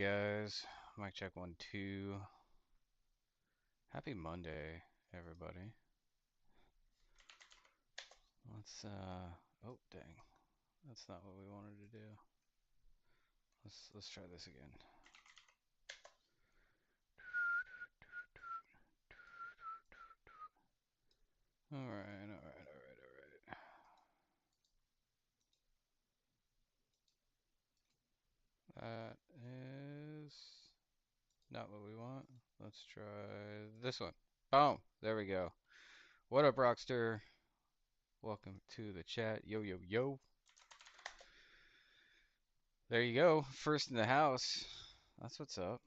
guys? Mic check 1 2. Happy Monday, everybody. Let's oh dang. That's not what we wanted to do. Let's try this again. Alright. That is not what we want. Let's try this one. Boom! There we go. What up, Rockster? Welcome to the chat. Yo, yo, yo. There you go. First in the house. That's what's up.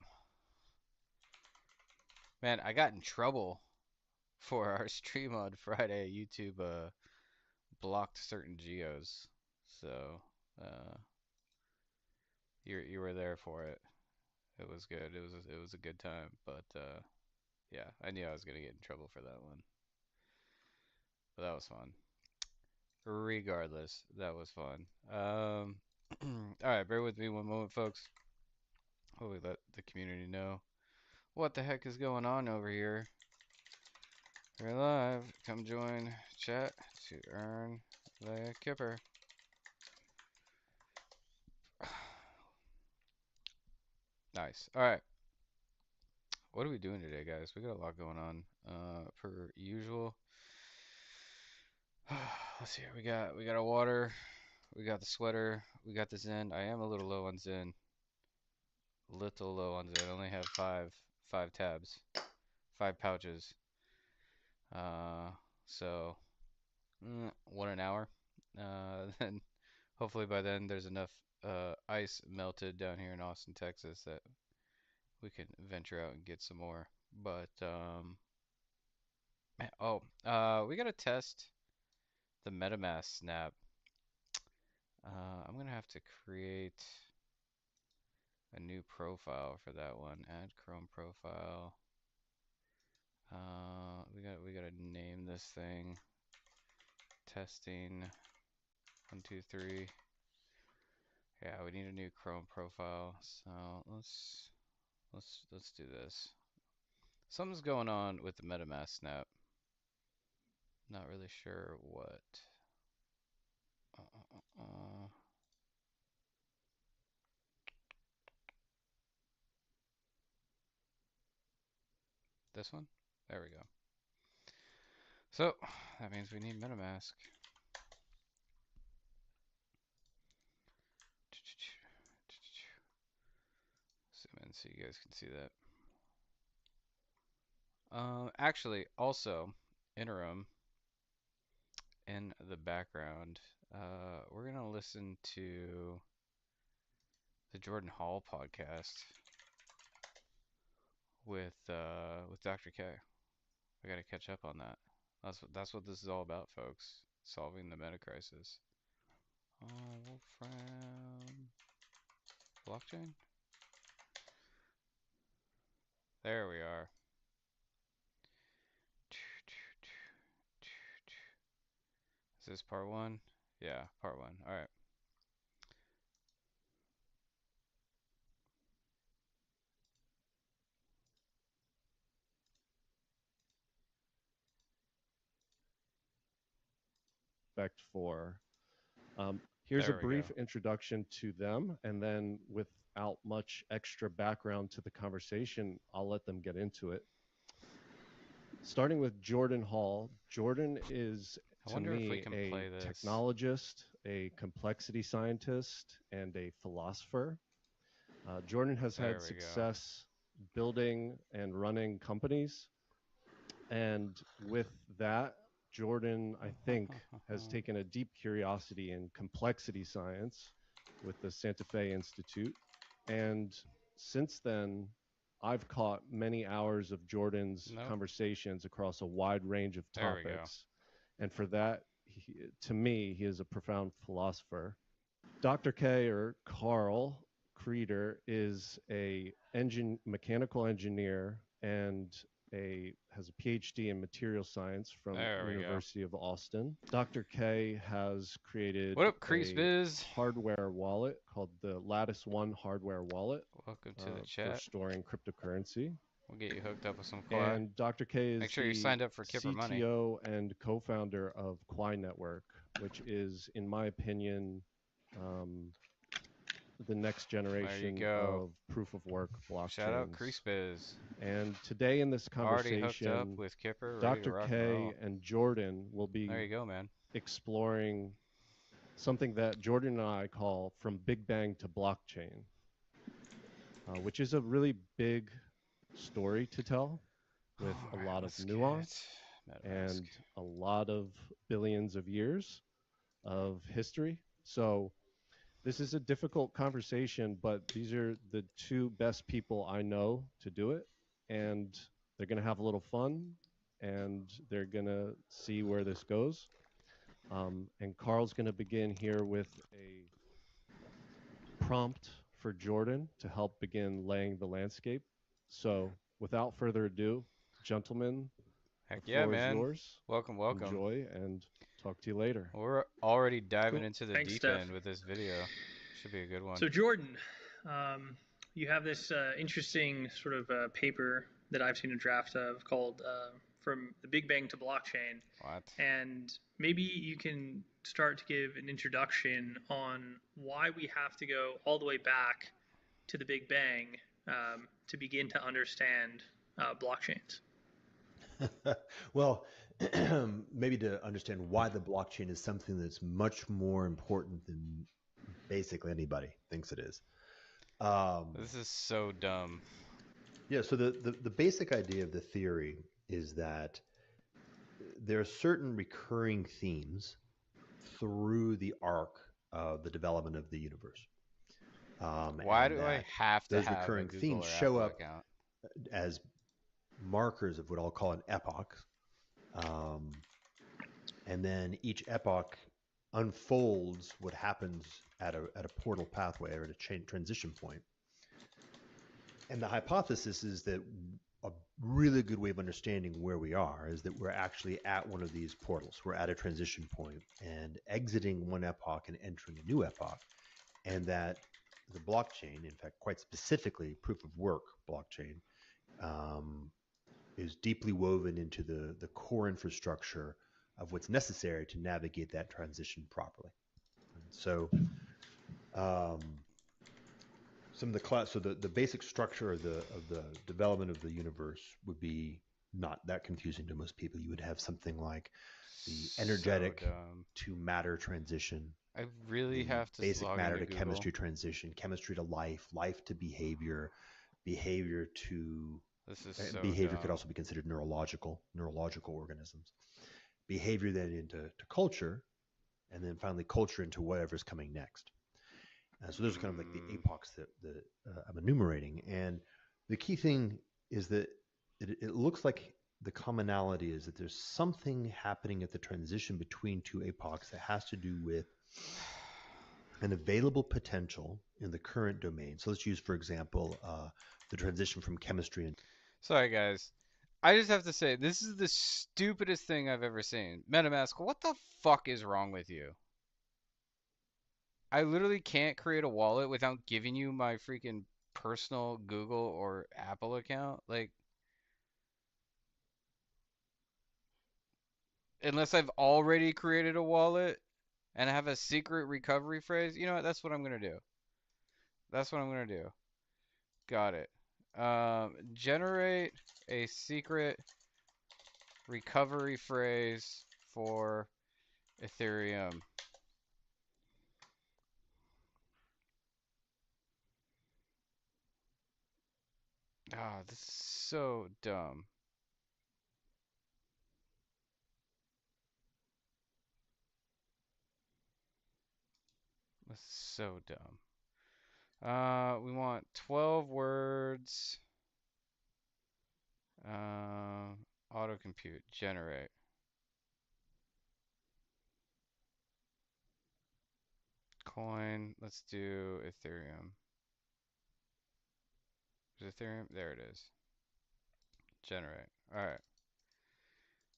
Man, I got in trouble for our stream on Friday. YouTube blocked certain geos. So, uh you were there for it. It was good. It was a good time, but yeah, I knew I was going to get in trouble for that one. But that was fun. Regardless, that was fun. All right, bear with me one moment, folks. While we let the community know what the heck is going on over here. We're live. Come join chat to earn the kipper. Nice. All right. What are we doing today, guys? We got a lot going on. Per usual. Let's see here. We got our water. We got the sweater. We got the Zen. I am a little low on Zen. Little low on Zen. I only have five tabs, 5 pouches. Uh, so one an hour. Then hopefully by then there's enough ice melted down here in Austin, Texas that we can venture out and get some more. But we gotta test the MetaMask snap. I'm gonna have to create a new profile for that one. Add Chrome profile. We gotta name this thing testing 1 2 3. Yeah, we need a new Chrome profile. So let's do this. Something's going on with the MetaMask snap. Not really sure what. Uh, uh, uh, uh. This one? There we go. So that means we need MetaMask. Zoom in so you guys can see that. Actually, also, interim in the background, we're gonna listen to the Jordan Hall podcast with Dr. K. I gotta catch up on that. That's what this is all about, folks. Solving the meta crisis. Oh, Wolfram blockchain. There we are. Is this part one? Yeah, part one. All right. For. Here's a There we go. brief introduction to them, and then without much extra background to the conversation, I'll let them get into it. Starting with Jordan Hall. Jordan is, I to wonder if we me, can a play this. technologist, a complexity scientist, and a philosopher. Jordan has had There we go. success building and running companies. And with that, Jordan, I think, has taken a deep curiosity in complexity science with the Santa Fe Institute. And since then, I've caught many hours of Jordan's Nope. conversations across a wide range of There we go. topics. And for that, to me, he is a profound philosopher. Dr. K, or Carl Creeder, is a mechanical engineer and has a PhD in material science from There we go. University of Austin. Dr. K has What created up, Crease a Biz? hardware wallet called the Lattice One hardware wallet Welcome to the for chat. storing cryptocurrency. We'll get you hooked up with some Quai. And Dr. K Make is sure you're the signed up for Kipper Money. CTO and co-founder of Quai Network, which is, in my opinion, um, the next There you generation go. of proof of work Shout out blockchains. Crease Biz. And today in this Already hooked up conversation, with Kipper, ready to Dr. rock and K roll. and Jordan will There be you go, man. exploring something that Jordan and I call from Big Bang to blockchain, which is a really big story to tell with All a right, lot of let's get nuance MetaMask. and a lot of billions of years of history. So this is a difficult conversation, but these are the two best people I know to do it. And they're going to have a little fun and they're going to see where this goes. And Carl's going to begin here with a prompt for Jordan to help begin laying the landscape. So without further ado, gentlemen, Heck the yeah, floor is man. yours. Welcome, welcome. Enjoy and talk to you later. We're already diving Cool. into the Thanks, deep Steph. end with this video. Should be a good one. So, Jordan, um, you have this interesting sort of paper that I've seen a draft of called From the Big Bang to Blockchain. What? And maybe you can start to give an introduction on why we have to go all the way back to the Big Bang to begin to understand blockchains. Well, maybe to understand why the blockchain is something that's much more important than basically anybody thinks it is. Um, This is so dumb. yeah, so the basic idea of the theory is that there are certain recurring themes through the arc of the development of the universe. Why And do I that have to those have a recurring Google themes or show Apple up account? as markers of what I'll call an epoch. Um, and then each epoch unfolds what happens at a portal pathway or at a transition point. And the hypothesis is that a really good way of understanding where we are is that we're actually at one of these portals. We're at a transition point and exiting one epoch and entering a new epoch. And that the blockchain, in fact, quite specifically proof of work blockchain, um, is deeply woven into the core infrastructure of what's necessary to navigate that transition properly. And so, um, some of the class, so the basic structure of the development of the universe would be not that confusing to most people. You would have something like the So energetic dumb. to matter transition, I really the have to basic log matter into to Google. chemistry transition, chemistry to life, life to behavior, behavior to This is so behavior could dumb. also be considered neurological organisms. Behavior then into culture, and then finally culture into whatever's coming next. So those are kind of like the Mm. epochs that I'm enumerating. And the key thing is that it looks like the commonality is that there's something happening at the transition between two epochs that has to do with an available potential in the current domain. So let's use, for example, the transition from chemistry and Sorry, guys. I just have to say, this is the stupidest thing I've ever seen. MetaMask, what the fuck is wrong with you? I literally can't create a wallet without giving you my freaking personal Google or Apple account. Like, unless I've already created a wallet and have a secret recovery phrase. You know what? That's what I'm gonna do. That's what I'm gonna do. Got it. Generate a secret recovery phrase for Ethereum. Ah, this is so dumb. This is so dumb. We want 12 words. Auto compute, generate. Coin, let's do Ethereum. Is Ethereum? There it is. Generate. All right.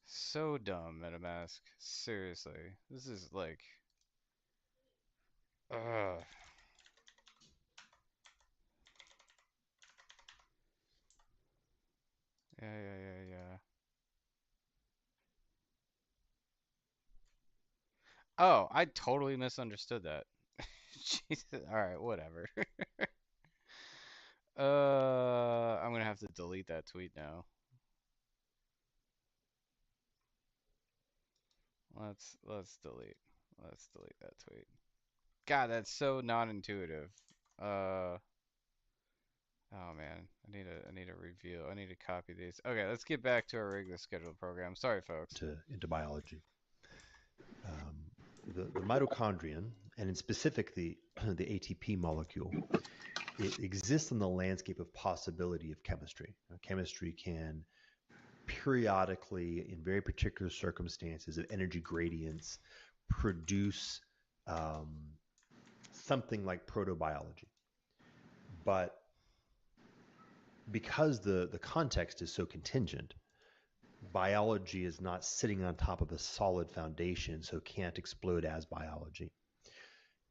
So dumb, MetaMask. Seriously, this is like, ugh. Yeah, yeah, yeah, yeah. Oh, I totally misunderstood that. Jesus. All right, whatever. I'm gonna have to delete that tweet now. Let's delete. Let's delete that tweet. God, that's so non-intuitive. Uh, oh man, I need a review. I need to copy these. Okay, let's get back to our regular scheduled program. Sorry, folks. into biology. The mitochondrion, and in specific the ATP molecule, it exists in the landscape of possibility of chemistry. Chemistry can periodically, in very particular circumstances of energy gradients, produce um, something like protobiology. But because the context is so contingent, biology is not sitting on top of a solid foundation, so can't explode as biology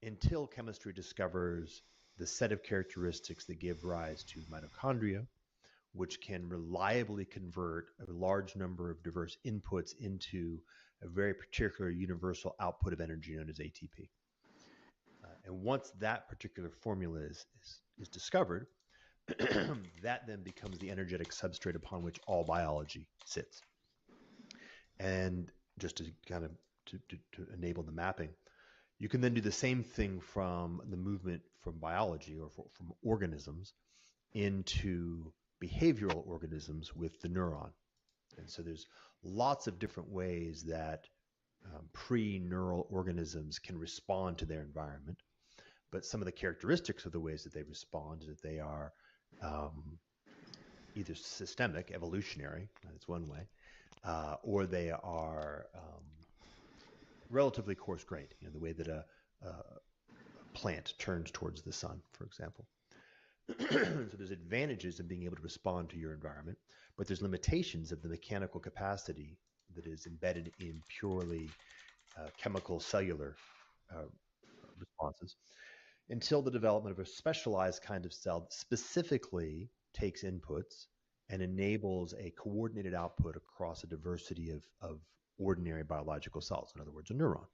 until chemistry discovers the set of characteristics that give rise to mitochondria, which can reliably convert a large number of diverse inputs into a very particular universal output of energy known as ATP. And once that particular formula is discovered, that then becomes the energetic substrate upon which all biology sits. And just to kind of to enable the mapping, you can then do the same thing from the movement from biology or from organisms into behavioral organisms with the neuron. And so there's lots of different ways that pre-neural organisms can respond to their environment. But some of the characteristics of the ways that they respond is that they are um, either systemic, evolutionary, that's one way, or they are relatively coarse-grained, the way that a plant turns towards the sun, for example. So there's advantages in being able to respond to your environment, but there's limitations of the mechanical capacity that is embedded in purely chemical cellular responses until the development of a specialized kind of cell that specifically takes inputs and enables a coordinated output across a diversity of ordinary biological cells, in other words, a neuron.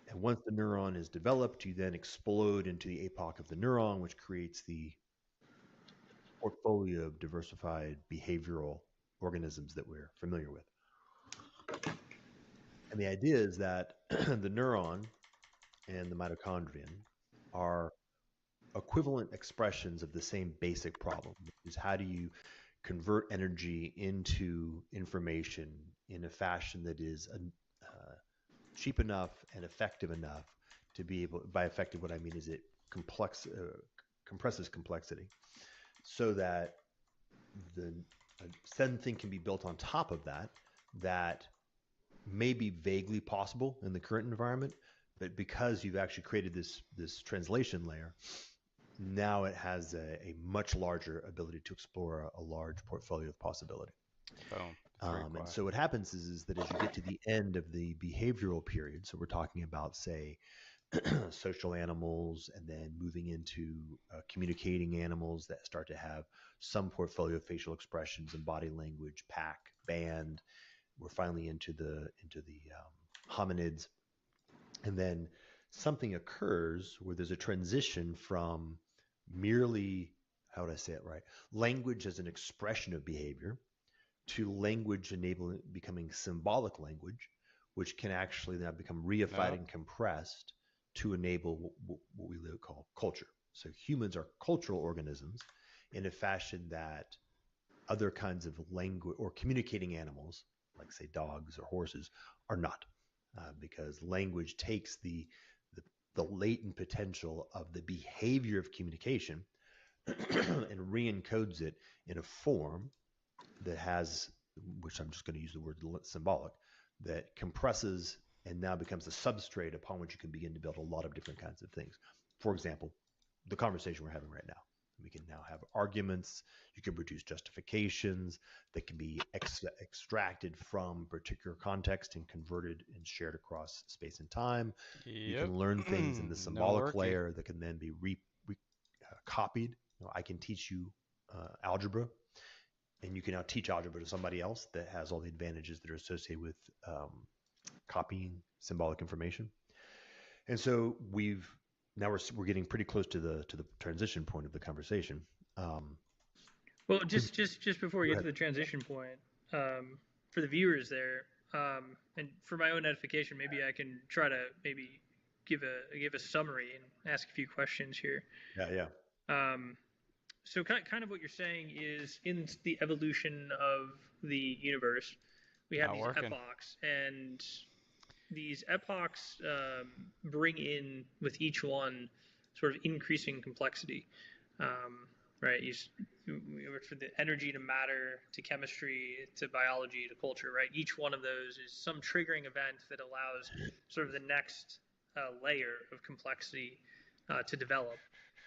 And once the neuron is developed, you then explode into the epoch of the neuron, which creates the portfolio of diversified behavioral organisms that we're familiar with. And the idea is that the neuron and the mitochondrion are equivalent expressions of the same basic problem, which is how do you convert energy into information in a fashion that is cheap enough and effective enough to be able, by effective, what I mean is it compresses complexity so that the same thing can be built on top of that that may be vaguely possible in the current environment, but because you've actually created this translation layer, now it has a much larger ability to explore a large portfolio of possibility. Boom. And so what happens is that as you get to the end of the behavioral period, so we're talking about, say, social animals, and then moving into communicating animals that start to have some portfolio of facial expressions and body language, pack, band. We're finally into the hominids, and then something occurs where there's a transition from merely, how would I say it right, language as an expression of behavior to language enabling becoming symbolic language, which can actually now become reified No. and compressed to enable what we call culture. So humans are cultural organisms in a fashion that other kinds of language or communicating animals, like say dogs or horses, are not, because language takes the latent potential of the behavior of communication and re-encodes it in a form that has, which I'm just going to use the word symbolic, that compresses and now becomes the substrate upon which you can begin to build a lot of different kinds of things. For example, the conversation we're having right now. We can now have arguments. You can produce justifications that can be extracted from particular context and converted and shared across space and time. You Yep. can learn things in the No symbolic worky. layer that can then be copied. I can teach you algebra, and you can now teach algebra to somebody else that has all the advantages that are associated with copying symbolic information. And so we're getting pretty close to the transition point of the conversation. Um, Well, just before we Go get to ahead. the transition point, for the viewers there, and for my own edification, maybe I can try to maybe give a summary and ask a few questions here. Yeah, yeah. Um, so kind of what you're saying is in the evolution of the universe, we have Not these working. epochs, and these epochs bring in with each one sort of increasing complexity. Right? For the energy to matter, to chemistry, to biology, to culture, right? Each one of those is some triggering event that allows sort of the next layer of complexity to develop.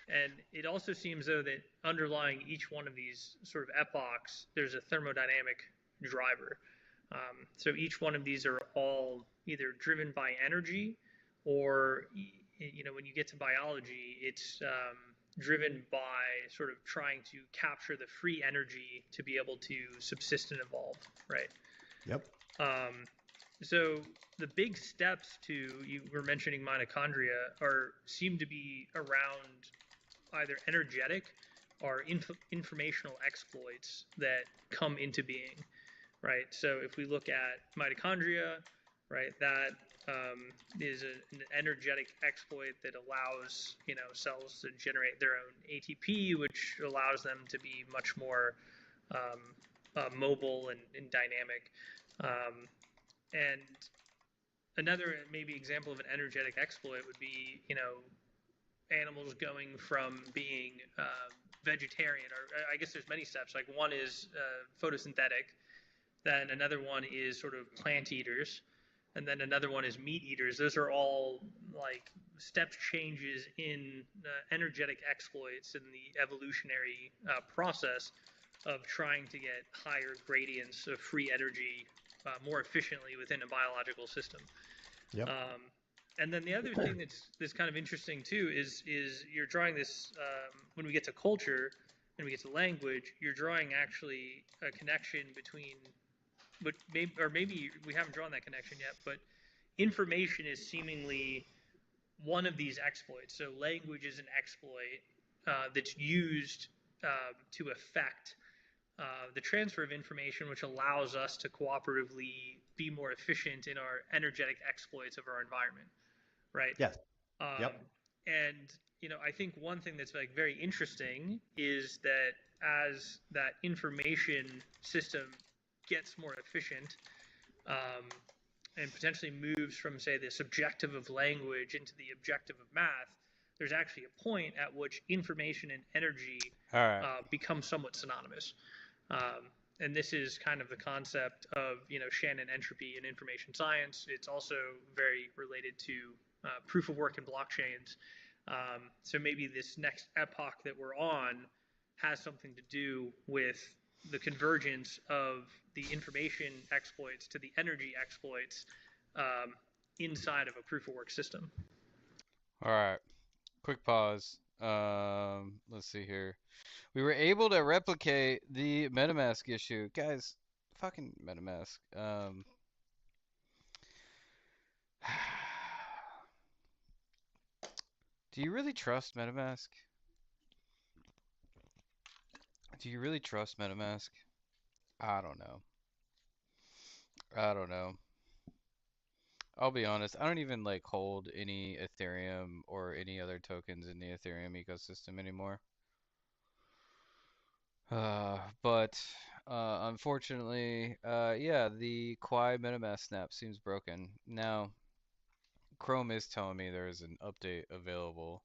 And it also seems though that underlying each one of these sort of epochs, there's a thermodynamic driver. So each one of these are all either driven by energy, or when you get to biology, it's driven by sort of trying to capture the free energy to be able to subsist and evolve, right? Yep. So the big steps to you were mentioning mitochondria seem to be around either energetic or informational exploits that come into being, right? So if we look at mitochondria, right, that is an energetic exploit that allows cells to generate their own ATP, which allows them to be much more mobile and dynamic. And another maybe example of an energetic exploit would be animals going from being vegetarian, or I guess there's many steps. Like one is photosynthetic, then another one is sort of plant eaters, and then another one is meat eaters. Those are all like step changes in energetic exploits in the evolutionary process of trying to get higher gradients of free energy more efficiently within a biological system. Yep. And then the other thing that's kind of interesting too is you're drawing this when we get to culture and we get to language, you're drawing actually a connection between, but maybe we haven't drawn that connection yet. But information is seemingly one of these exploits. So language is an exploit that's used to affect the transfer of information, which allows us to cooperatively be more efficient in our energetic exploits of our environment, right? Yes. Um, Yep. and I think one thing that's like very interesting is that as that information system gets more efficient, um, and potentially moves from, say, the subjective of language into the objective of math, there's actually a point at which information and energy All right. become somewhat synonymous. And this is kind of the concept of Shannon entropy in information science. It's also very related to proof of work in blockchains. So maybe this next epoch that we're on has something to do with the convergence of the information exploits to the energy exploits inside of a proof of work system. All right. Quick pause. Let's see here. We were able to replicate the MetaMask issue, guys. Fucking MetaMask. Do you really trust MetaMask? Do you really trust MetaMask? I don't know. I don't know. I'll be honest. I don't even like hold any Ethereum or any other tokens in the Ethereum ecosystem anymore. But unfortunately, yeah, the Quai MetaMask snap seems broken. Now, Chrome is telling me there is an update available.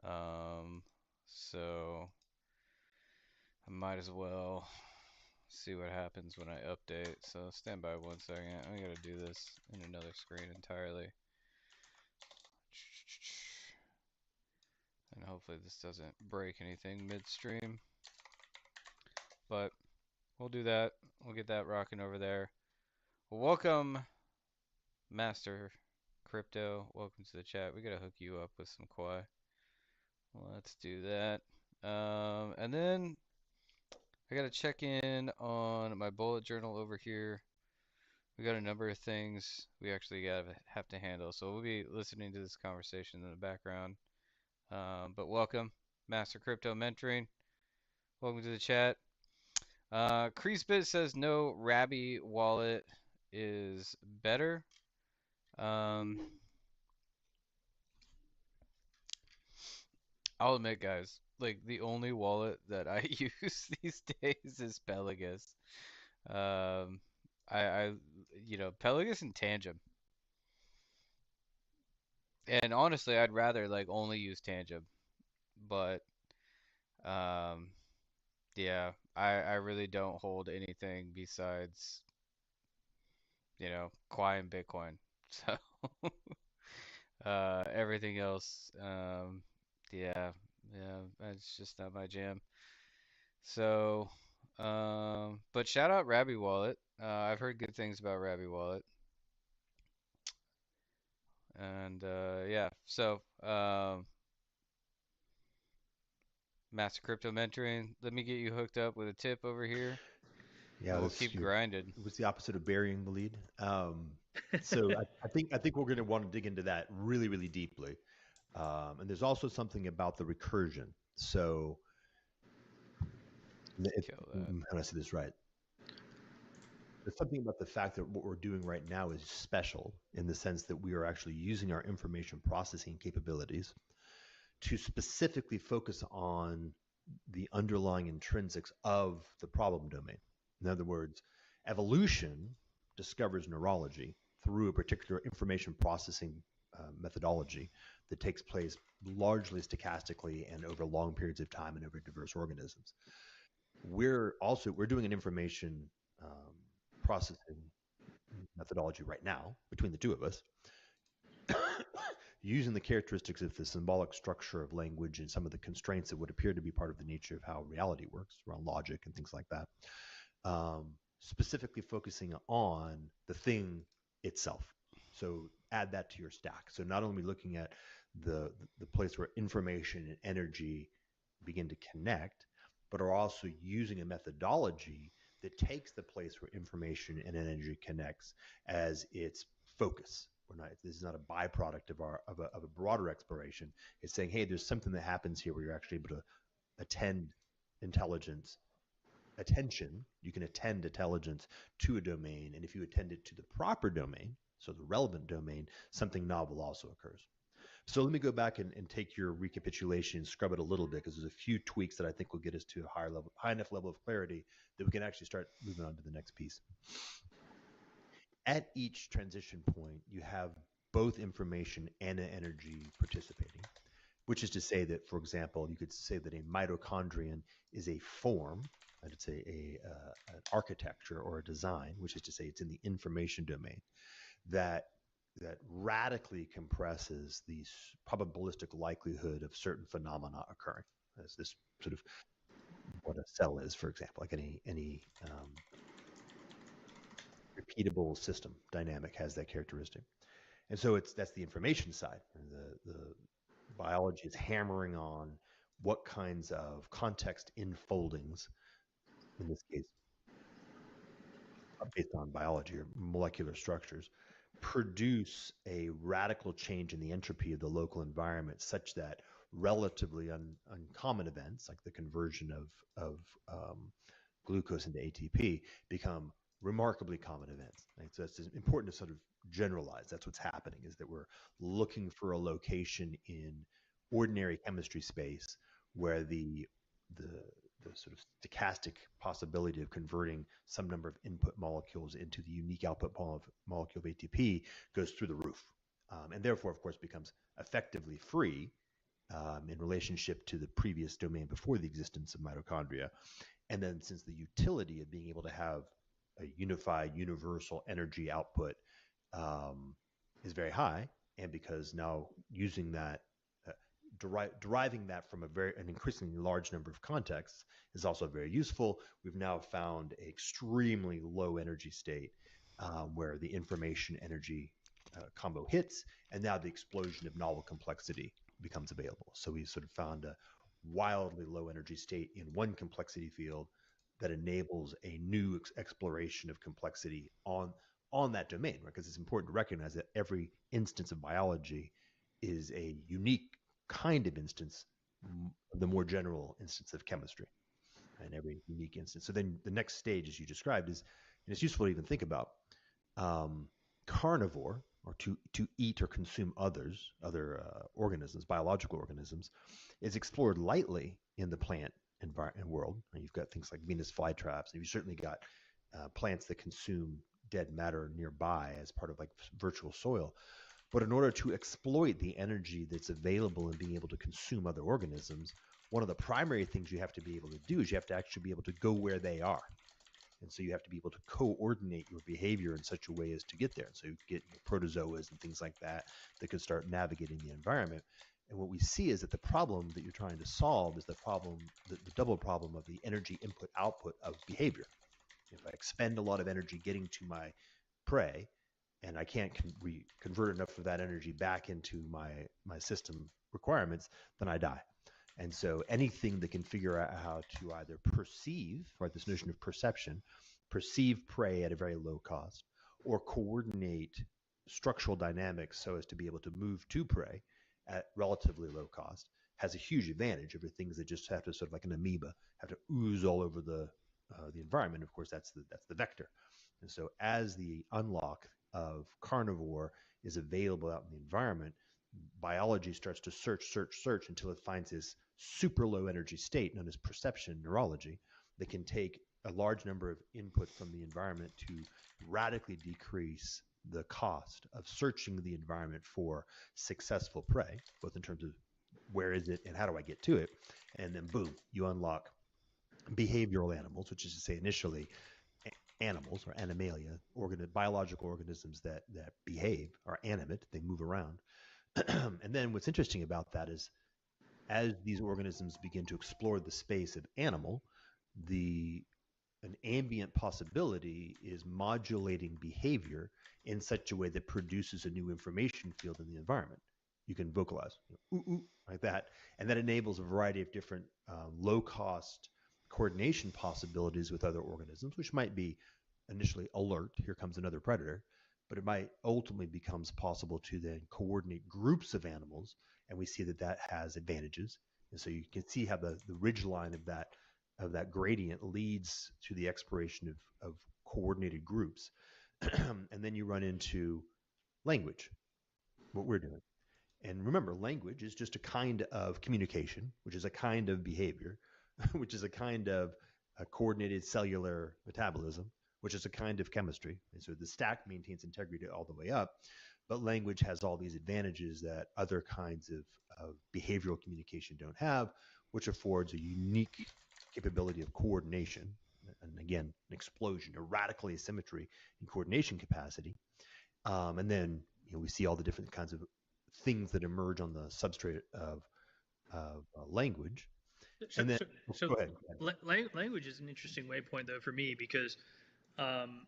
Um, so I might as well see what happens when I update. So stand by 1 second. I gotta do this in another screen entirely. And Hopefully this doesn't break anything midstream, but we'll do that. We'll get that rocking over there. Well, welcome, Master Crypto. Welcome to the chat. We gotta hook you up with some Quai. Let's do that. And then I gotta check in on my bullet journal over here. We got a number of things we actually have to handle, so we'll be listening to this conversation in the background. But welcome, Master Crypto Mentoring. Welcome to the chat. Creasebit says no, Rabby wallet is better. Um, I'll admit, guys, like the only wallet that I use these days is Pelagus. Um, I Pelagus and Tangem. And honestly, I'd rather like only use Tangem, but um, yeah, I really don't hold anything besides Quai and Bitcoin. So everything else, yeah, yeah, it's just not my jam. So, but shout out Rabby Wallet. I've heard good things about Rabby Wallet, and yeah. So, Master Crypto Mentoring, let me get you hooked up with a tip over here, Yeah, and we'll that's keep grinding. what's the opposite of burying the lead. I think we're going to want to dig into that really, really deeply. And there's also something about the recursion. So, Kill that. how do I say this right? There's something about the fact that what we're doing right now is special in the sense that we are actually using our information processing capabilities to specifically focus on the underlying intrinsics of the problem domain. In other words, evolution discovers neurology through a particular information processing methodology that takes place largely stochastically and over long periods of time and over diverse organisms. We're doing an information processing methodology right now between the two of us using the characteristics of the symbolic structure of language and some of the constraints that would appear to be part of the nature of how reality works around logic and things like that, specifically focusing on the thing itself. So add that to your stack. So not only looking at the place where information and energy begin to connect, but are also using a methodology that takes the place where information and energy connects as its focus. This is not a byproduct of a broader exploration. It's saying, hey, there's something that happens here where you're actually able to attend intelligence attention. You can attend intelligence to a domain, and if you attend it to the proper domain, so the relevant domain, something novel also occurs. So let me go back and take your recapitulation and scrub it a little bit, because there's a few tweaks that I think will get us to a high enough level of clarity that we can actually start moving on to the next piece. At each transition point, you have both information and energy participating, which is to say that, for example, you could say that a mitochondrion is a form, it's an architecture or a design, which is to say it's in the information domain, that radically compresses the probabilistic likelihood of certain phenomena occurring. As this sort of what a cell is, for example, like any repeatable system dynamic has that characteristic. And so that's the information side. The biology is hammering on what kinds of context enfoldings, in this case, based on biology or molecular structures, produce a radical change in the entropy of the local environment such that relatively uncommon events like the conversion of glucose into ATP become remarkably common events. Right? So it's important to sort of generalize. That's what's happening, is that we're looking for a location in ordinary chemistry space where the sort of stochastic possibility of converting some number of input molecules into the unique output molecule of ATP goes through the roof. And therefore, of course, becomes effectively free in relationship to the previous domain before the existence of mitochondria. And then since the utility of being able to have a unified universal energy output is very high, and because now using that deriving that from an increasingly large number of contexts is also very useful. We've now found an extremely low energy state where the information energy combo hits, and now the explosion of novel complexity becomes available. So we sort of found a wildly low energy state in one complexity field that enables a new exploration of complexity on that domain, right? Because it's important to recognize that every instance of biology is a unique kind of instance, the more general instance of chemistry, and every unique instance. So then the next stage, as you described, is, and it's useful to even think about, carnivore, or to eat or consume other organisms, biological organisms, is explored lightly in the plant environment world. And you've got things like Venus flytraps, and you've certainly got plants that consume dead matter nearby as part of like virtual soil. But in order to exploit the energy that's available in being able to consume other organisms, one of the primary things you have to be able to do is you have to actually be able to go where they are. And so you have to be able to coordinate your behavior in such a way as to get there. And so you get protozoas and things like that that could start navigating the environment. And what we see is that the problem that you're trying to solve is the double problem of the energy input output of behavior. If I expend a lot of energy getting to my prey, and I can't convert enough of that energy back into my system requirements, then I die. And so anything that can figure out how to either perceive, right, this notion of perception, perceive prey at a very low cost, or coordinate structural dynamics so as to be able to move to prey at relatively low cost, has a huge advantage over things that just have to, sort of like an amoeba, have to ooze all over the environment. Of course, that's the vector. And so as the unlock of carnivore is available out in the environment, biology starts to search until it finds this super low energy state known as perception neurology that can take a large number of input from the environment to radically decrease the cost of searching the environment for successful prey, both in terms of where is it and how do I get to it. And then boom, you unlock behavioral animals, which is to say initially animals or animalia, biological organisms that behave, are animate, they move around. And then what's interesting about that is as these organisms begin to explore the space of animal, an ambient possibility is modulating behavior in such a way that produces a new information field in the environment. You can vocalize, ooh, ooh, like that, and that enables a variety of different low-cost coordination possibilities with other organisms, which might be initially alert, here comes another predator, but it might ultimately becomes possible to then coordinate groups of animals, and we see that has advantages. And so you can see how the ridgeline of that gradient leads to the exploration of coordinated groups. And then you run into language, what we're doing. And remember, language is just a kind of communication, which is a kind of behavior, which is a kind of a coordinated cellular metabolism, which is a kind of chemistry. And so the stack maintains integrity all the way up. But language has all these advantages that other kinds of behavioral communication don't have, which affords a unique capability of coordination. And again, an explosion, a radical asymmetry in coordination capacity. And then we see all the different kinds of things that emerge on the substrate of language. So, And then, so, so go ahead. language is an interesting waypoint though for me because um,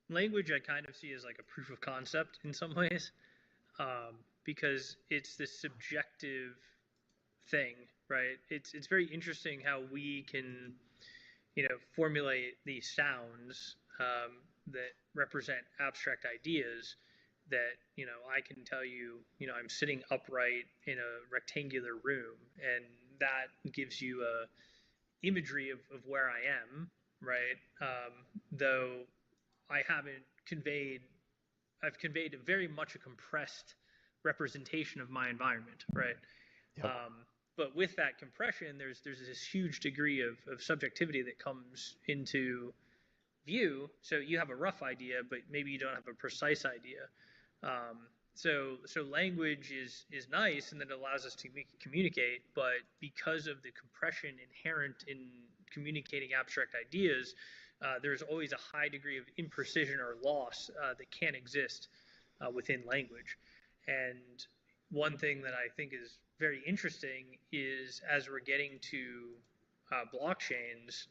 language I kind of see as like a proof of concept in some ways because it's this subjective thing, right? It's very interesting how we can formulate these sounds that represent abstract ideas that I can tell you I'm sitting upright in a rectangular room, and that gives you a imagery of where I am, right? Though I haven't conveyed I've conveyed very much a compressed representation of my environment, right? Yep. But with that compression, there's this huge degree of subjectivity that comes into view. So you have a rough idea, but maybe you don't have a precise idea. So language is nice, and that allows us to communicate. But because of the compression inherent in communicating abstract ideas, there's always a high degree of imprecision or loss that can exist within language. And one thing that I think is very interesting is as we're getting to blockchains,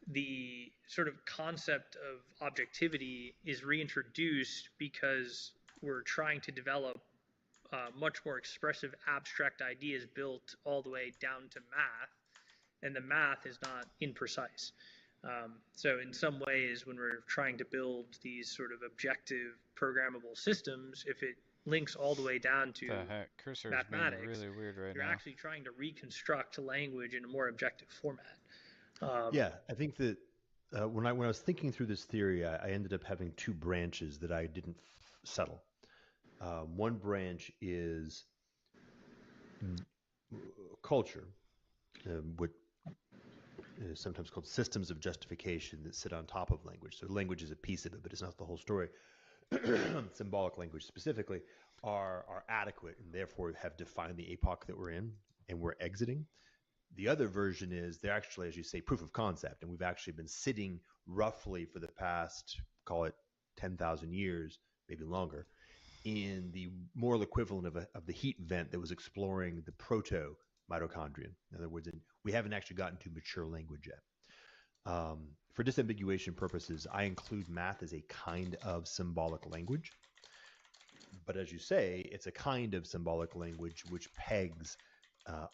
the sort of concept of objectivity is reintroduced because we're trying to develop much more expressive abstract ideas built all the way down to math, and the math is not imprecise. So in some ways, when we're trying to build these sort of objective programmable systems, if it links all the way down to The heck? Cursor is being mathematics, really weird right you're now. actually trying to reconstruct language in a more objective format. Yeah, I think that when I was thinking through this theory, I ended up having two branches that I didn't settle. One branch is culture, what is sometimes called systems of justification that sit on top of language. So language is a piece of it, but it's not the whole story. Symbolic language specifically are adequate and therefore have defined the epoch that we're in and we're exiting. The other version is they're actually, as you say, proof of concept, and we've actually been sitting roughly for the past, call it 10,000 years, maybe longer, in the moral equivalent of the heat vent that was exploring the proto mitochondrion. In other words, we haven't actually gotten to mature language yet. For disambiguation purposes, I include math as a kind of symbolic language. But as you say, it's a kind of symbolic language which pegs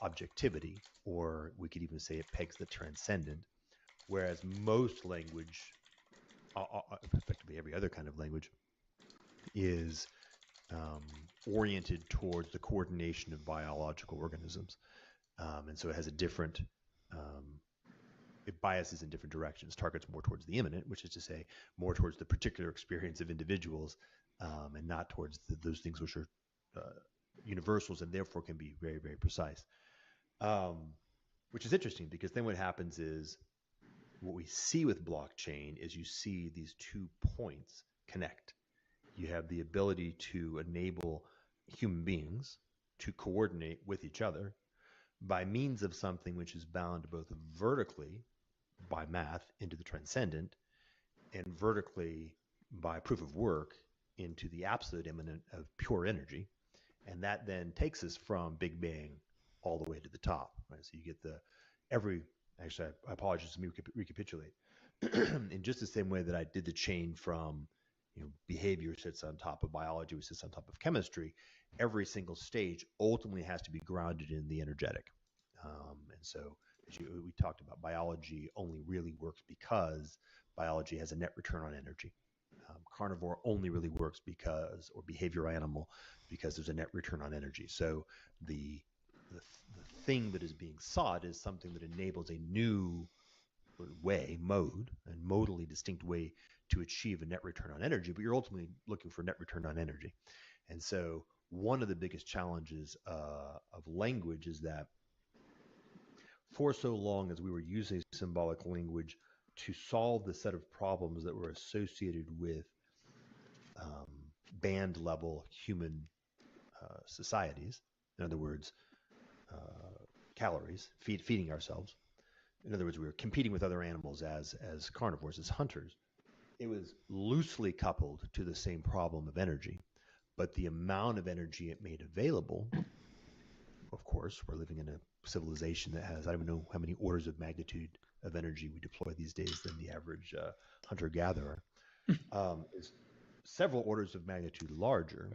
objectivity, or we could even say it pegs the transcendent, whereas most language, effectively every other kind of language, is oriented towards the coordination of biological organisms. And so it has a different, it biases in different directions, targets more towards the immanent, which is to say more towards the particular experience of individuals, and not towards those things which are universals and therefore can be very, very precise. Which is interesting because then what happens is what we see with blockchain is you see these 2 points connect. You have the ability to enable human beings to coordinate with each other by means of something which is bound both vertically by math into the transcendent and vertically by proof of work into the absolute immanent of pure energy. And that then takes us from Big Bang all the way to the top. Right? So you get actually, I apologize, let me recapitulate. In just the same way that I did the chain from behavior sits on top of biology, which sits on top of chemistry, every single stage ultimately has to be grounded in the energetic. And so as we talked about, biology only really works because biology has a net return on energy. Carnivore only really works because, or behavior animal, because there's a net return on energy. So the thing that is being sought is something that enables a new mode, and modally distinct way to achieve a net return on energy, but you're ultimately looking for net return on energy. And so one of the biggest challenges of language is that for so long as we were using symbolic language to solve the set of problems that were associated with band level human societies, in other words, calories, feeding ourselves. In other words, we were competing with other animals as carnivores, as hunters. It was loosely coupled to the same problem of energy, but the amount of energy it made available, of course, we're living in a civilization that has, I don't know how many orders of magnitude of energy we deploy these days than the average hunter-gatherer, is several orders of magnitude larger,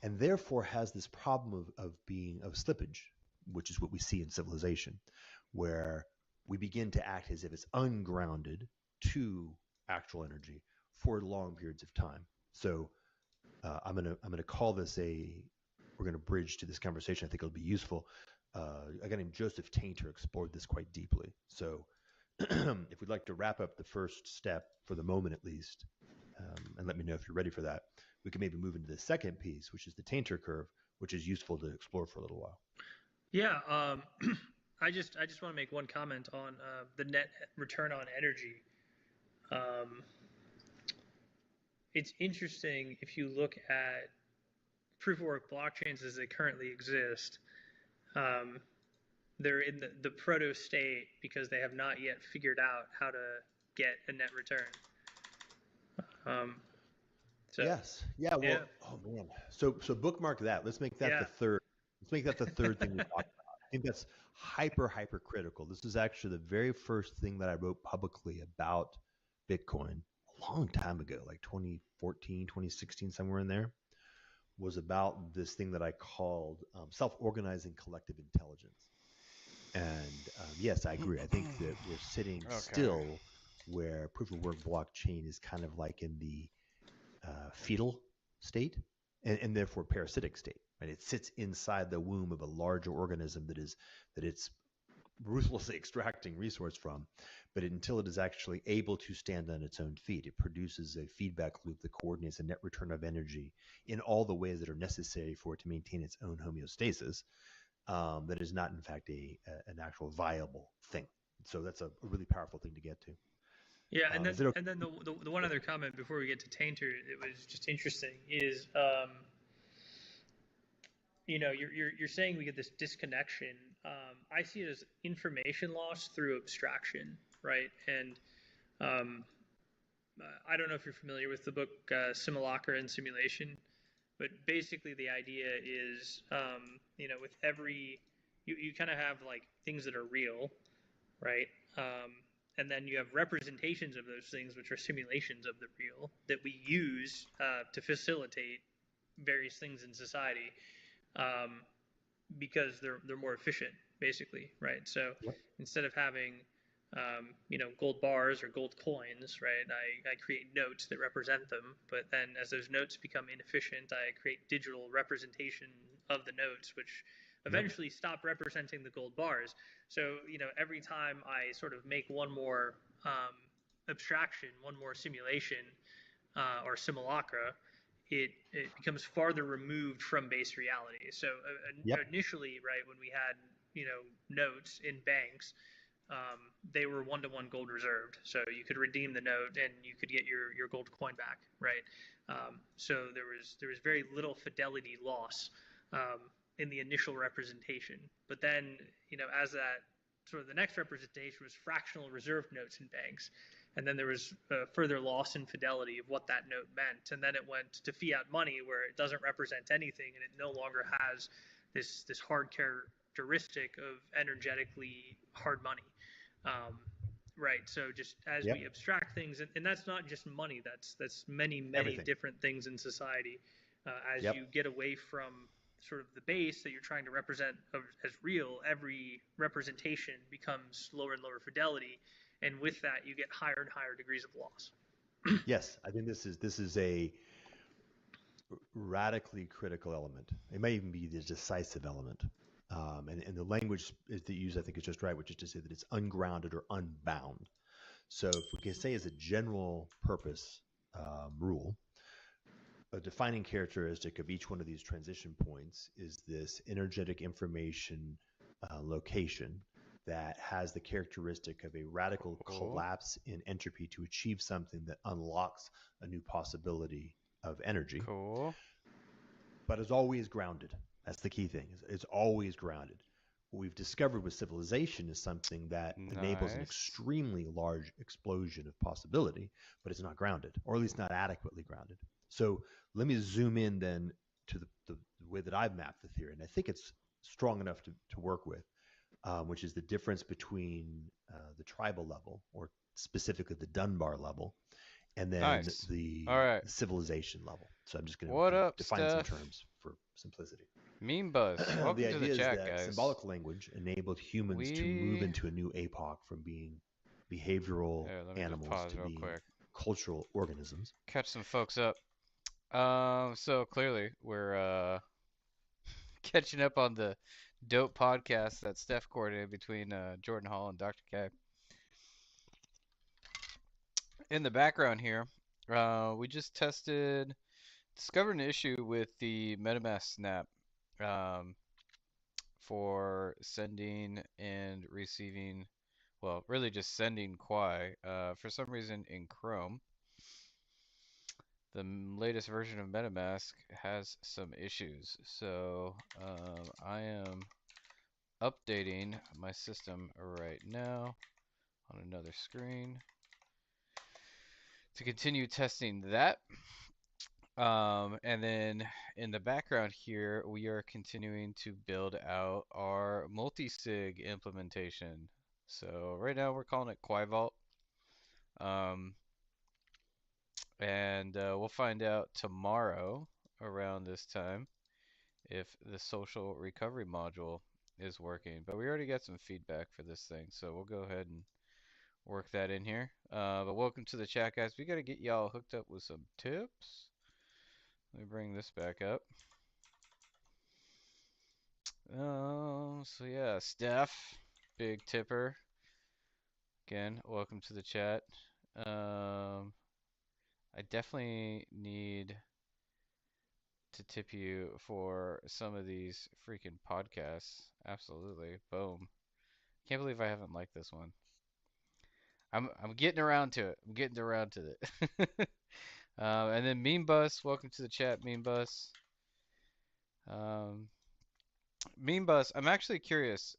and therefore has this problem of slippage, which is what we see in civilization, where we begin to act as if it's ungrounded to actual energy for long periods of time. So I'm gonna call this we're gonna bridge to this conversation. I think it'll be useful. A guy named Joseph Tainter explored this quite deeply. So if we'd like to wrap up the first step for the moment at least, and let me know if you're ready for that, we can maybe move into the second piece, which is the Tainter curve, which is useful to explore for a little while. Yeah, I just want to make one comment on the net return on energy. It's interesting if you look at proof of work blockchains as they currently exist. They're in the proto state because they have not yet figured out how to get a net return. Yes. Yeah. Well. Yeah. Oh man. So bookmark that. Let's make that the third Let's make that the third thing we talk about. I think that's hyper critical. This is actually the very first thing that I wrote publicly about Bitcoin a long time ago, like 2014, 2016, somewhere in there, was about this thing that I called self-organizing collective intelligence. And yes, I agree. I think that we're sitting Okay. still where proof of work blockchain is kind of like in the fetal state and therefore parasitic state. Right? It sits inside the womb of a larger organism that it's ruthlessly extracting resource from, but until it is actually able to stand on its own feet, it produces a feedback loop that coordinates a net return of energy in all the ways that are necessary for it to maintain its own homeostasis. That is not, in fact, an actual viable thing. So that's a really powerful thing to get to. Yeah, and then Is it okay? and then the one other comment before we get to Tainter, it was just interesting is you're saying we get this disconnection. I see it as information loss through abstraction, right? And um, I don't know if you're familiar with the book Simulacra and Simulation, but basically the idea is with every you kind of have like things that are real, right? Um, and then you have representations of those things, which are simulations of the real that we use to facilitate various things in society. Um, because they're more efficient, basically, right? So Yep. instead of having gold bars or gold coins, right? I create notes that represent them, but then as those notes become inefficient, I create digital representation of the notes, which Yep. eventually stop representing the gold bars. So every time I sort of make one more abstraction, one more simulation or simulacra, it becomes farther removed from base reality. So Yep. initially, right, when we had notes in banks, they were one-to-one gold reserved, so you could redeem the note and you could get your gold coin back, right? So there was very little fidelity loss in the initial representation, but then as that sort of the next representation was fractional reserved notes in banks, and then there was further loss in fidelity of what that note meant, and then it went to fiat money where it doesn't represent anything and it no longer has this hard characteristic of energetically hard money. Um, right. So just as Yep. we abstract things, and that's not just money. That's many Everything. different things in society. As Yep. you get away from sort of the base that you're trying to represent as real, every representation becomes lower and lower fidelity, and with that, you get higher and higher degrees of loss. Yes, I think this is a radically critical element. It may even be the decisive element. And the language is that used, I think, is just right, which is to say that it's ungrounded or unbound. So if we can say as a general purpose rule, a defining characteristic of each one of these transition points is this energetic information location that has the characteristic of a radical Cool. collapse in entropy to achieve something that unlocks a new possibility of energy, Cool. but is always grounded. That's the key thing. It's always grounded. What we've discovered with civilization is something that enables an Nice. extremely large explosion of possibility, but it's not grounded, or at least not adequately grounded. So let me zoom in then to the way that I've mapped the theory, and I think it's strong enough to work with, which is the difference between the tribal level, or specifically the Dunbar level, and then Nice. the All right. civilization level. So I'm just going What to up, define some Steph? terms for simplicity. Meme Buzz. The Welcome to the idea is chat, that guys. symbolic language enabled humans to move We. into a new epoch from being behavioral Here, let me just animals pause to real being quick. cultural organisms. Catch some folks up. So clearly we're catching up on the dope podcast that Steph coordinated between Jordan Hall and Dr. K. In the background here, we just discovered an issue with the MetaMask snap um, for sending and receiving, well, really just sending Quai. For some reason in Chrome, the latest version of MetaMask has some issues. So I am updating my system right now on another screen to continue testing that. And then in the background here, we are continuing to build out our multi-sig implementation. So right now we're calling it Quai Vault. Um, and we'll find out tomorrow around this time if the social recovery module is working. But we already got some feedback for this thing, so we'll go ahead and work that in here. But welcome to the chat, guys. We got to get y'all hooked up with some tips. Let me bring this back up. So yeah, Steph, big tipper. Again, welcome to the chat. I definitely need to tip you for some of these freaking podcasts. Absolutely. Boom. Can't believe I haven't liked this one. I'm getting around to it. I'm getting around to it. And then Meme Bus, welcome to the chat, Meme Bus. Um, Meme Bus, I'm actually curious.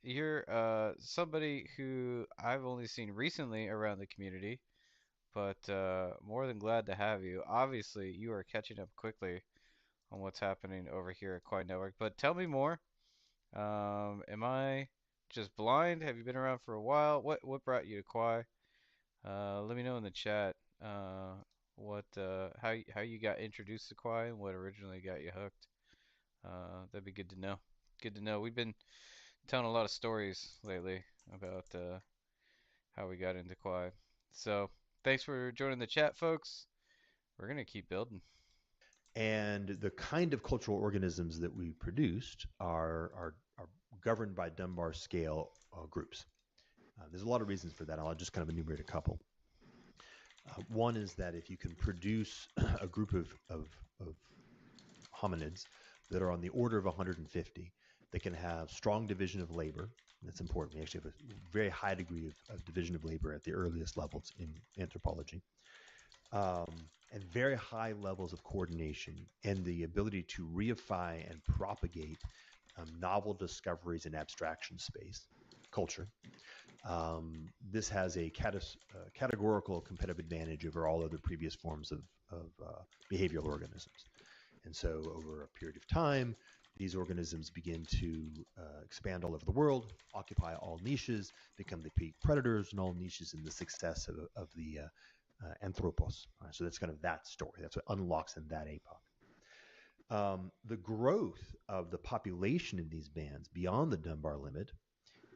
You're somebody who I've only seen recently around the community, but more than glad to have you. Obviously, you are catching up quickly on what's happening over here at Quai Network. But tell me more. Am I just blind? Have you been around for a while? What brought you to Quai? Let me know in the chat what how you got introduced to Quai and what originally got you hooked. That'd be good to know. Good to know. We've been telling a lot of stories lately about how we got into Quai. So thanks for joining the chat, folks. We're gonna keep building. And the kind of cultural organisms that we produced are governed by Dunbar scale groups. There's a lot of reasons for that. I'll just kind of enumerate a couple. One is that if you can produce a group of hominids that are on the order of 150, they can have strong division of labor. That's important. We actually have a very high degree of division of labor at the earliest levels in anthropology. And very high levels of coordination and the ability to reify and propagate novel discoveries in abstraction space, culture. This has a categorical competitive advantage over all other previous forms of behavioral organisms. And so, over a period of time, these organisms begin to expand all over the world, occupy all niches, become the peak predators in all niches, and the success of the anthropos. So that's kind of that story. That's what unlocks in that epoch. The growth of the population in these bands beyond the Dunbar limit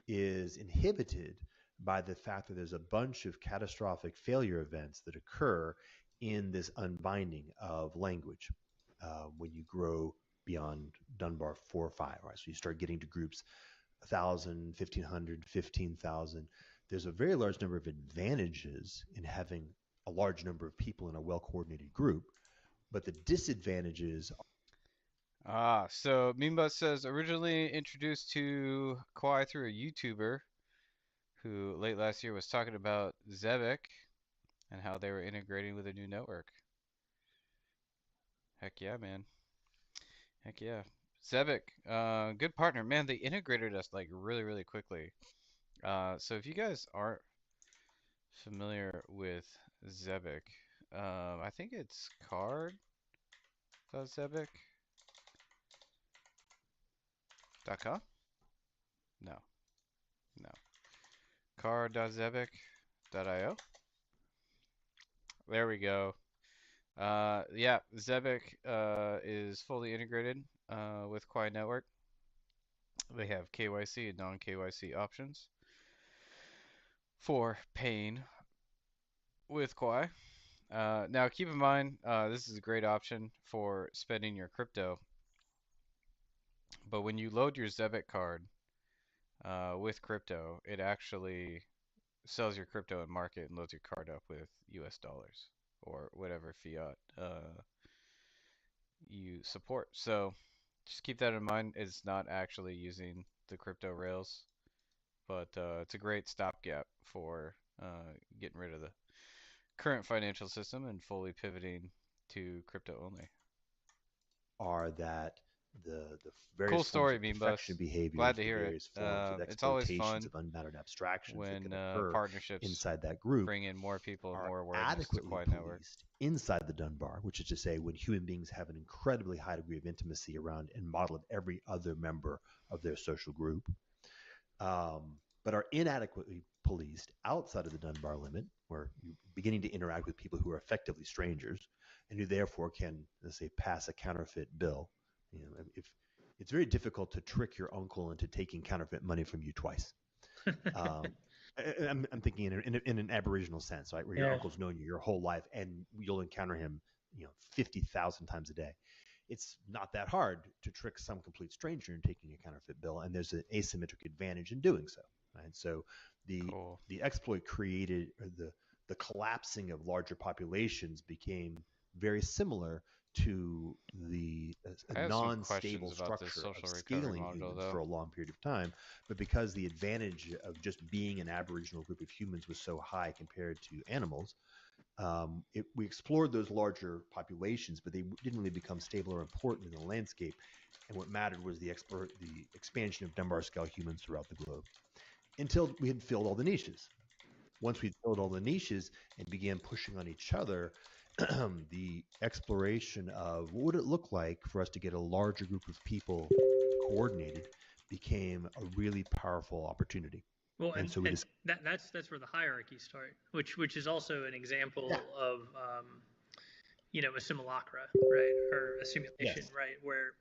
is inhibited by the fact that there's a bunch of catastrophic failure events that occur in this unbinding of language when you grow beyond Dunbar 4 or 5, right? So you start getting to groups 1,000, 1,500, 15,000. There's a very large number of advantages in having a large number of people in a well-coordinated group, but the disadvantages. So Meanbus says originally introduced to Quai through a YouTuber who late last year was talking about Zebek and how they were integrating with a new network. Heck yeah, man. Heck yeah. Zebek, good partner. Man, they integrated us like really, really quickly. So if you guys aren't familiar with Zebek, I think it's card.zebek.com? No, no. Card.zebek.io? There we go. Yeah, Zebek is fully integrated with Quai Network. They have KYC and non-KYC options for paying with Quai. Now, keep in mind, this is a great option for spending your crypto. But when you load your Zebek card with crypto, it actually sells your crypto in market and loads your card up with US dollars or whatever fiat you support. So just keep that in mind. It's not actually using the crypto rails, but it's a great stopgap for getting rid of the current financial system and fully pivoting to crypto only. Are that the various Cool forms story, of perfection Beanbus. behaviors, Glad to the hear it. various forms of It's always exploitations fun of unbounded abstractions that when can occur partnerships inside that group bring in more people and are more awareness to adequately Quai Network. policed inside the Dunbar, which is to say, when human beings have an incredibly high degree of intimacy around and model of every other member of their social group, but are inadequately policed outside of the Dunbar limit, where you're beginning to interact with people who are effectively strangers and who therefore can, let's say, pass a counterfeit bill. If it's very difficult to trick your uncle into taking counterfeit money from you twice. Um, I'm thinking in an Aboriginal sense, right, where your Yeah. uncle's known you your whole life, and you'll encounter him, 50,000 times a day. It's not that hard to trick some complete stranger in taking a counterfeit bill, and there's an asymmetric advantage in doing so. Right? So the Cool. the exploit created, or the collapsing of larger populations became very similar to a I have some non-stable questions about this structure of social recovery scaling module, humans though. for a long period of time. But because the advantage of just being an Aboriginal group of humans was so high compared to animals, we explored those larger populations, but they didn't really become stable or important in the landscape. And what mattered was the expansion of Dunbar scale humans throughout the globe until we had filled all the niches. Once we'd filled all the niches and began pushing on each other, the exploration of what would it look like for us to get a larger group of people coordinated became a really powerful opportunity. Well, And so we and just, that's where the hierarchies start, which is also an example yeah, of a simulacra, right, or a simulation, yes, right, where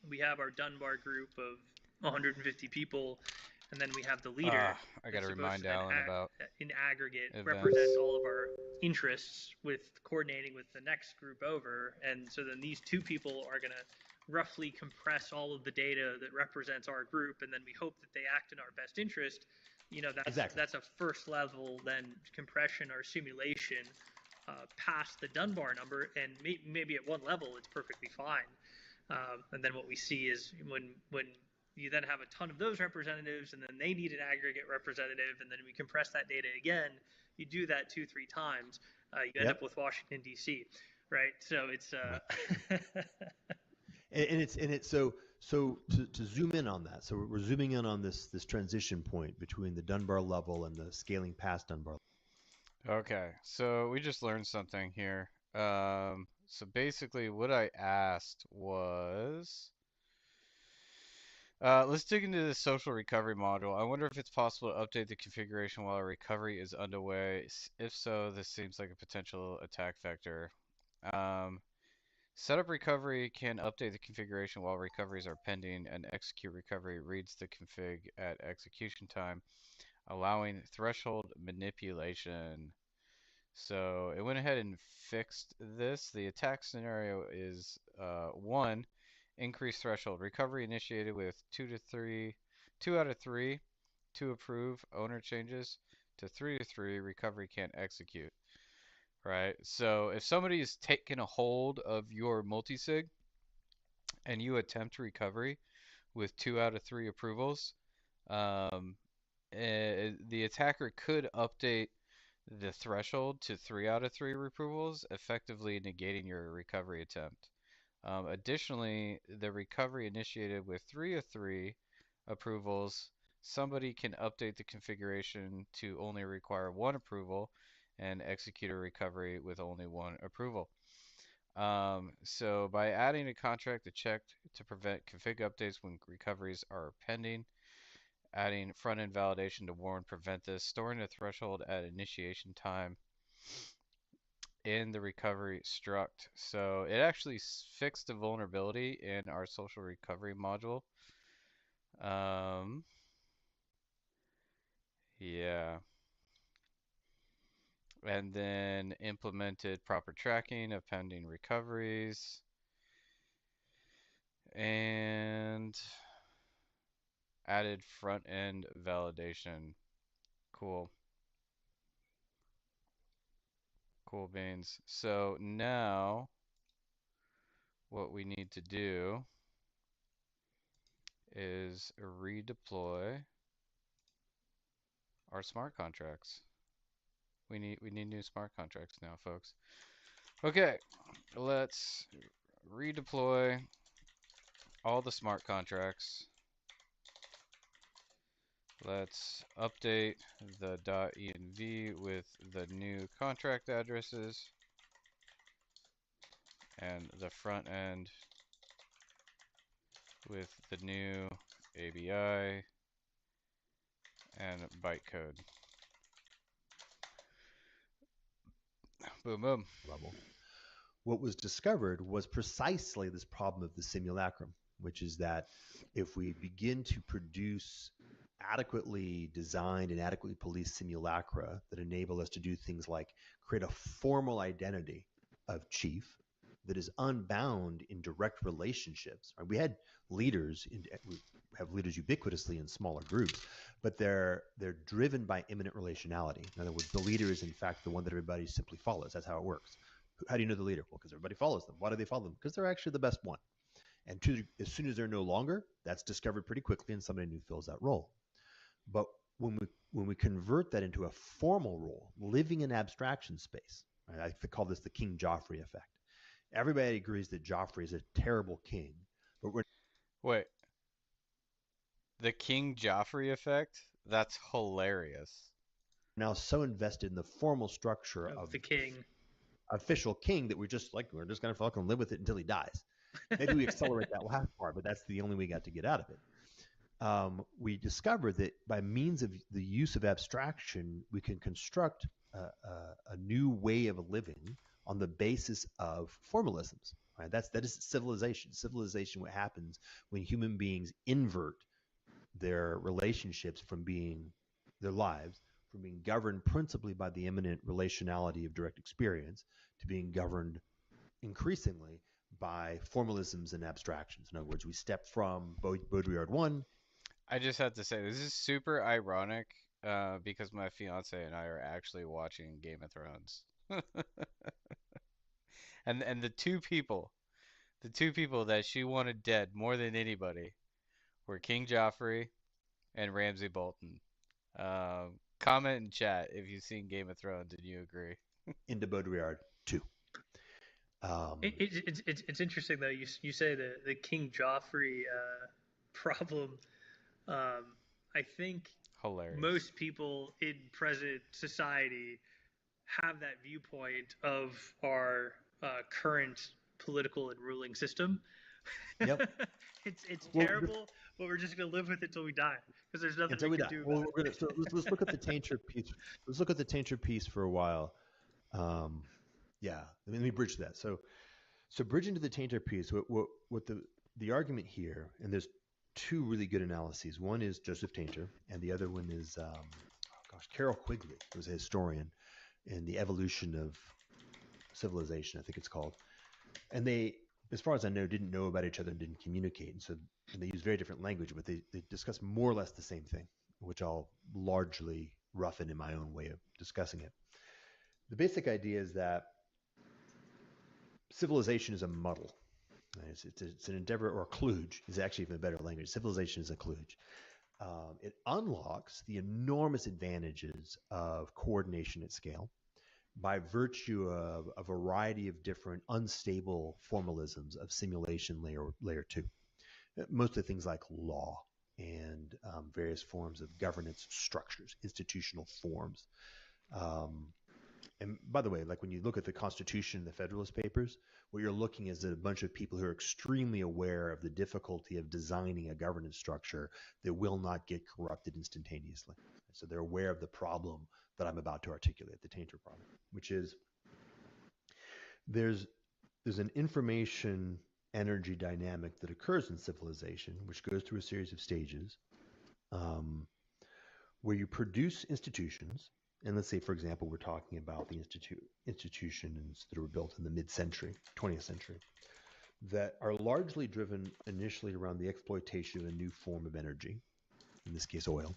we have our Dunbar group of 150 people, and then we have the leader I that's gotta supposed to remind then Alan about in aggregate represent events. all of our interests with coordinating with the next group over, and so then these two people are going to roughly compress all of the data that represents our group, and then we hope that they act in our best interest. exactly. That's a first level then compression or simulation past the Dunbar number, and maybe at one level it's perfectly fine. And then what we see is when you then have a ton of those representatives, and then they need an aggregate representative, and then we compress that data again. You do that 2-3 times, you end Yep. up with Washington D.C. Right? So it's Right. So to zoom in on that. So we're zooming in on this transition point between the Dunbar level and the scaling past Dunbar. Okay, so we just learned something here. So basically, what I asked was, let's dig into the social recovery module. I wonder if it's possible to update the configuration while a recovery is underway. If so, this seems like a potential attack vector. Um, Setup recovery can update the configuration while recoveries are pending, and execute recovery reads the config at execution time, allowing threshold manipulation. So it went ahead and fixed this. The attack scenario is 1, increase threshold. Recovery initiated with 2 out of 3 to approve owner changes, to 3 to 3 recovery can't execute. Right? So if somebody is taking a hold of your multisig and you attempt recovery with 2 out of 3 approvals, um, the attacker could update the threshold to 3 out of 3 approvals, effectively negating your recovery attempt. Additionally, the recovery initiated with 3 of 3 approvals, somebody can update the configuration to only require 1 approval and execute a recovery with only 1 approval. So by adding a contract to check to prevent config updates when recoveries are pending, adding front-end validation to warn prevent this, storing the threshold at initiation time in the recovery struct. So it actually fixed a vulnerability in our social recovery module. Um, yeah. And then implemented proper tracking of pending recoveries. And added front-end validation. Cool. Cool beans. So now what we need to do is redeploy our smart contracts. We need new smart contracts now, folks. Okay, let's redeploy all the smart contracts. Let's update the .env with the new contract addresses and the front end with the new ABI and bytecode. Boom, boom. Level. What was discovered was precisely this problem of the simulacrum, which is that if we begin to produce adequately designed and adequately policed simulacra that enable us to do things like create a formal identity of chief that is unbound in direct relationships. Right? We had leaders, we have leaders ubiquitously in smaller groups, but they're driven by immanent relationality. In other words, the leader is in fact the one that everybody simply follows. That's how it works. How do you know the leader? Well, because everybody follows them. Why do they follow them? Because they're actually the best one. And as soon as they're no longer, that's discovered pretty quickly, and somebody new fills that role. But when we convert that into a formal role, living in abstraction space, right, I call this the King Joffrey effect. Everybody agrees that Joffrey is a terrible king, but we're Wait, the King Joffrey effect? That's hilarious. now so invested in the formal structure Of of the king. official king that we're just gonna fucking live with it until he dies. Maybe we accelerate that last part, but that's the only way we got to get out of it. We discovered that by means of the use of abstraction, we can construct a new way of living on the basis of formalisms. Right? That is civilization. Civilization, what happens when human beings invert their relationships from being their lives from being governed principally by the immanent relationality of direct experience to being governed increasingly by formalisms and abstractions. In other words, we step from Baudrillard 1. I just have to say, this is super ironic because my fiance and I are actually watching Game of Thrones. And the two people that she wanted dead more than anybody were King Joffrey and Ramsay Bolton. Comment in chat if you've seen Game of Thrones and you agree. Into Baudrillard 2. It's interesting though. You say the King Joffrey problem. I think Hilarious. most people in present society have that viewpoint of our current political and ruling system. Yep. It's Well, terrible, but we're just gonna live with it till we die because there's nothing until we we can die. do Well, about it. let's look at the Tainter piece. Let's look at the Tainter piece for a while. Yeah, let me bridge that. So bridging to the Tainter piece, what the argument here, and there's two really good analyses. One is Joseph Tainter, and the other one is Carol Quigley, who was a historian in the evolution of civilization, I think it's called. And they, as far as I know, didn't know about each other and didn't communicate. And they use very different language, but they discuss more or less the same thing, which I'll largely roughen in my own way of discussing it. The basic idea is that civilization is a muddle. It's an endeavor, or a kludge is actually even a better language. Civilization is a kludge. It unlocks the enormous advantages of coordination at scale by virtue of a variety of different unstable formalisms of simulation layer two. Mostly things like law and various forms of governance structures, institutional forms. Um, and by the way, like when you look at the Constitution and the Federalist Papers, what you're looking is at a bunch of people who are extremely aware of the difficulty of designing a governance structure that will not get corrupted instantaneously. So they're aware of the problem that I'm about to articulate, the tainter problem, which is there's an information energy dynamic that occurs in civilization, which goes through a series of stages, where you produce institutions. And let's say, for example, we're talking about the institutions that were built in the mid-century, 20th century, that are largely driven initially around the exploitation of a new form of energy, in this case, oil,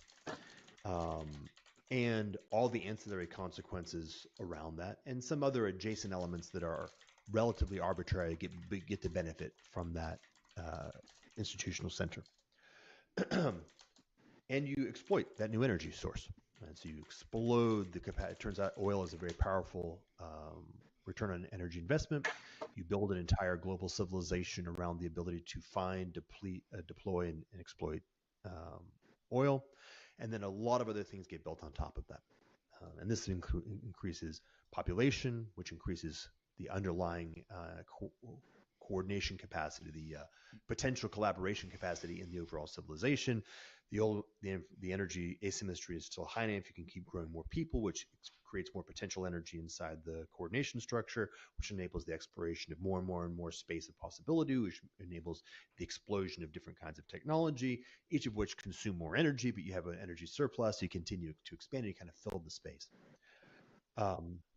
and all the ancillary consequences around that, and some other adjacent elements that are relatively arbitrary get to benefit from that institutional center. And you exploit that new energy source. And so you explode the capacity. It turns out oil is a very powerful return on energy investment. You build an entire global civilization around the ability to find, deploy, and exploit oil. And then a lot of other things get built on top of that. And this increases population, which increases the underlying coordination capacity, the potential collaboration capacity in the overall civilization. The energy asymmetry is still high enough. You can keep growing more people, which creates more potential energy inside the coordination structure, which enables the exploration of more and more and more space of possibility, which enables the explosion of different kinds of technology, each of which consume more energy, but you have an energy surplus, so you continue to expand and you kind of fill the space.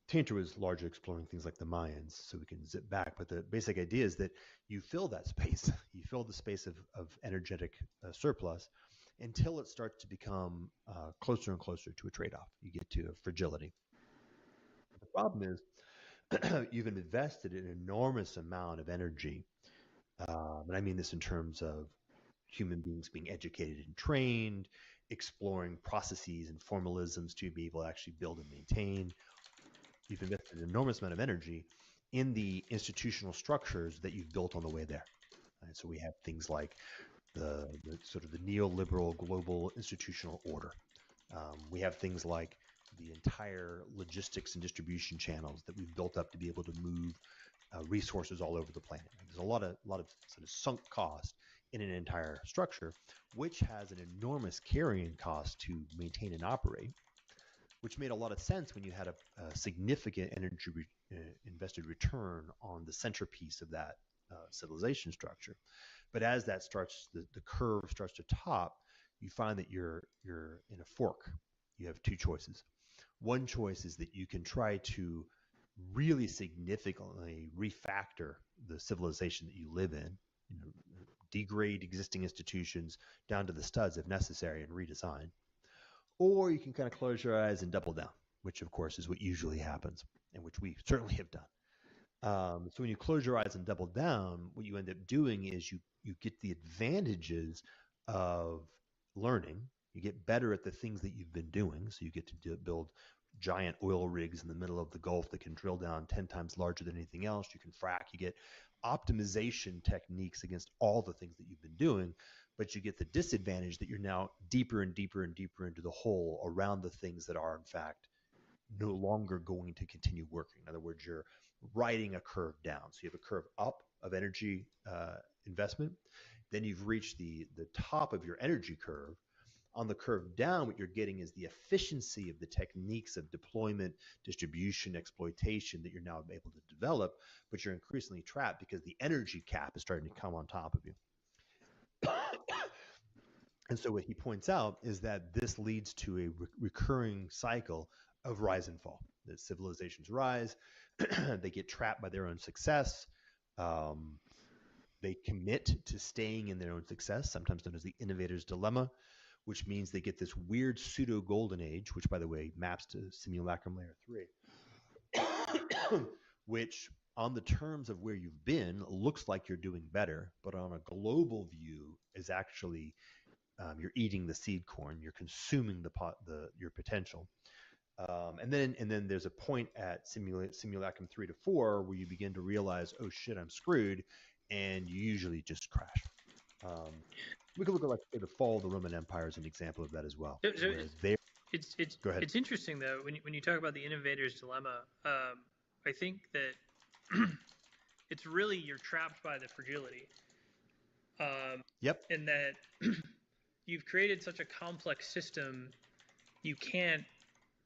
Tainter was largely exploring things like the Mayans, so we can zip back. But the basic idea is that you fill that space. You fill the space of energetic surplus until it starts to become closer and closer to a trade-off. You get to a fragility. The problem is you've invested an enormous amount of energy, and I mean this in terms of human beings being educated and trained, exploring processes and formalisms to be able to actually build and maintain. You've invested an enormous amount of energy in the institutional structures that you've built on the way there. And so we have things like the sort of the neoliberal global institutional order. We have things like the entire logistics and distribution channels that we've built up to be able to move resources all over the planet. There's a lot of sort of sunk cost in an entire structure, which has an enormous carrying cost to maintain and operate, which made a lot of sense when you had a significant energy invested return on the centerpiece of that civilization structure. But as that starts, the curve starts to top, you find that you're in a fork. You have two choices. One choice is that you can try to really significantly refactor the civilization that you live in, degrade existing institutions down to the studs if necessary and redesign. Or you can kind of close your eyes and double down, which of course is what usually happens and which we certainly have done. So when you close your eyes and double down, what you end up doing is you get the advantages of learning. You get better at the things that you've been doing. So you get to build giant oil rigs in the middle of the Gulf that can drill down 10 times larger than anything else. You can frack. You get optimization techniques against all the things that you've been doing, but you get the disadvantage that you're now deeper and deeper and deeper into the hole around the things that are in fact no longer going to continue working. In other words, you're riding a curve down. So you have a curve up of energy investment. Then you've reached the top of your energy curve. On the curve down, what you're getting is the efficiency of the techniques of deployment, distribution, exploitation that you're now able to develop, but you're increasingly trapped because the energy cap is starting to come on top of you. And so what he points out is that this leads to a recurring cycle of rise and fall. That civilizations rise, they get trapped by their own success. They commit to staying in their own success, sometimes known as the innovator's dilemma, which means they get this weird pseudo golden age, which by the way maps to simulacrum layer 3, which on the terms of where you've been looks like you're doing better, but on a global view is actually you're eating the seed corn, you're consuming your potential. And then there's a point at simulacrum 3 to 4 where you begin to realize, oh shit, I'm screwed, and you usually just crash. We could look at like the fall of the Roman Empire as an example of that as well. So it's interesting though when you talk about the innovator's dilemma. I think that it's really you're trapped by the fragility. Yep. And that you've created such a complex system, you can't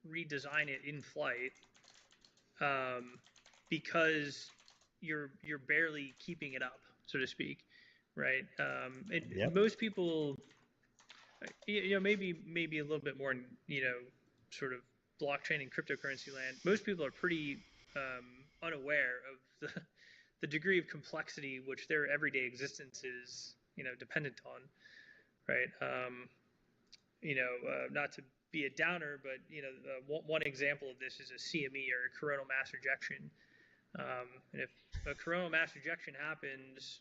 redesign it in flight because you're barely keeping it up, so to speak, right? Yep. Most people, maybe a little bit more in sort of blockchain and cryptocurrency land. Most people are pretty unaware of the degree of complexity which their everyday existence is dependent on, right? Not to be a downer, but one example of this is a CME, or a coronal mass ejection. And if a coronal mass ejection happens,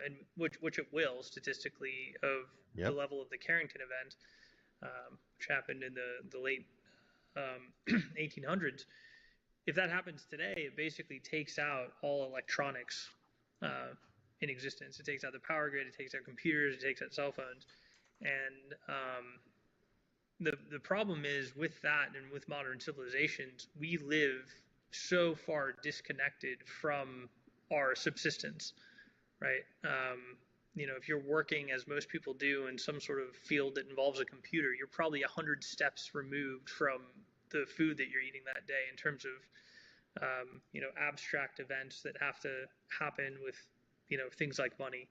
and which it will statistically, of the level of the Carrington event, which happened in the late 1800s, if that happens today, it basically takes out all electronics in existence. It takes out the power grid, it takes out computers, it takes out cell phones. And the problem is with that and with modern civilizations, we live so far disconnected from our subsistence, right? If you're working as most people do in some sort of field that involves a computer, you're probably 100 steps removed from the food that you're eating that day in terms of abstract events that have to happen with things like money.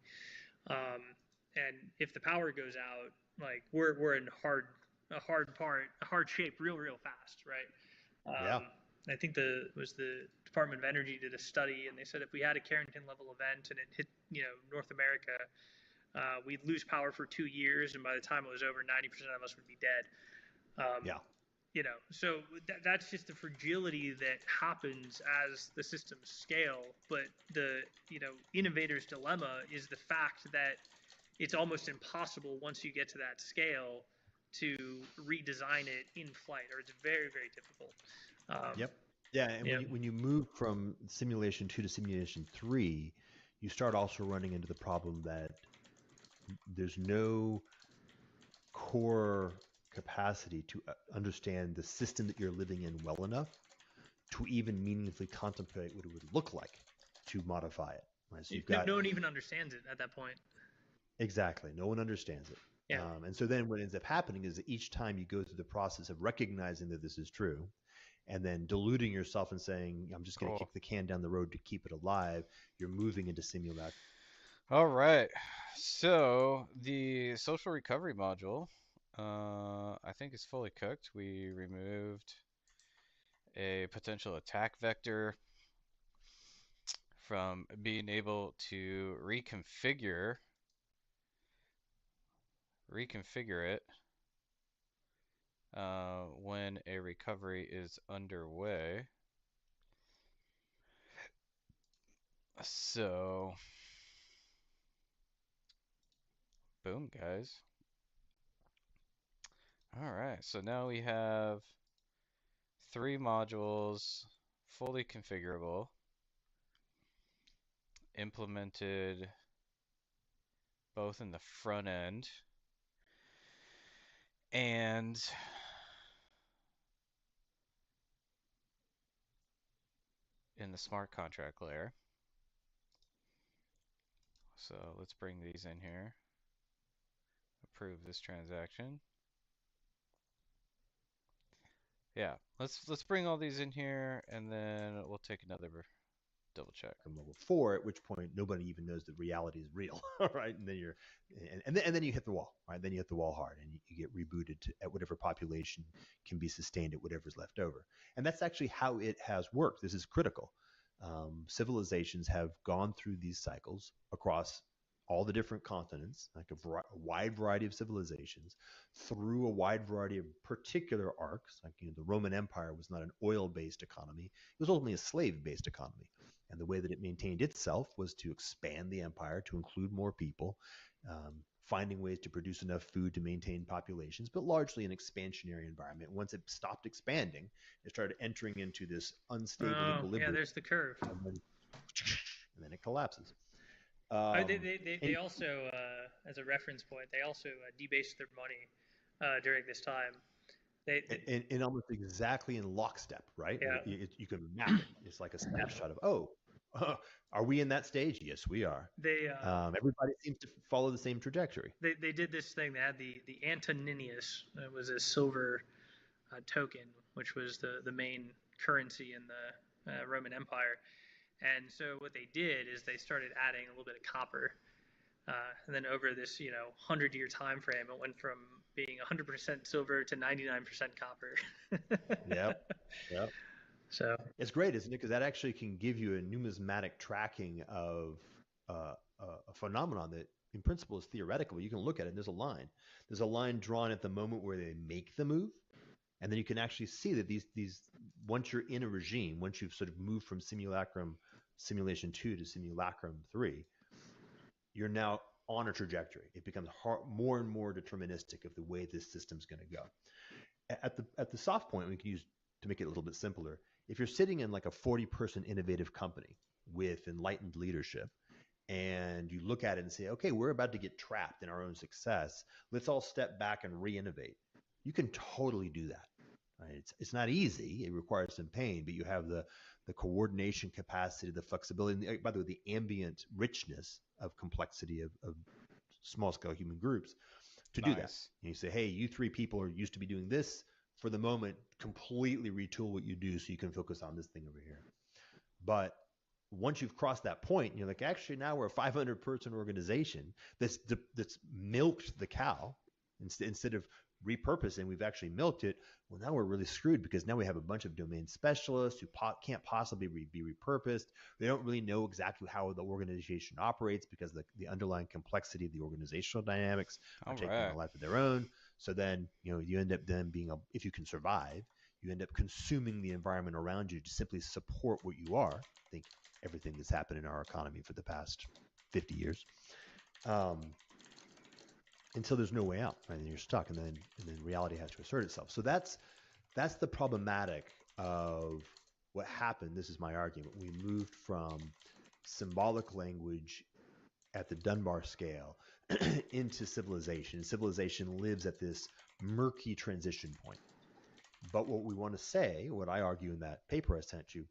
And if the power goes out, like we're in a hard shape real fast, right? Yeah. I think the Department of Energy did a study, and they said if we had a Carrington level event and it hit North America, we'd lose power for 2 years, and by the time it was over, 90% of us would be dead. Yeah. So that's just the fragility that happens as the systems scale. But the innovator's dilemma is the fact that it's almost impossible once you get to that scale to redesign it in flight, or it's very, very difficult. Yep. Yeah, and Yeah. when you move from simulation 2 to simulation 3, you start also running into the problem that there's no core capacity to understand the system that you're living in well enough to even meaningfully contemplate what it would look like to modify it. Right? So you've got No one even understands it at that point. exactly no one understands it. Yeah. And so then what ends up happening is that each time you go through the process of recognizing that this is true, and then deluding yourself and saying, I'm just going to Cool. kick the can down the road to keep it alive, you're moving into simulacrum. All right. So the social recovery module, I think is fully cooked. We removed a potential attack vector from being able to reconfigure it when a recovery is underway. So, boom, guys. All right, so now we have 3 modules fully configurable, implemented both in the front end and in the smart contract layer. So let's bring these in here. Approve this transaction. Yeah, let's bring all these in here, and then we'll take another double check. Level 4, at which point nobody even knows that reality is real, right? And then then you hit the wall, right? Then you hit the wall hard, and you get rebooted at whatever population can be sustained at whatever's left over. And that's actually how it has worked. This is critical. Civilizations have gone through these cycles across all the different continents, like a wide variety of civilizations, through a wide variety of particular arcs. Like the Roman Empire was not an oil-based economy; it was ultimately a slave-based economy. And the way that it maintained itself was to expand the empire to include more people, finding ways to produce enough food to maintain populations, but largely an expansionary environment. Once it stopped expanding, it started entering into this unstable equilibrium. Yeah, there's the curve. And then it collapses. They also, as a reference point, they also debased their money during this time. In almost exactly in lockstep, right? Yeah. You can map it. It's like a snapshot of, are we in that stage? Yes, we are. Everybody seems to follow the same trajectory. They did this thing. They had the Antoninus. It was a silver token, which was the main currency in the Roman Empire. And so what they did is they started adding a little bit of copper. And then over this 100-year time frame, it went from being 100% silver to 99% copper. Yep. So it's great, isn't it? Because that actually can give you a numismatic tracking of a phenomenon that, in principle, is theoretical. You can look at it, and there's a line. There's a line drawn at the moment where they make the move, and then you can actually see that these once you're in a regime, once you've sort of moved from simulation 2 to simulacrum 3, you're now on a trajectory. It becomes more and more deterministic of the way this system's going to go. At the soft point, we can use, to make it a little bit simpler, if you're sitting in like a 40-person innovative company with enlightened leadership, and you look at it and say, okay, we're about to get trapped in our own success. Let's all step back and re-innovate. You can totally do that. Right? It's not easy. It requires some pain, but you have the coordination capacity, the flexibility, and by the way, the ambient richness of complexity of small scale human groups to do that. Nice. And you say, hey, you three people are used to be doing this. For the moment, completely retool what you do so you can focus on this thing over here. But once you've crossed that point, you're like, actually, now we're a 500-person organization that's milked the cow instead of repurposing. We've actually milked it. Well, now we're really screwed because now we have a bunch of domain specialists who can't possibly be repurposed. They don't really know exactly how the organization operates because the underlying complexity of the organizational dynamics are All taking on right. a life of their own. So then, you end up then being if you can survive, you end up consuming the environment around you to simply support what you are. I think everything that's happened in our economy for the past 50 years. Until there's no way out, right? And you're stuck, and then reality has to assert itself. So that's the problematic of what happened. This is my argument. We moved from symbolic language at the Dunbar scale into civilization. Civilization lives at this murky transition point. But what we want to say, what I argue in that paper I sent you,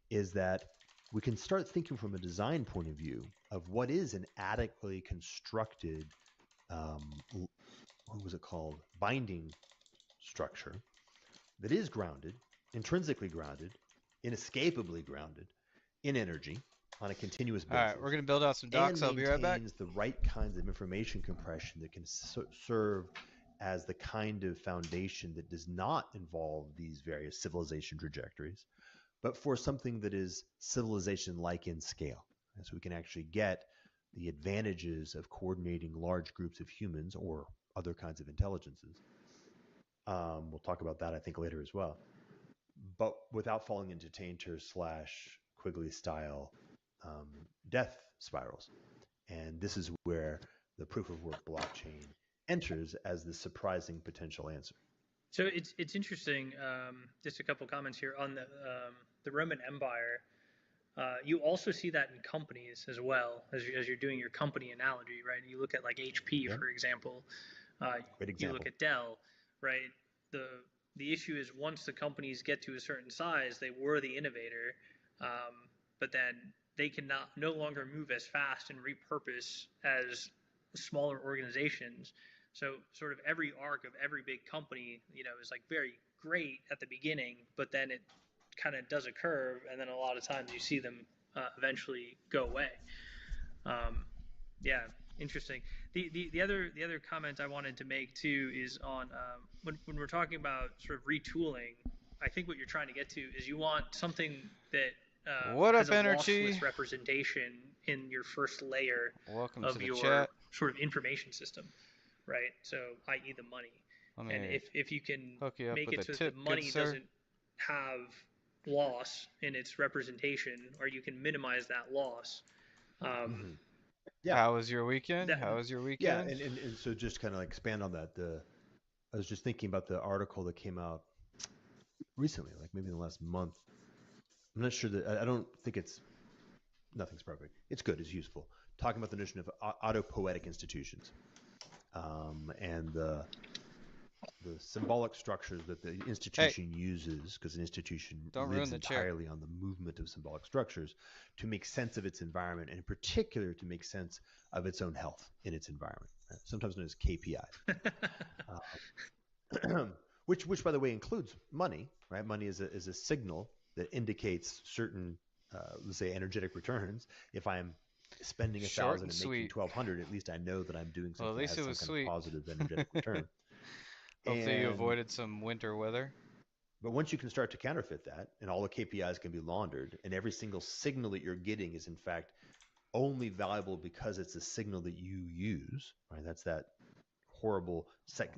is that we can start thinking from a design point of view of what is an adequately constructed, what was it called, binding structure that is grounded, intrinsically grounded, inescapably grounded in energy on a continuous All basis, right, we're gonna build out some and docks. I'll be right back. maintains the right kinds of information compression that can serve as the kind of foundation that does not involve these various civilization trajectories, but for something that is civilization-like in scale. And so we can actually get the advantages of coordinating large groups of humans or other kinds of intelligences. We'll talk about that, I think, later as well. But without falling into Tainter/Quigley style death spirals. And this is where the proof of work blockchain enters as the surprising potential answer. So it's interesting. Just a couple comments here on the Roman Empire. You also see that in companies as well as you're doing your company analogy, right? You look at like HP, Yep. for example. Great You example. look at Dell, right? The issue is once the companies get to a certain size, they were the innovator, but then they can no longer move as fast and repurpose as smaller organizations. So sort of every arc of every big company, is like very great at the beginning, but then it kind of does a curve, and then a lot of times you see them eventually go away. Yeah, interesting. The other comment I wanted to make too is on when we're talking about sort of retooling. I think what you're trying to get to is you want something that What has up, a Energy? lossless representation in your first layer Welcome to of the your chat. sort of information system, right? So, i.e., the money. Let And me if you can hook you up make with it a so that tip, the good money sir. doesn't have loss in its representation, or you can minimize that loss. Mm-hmm. Yeah. How was your weekend? That- How was your Yeah, weekend? and so just kind of like expand on that. I was just thinking about the article that came out recently, like maybe in the last month. I'm not sure that I don't think nothing's perfect. It's good, it's useful. Talking about the notion of autopoetic institutions, and the symbolic structures that the institution uses, because an institution Don't lives ruin the chair. entirely on the movement of symbolic structures to make sense of its environment, and in particular to make sense of its own health in its environment, right? Sometimes known as KPIs, which by the way includes money, right? Money is a signal that indicates certain, let's say, energetic returns. If I'm spending Short 1,000 and and making sweet. 1,200, at least I know that I'm doing Well, at something that least has it some was kind of sweet. positive energetic return. Hopefully you And avoided some winter weather. but once you can start to counterfeit that, and all the KPIs can be laundered, and every single signal that you're getting is in fact only valuable because it's a signal that you use, right? That's that horrible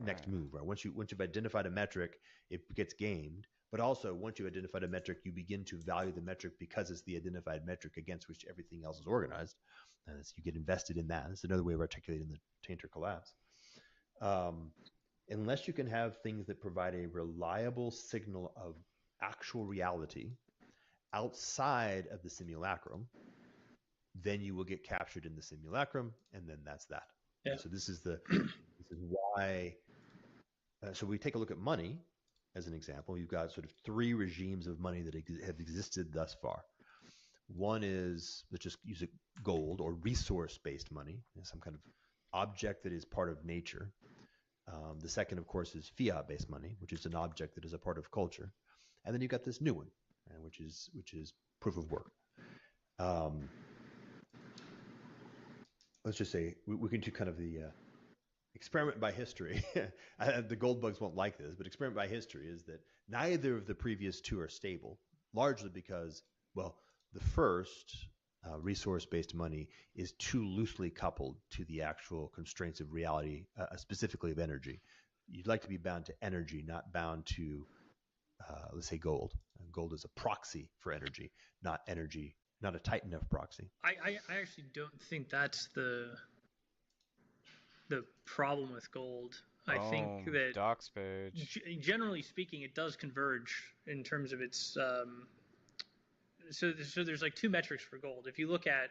next move, right? Once you've identified a metric, it gets gamed. But also, once you've identified a metric, you begin to value the metric because it's the identified metric against which everything else is organized. And so you get invested in that. That's another way of articulating the Tainter collapse. Unless you can have things that provide a reliable signal of actual reality outside of the simulacrum, then you will get captured in the simulacrum, and then that's that. Yeah. So this is why. So we take a look at money as an example. You've got sort of three regimes of money that have existed thus far. One is, let's just use it, gold or resource-based money, some kind of object that is part of nature. The second, of course, is fiat-based money, which is an object that is a part of culture. And then you've got this new one, which is proof of work. Let's just say we can do kind of the experiment by history. The gold bugs won't like this, but experiment by history is that neither of the previous two are stable, largely because, well, the first resource-based money is too loosely coupled to the actual constraints of reality, specifically of energy. You'd like to be bound to energy, not bound to, let's say, gold. Gold is a proxy for energy, not a tight enough proxy. I actually don't think that's the problem with gold. I think that docs page. Generally speaking, it does converge in terms of its. So there's like two metrics for gold. If you look at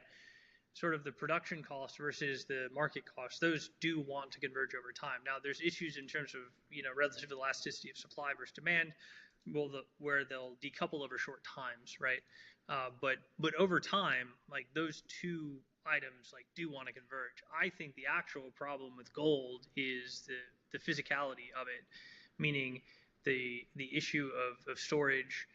sort of the production cost versus the market cost, those do want to converge over time. Now, there's issues in terms of relative elasticity of supply versus demand, where they'll decouple over short times, right? But over time, like those two items like do want to converge. I think the actual problem with gold is the physicality of it, meaning the issue of storage,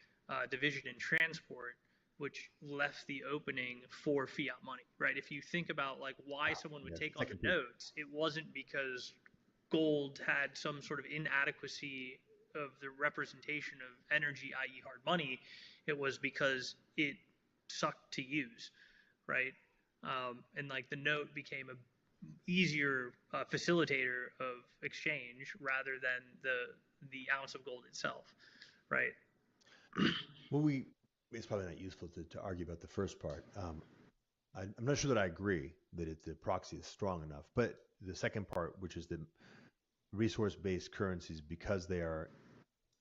division, and transport, which left the opening for fiat money, right? If you think about like why someone would take on the notes, it wasn't because gold had some sort of inadequacy of the representation of energy, i.e. hard money. It was because it sucked to use, right? And like the note became a easier facilitator of exchange rather than the ounce of gold itself, right? Well, it's probably not useful to argue about the first part. I'm not sure that I agree that the proxy is strong enough, but the second part, which is the resource-based currencies, because they are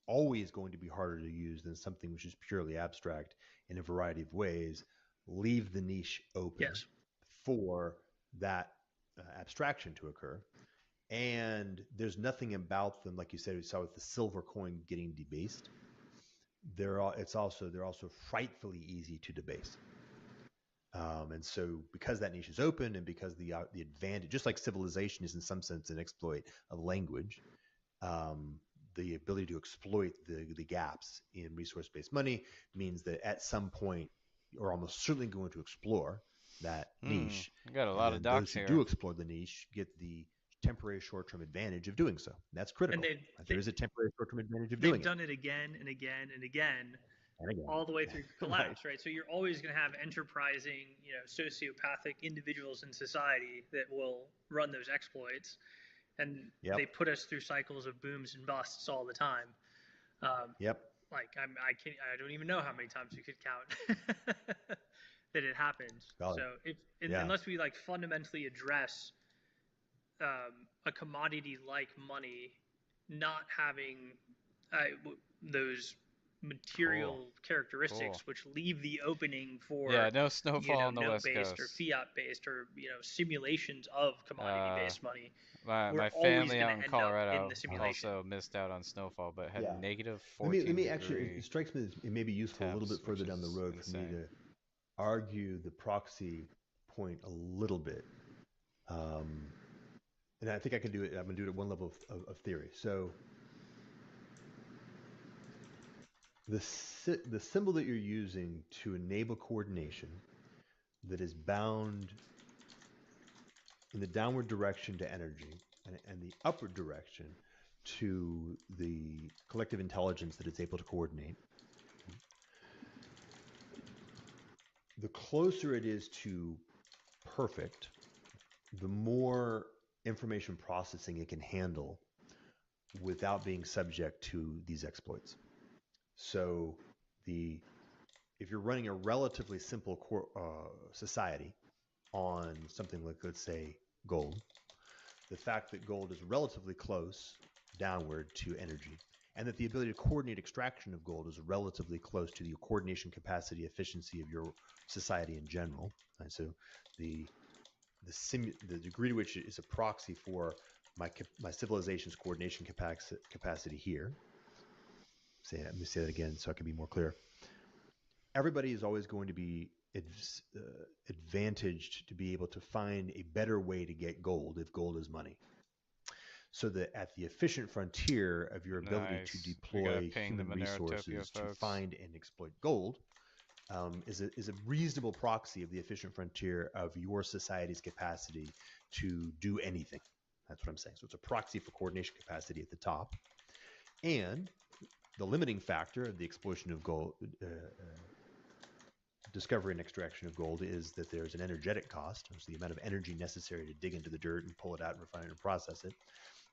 always going to be harder to use than something which is purely abstract in a variety of ways, leave the niche open for that abstraction to occur. And there's nothing about them, like you said, we saw with the silver coin getting debased. They're also frightfully easy to debase. And so because that niche is open and because the advantage, just like civilization is in some sense an exploit of language, the ability to exploit the gaps in resource-based money means that at some point you're almost certainly going to explore that niche. You got a lot of docs here. Those who do explore the niche get the temporary short-term advantage of doing so. And that's critical. There is a temporary shorter-term advantage of doing it. They've done it again and again and again, all the way through collapse, right? So you're always going to have enterprising, sociopathic individuals in society that will run those exploits, and they put us through cycles of booms and busts all the time. Like I don't even know how many times you could count that it happens. So unless we like fundamentally address a commodity like money not having those material characteristics which leave the opening for no snowfall on the West Coast or fiat based or simulations of commodity based money. My family out in Colorado also missed out on snowfall, but had negative 14 let me actually, it strikes me as it may be useful a little bit further down the road for me to argue the proxy point a little bit. And I think I can do it. I'm going to do it at one level of theory. So the symbol that you're using to enable coordination that is bound in the downward direction to energy and the upward direction to the collective intelligence that it's able to coordinate, the closer it is to perfect, the more information processing it can handle without being subject to these exploits. So if you're running a relatively simple society on something like, let's say, gold, the fact that gold is relatively close downward to energy and that the ability to coordinate extraction of gold is relatively close to the coordination capacity efficiency of your society in general. Right? So the the degree to which it is a proxy for my civilization's coordination capacity here. Let me say that again so I can be more clear. Everybody is always going to be advantaged to be able to find a better way to get gold if gold is money. So that at the efficient frontier of your ability to Nice. We gotta deploy ping the human Monerotopia resources to folks. find and exploit gold, is a reasonable proxy of the efficient frontier of your society's capacity to do anything. That's what I'm saying. So it's a proxy for coordination capacity at the top. And the limiting factor of the explosion of gold, discovery and extraction of gold, is that there's an energetic cost. It's the amount of energy necessary to dig into the dirt and pull it out and refine it and process it.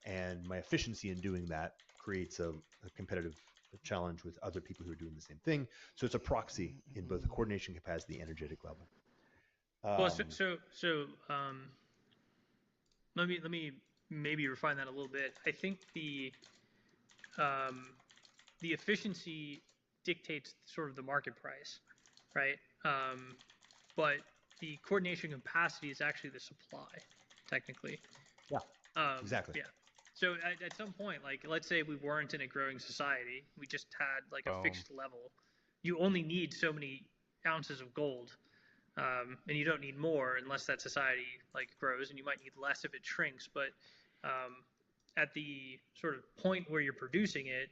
And my efficiency in doing that creates a competitive challenge with other people who are doing the same thing. So it's a proxy in both the coordination capacity and the energetic level. Well, let me maybe refine that a little bit. I think um, the efficiency dictates sort of the market price, right? But the coordination capacity is actually the supply, technically. Yeah, exactly. Yeah. So at some point, like let's say we weren't in a growing society, we just had like a Boom. fixed level. You only need so many ounces of gold, and you don't need more unless that society like grows, and you might need less if it shrinks. But um, at the sort of point where you're producing it,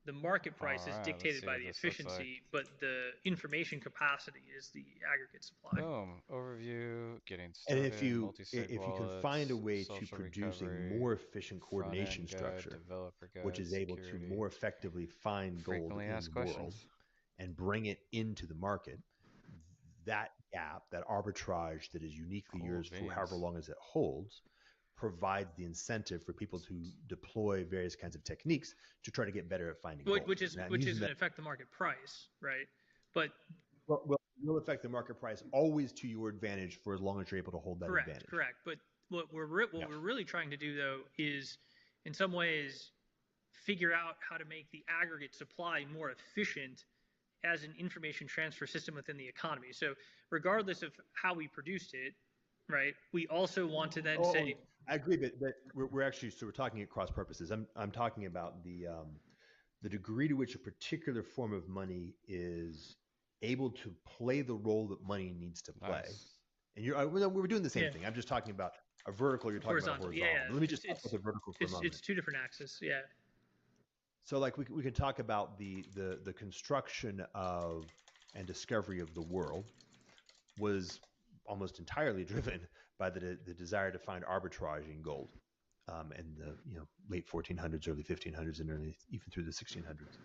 the market price is Alright, let's dictated see by what the this looks like. efficiency, but the information capacity is the aggregate supply. Boom. Overview, getting And if started, you multi-sig if you can find a wallets, way to social produce a recovery, more efficient front coordination end guide, structure, developer which guide, is able to security, more effectively find gold frequently in asked the questions. world and bring it into the market, that gap, that arbitrage that is uniquely Cool yours for however beans. long as it holds, provides the incentive for people to deploy various kinds of techniques to try to get better at finding Which, gold. which is Now, I'm which using is in that. effect the market price, right? But Well, it will affect the market price always to your advantage for as long as you're able to hold that correct, advantage. correct. But what Yeah. we're really trying to do though is, in some ways, figure out how to make the aggregate supply more efficient as an information transfer system within the economy. So regardless of how we produced it, right? We also want to then Oh, say, I agree, but we're actually, so we're talking at cross purposes. I'm talking about the degree to which a particular form of money is able to play the role that money needs to play. Nice. And we're doing the same yeah, thing. I'm just talking about a vertical. You're talking about a horizontal. Yeah, horizontal. But let me yeah. just talk about the vertical for a It's moment. two different axes. Yeah. So, like, we can talk about the construction of and discovery of the world was almost entirely driven by the desire to find arbitrage in gold, in the late 1400s, early 1500s, and early even through the 1600s,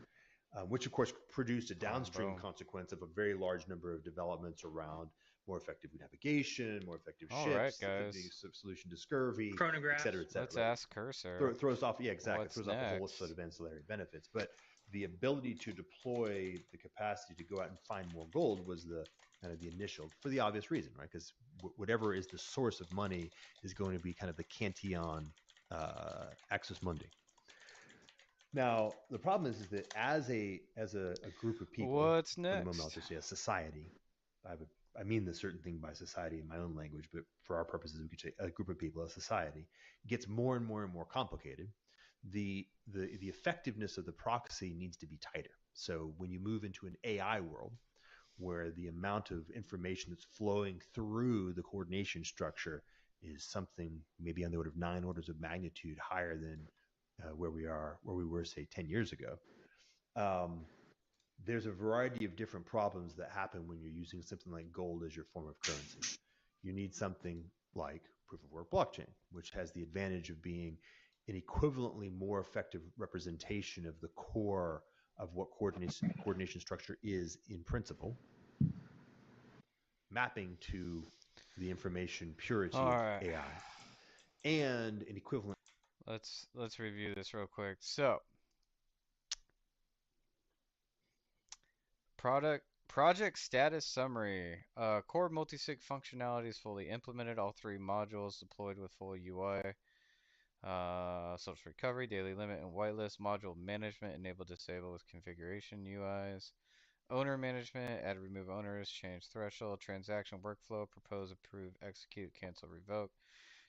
which of course produced a Boom, downstream boom. consequence of a very large number of developments around more effective navigation, more effective Alright, ships, the guys. solution to scurvy, Chronographs. et cetera, Let's right? ask Cursor. Throws off, yeah, exactly. It What's throws off a whole set next? of ancillary benefits. But the ability to deploy the capacity to go out and find more gold was the kind of the initial, for the obvious reason, right? Because whatever is the source of money is going to be kind of the Cantillon axis mundi. Now, the problem is that as a group of people, What's for the moment, I'll next? just say a society. I mean the certain thing by society in my own language, but for our purposes, we could say a group of people, a society, gets more and more and more complicated. The effectiveness of the proxy needs to be tighter. So when you move into an AI world, where the amount of information that's flowing through the coordination structure is something maybe on the order of 9 orders of magnitude higher than where we were, say, 10 years ago. Um, there's a variety of different problems that happen when you're using something like gold as your form of currency. You need something like proof of work blockchain, which has the advantage of being an equivalently more effective representation of the core of what coordination structure is in principle, mapping to the information purity of Alright. AI, and an equivalent. Let's review this real quick. So, project status summary. Core multisig functionality is fully implemented. All three modules deployed with full UI. Social recovery, daily limit, and whitelist module management. Enable, disable with configuration UIs. Owner management, add, remove owners, change threshold, transaction workflow, propose, approve, execute, cancel, revoke.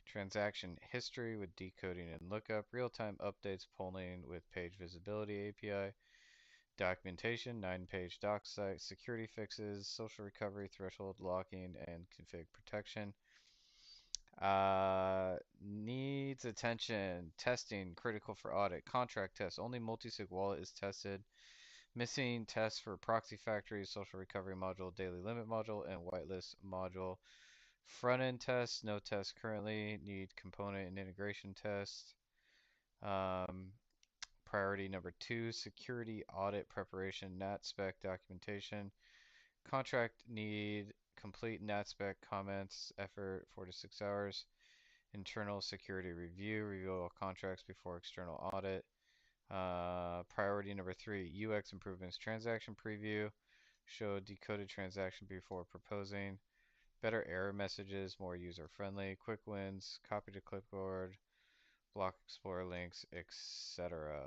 Transaction history with decoding and lookup, real-time updates, polling with page visibility API, documentation, 9-page doc site, security fixes, social recovery, threshold locking, and config protection. Needs attention, testing, critical for audit, contract tests, only multi-sig wallet is tested. Missing tests for proxy factory, social recovery module, daily limit module, and whitelist module. Front end tests, no tests currently. Need component and integration tests. Um, Priority number 2, security audit preparation, NAT spec documentation. Contract need complete NAT spec comments, effort 4 to 6 hours. Internal security review all contracts before external audit. Priority number 3, UX improvements, transaction preview. Show decoded transaction before proposing. Better error messages, more user friendly. Quick wins, copy to clipboard, block explorer links, etc.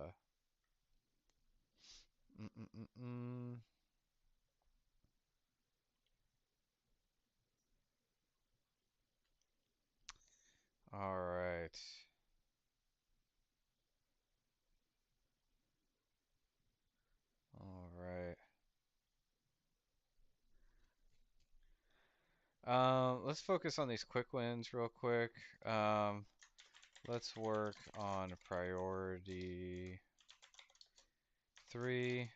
Mm-mm-mm-mm. All right. All right. Let's focus on these quick wins real quick. Um, let's work on priority 3,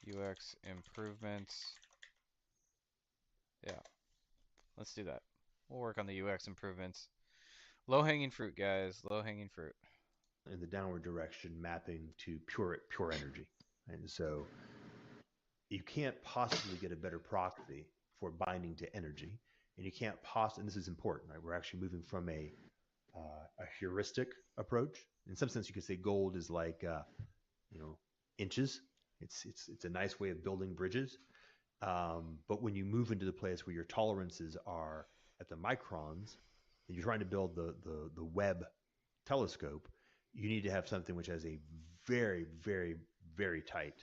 UX improvements. Yeah, let's do that. We'll work on the UX improvements. Low hanging fruit, guys. Low hanging fruit. in the downward direction, mapping to pure energy. And so you can't possibly get a better proxy for binding to energy, and you can't possibly. And this is important, right? We're actually moving from a heuristic approach. In some sense, you could say gold is like you know inches. It's a nice way of building bridges. But when you move into the place where your tolerances are at the microns, and you're trying to build the Webb telescope, you need to have something which has a very, very, very tight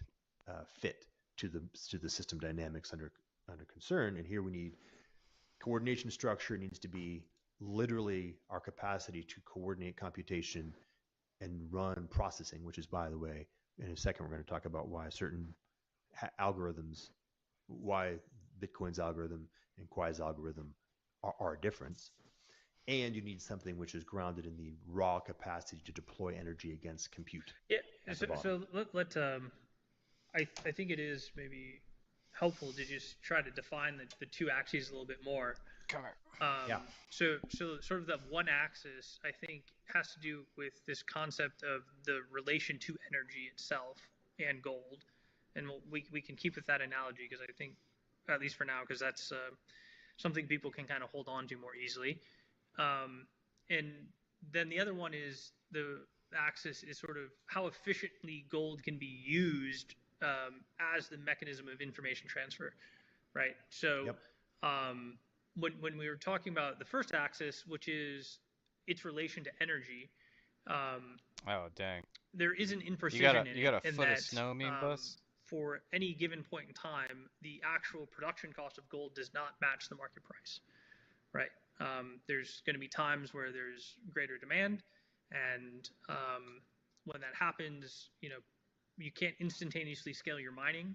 fit to the system dynamics under concern. And here we need coordination structure needs to be literally our capacity to coordinate computation and run processing, which is, by the way, in a second we're going to talk about why certain algorithms, why Bitcoin's algorithm and Quai's algorithm are different. And you need something which is grounded in the raw capacity to deploy energy against compute Yeah. at the So, bottom. so I think it is maybe helpful to just try to define the two axes a little bit more. Come here. Yeah. So sort of the one axis, I think, has to do with this concept of the relation to energy itself and gold. And we can keep with that analogy because I think, at least for now, because that's something people can kind of hold on to more easily. And then the other one is the axis is sort of how efficiently gold can be used as the mechanism of information transfer, right? So Yep. um, when we were talking about the first axis, which is its relation to energy, um, Oh, dang. there is an You got a imprecision in you it, got a in foot of that snow, mean bus? for any given point in time, the actual production cost of gold does not match the market price, right? There's going to be times where there's greater demand, and when that happens, you can't instantaneously scale your mining.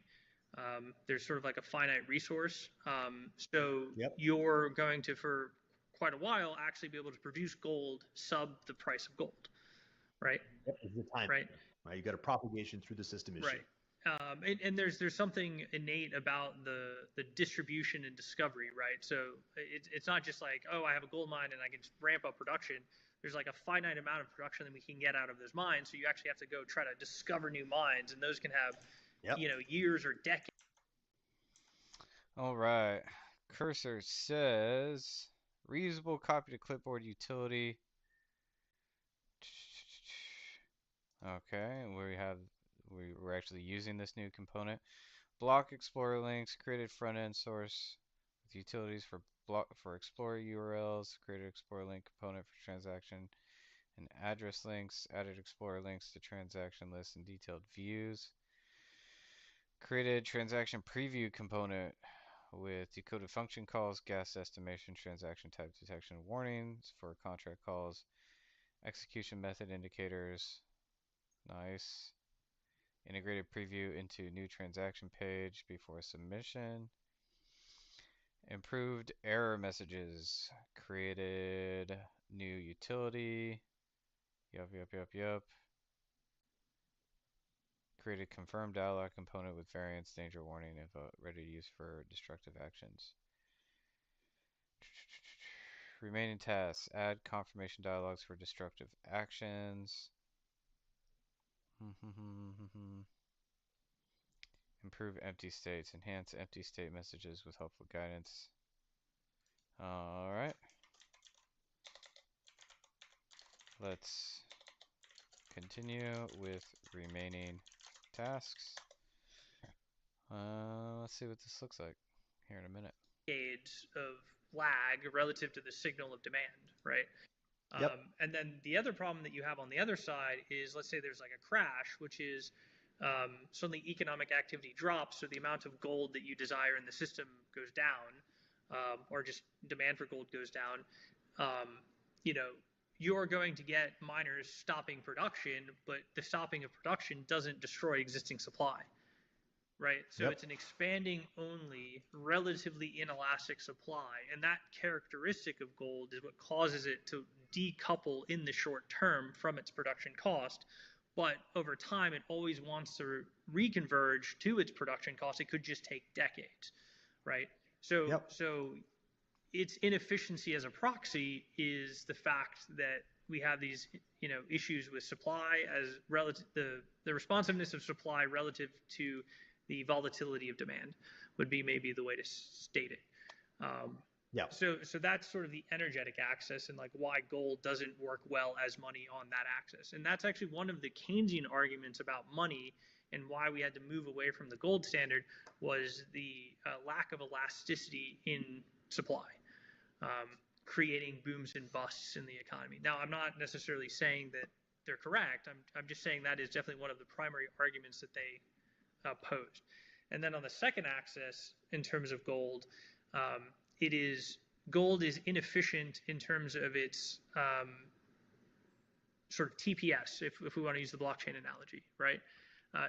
There's sort of like a finite resource, so Yep. you're going to, for quite a while, actually be able to produce gold sub the price of gold, right? Yep. It's the time. Right. Right. You got a propagation through the system issue. Right. And there's something innate about the distribution and discovery, right? So it's not just like, oh, I have a gold mine and I can just ramp up production. There's like a finite amount of production that we can get out of those mines. So you actually have to go try to discover new mines, and those can have, Yep. years or decades. All right. Cursor says reusable copy to clipboard utility. Okay, we're actually using this new component. Block Explorer links, created front end source with utilities for Explorer URLs, created Explorer link component for transaction and address links, added Explorer links to transaction lists and detailed views. Created transaction preview component with decoded function calls, gas estimation, transaction type detection warnings for contract calls, execution method indicators. Nice. Integrated preview into new transaction page before submission. Improved error messages. Created new utility. Yup. Created confirmed dialog component with variance, danger warning, info ready to use for destructive actions. Remaining tasks. Add confirmation dialogues for destructive actions. Improve empty states. Enhance empty state messages with helpful guidance. Alright. Let's continue with remaining tasks. Let's see what this looks like here in a minute. Decades of lag relative to the signal of demand, right? Yep. And then the other problem that you have on the other side is, let's say there's like a crash, which is suddenly economic activity drops, so the amount of gold that you desire in the system goes down, or just demand for gold goes down. You know, you're going to get miners stopping production, but the stopping of production doesn't destroy existing supply, right? So Yep. it's an expanding only, relatively inelastic supply. And that characteristic of gold is what causes it to decouple in the short term from its production cost. But over time, it always wants to reconverge to its production cost. It could just take decades, right? So, Yep. so its inefficiency as a proxy is the fact that we have these, issues with supply as relative the responsiveness of supply relative to the volatility of demand would be maybe the way to state it. Yeah. So that's sort of the energetic axis and like why gold doesn't work well as money on that axis. And that's actually one of the Keynesian arguments about money and why we had to move away from the gold standard was the lack of elasticity in supply, creating booms and busts in the economy. Now, I'm not necessarily saying that they're correct. I'm just saying that is definitely one of the primary arguments that they posed. And then on the second axis, in terms of gold, gold is inefficient in terms of its sort of TPS, if we want to use the blockchain analogy, right?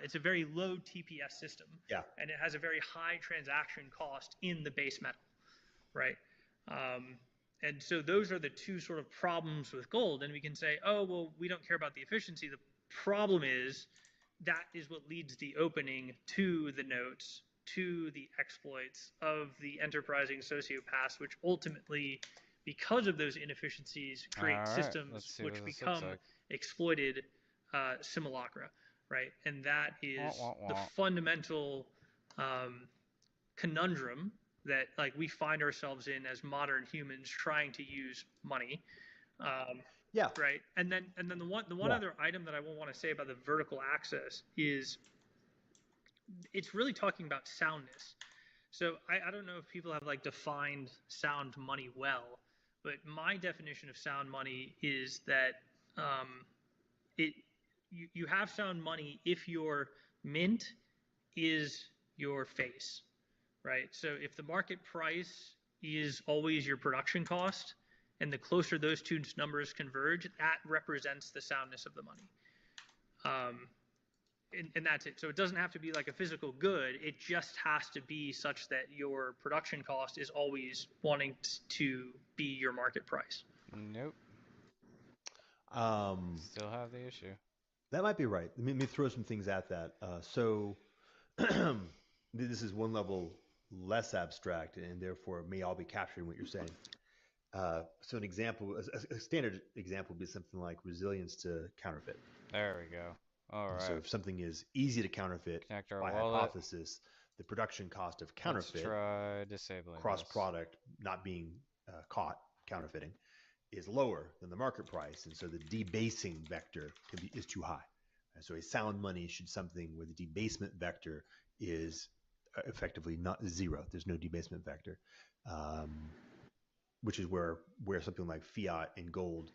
It's a very low TPS system, Yeah. and it has a very high transaction cost in the base metal, right? And so those are the two sort of problems with gold. And we can say, oh, well, we don't care about the efficiency. The problem is that is what leads the opening to the notes, to the exploits of the enterprising sociopaths, which ultimately, because of those inefficiencies, create systems which become exploited simulacra, right? And that is the fundamental conundrum that like we find ourselves in as modern humans trying to use money. Yeah. Right. And then the one other item that I will want to say about the vertical axis is it's really talking about soundness. So I don't know if people have like defined sound money well, but my definition of sound money is that you have sound money if your mint is your face, right? So if the market price is always your production cost, and the closer those two numbers converge, that represents the soundness of the money. And that's it. So it doesn't have to be like a physical good. It just has to be such that your production cost is always wanting to be your market price. Nope. Still have the issue. That might be right. Let me throw some things at that. So this is one level less abstract, and therefore may all be capturing what you're saying. So an example, a standard example would be something like resilience to counterfeit. There we go. All right. So if something is easy to counterfeit by hypothesis, the production cost of counterfeit, let's try disabling cross product not being caught counterfeiting, is lower than the market price, and so the debasing vector is too high. And so a sound money should something where the debasement vector is effectively not zero. There's no debasement vector, which is where something like fiat and gold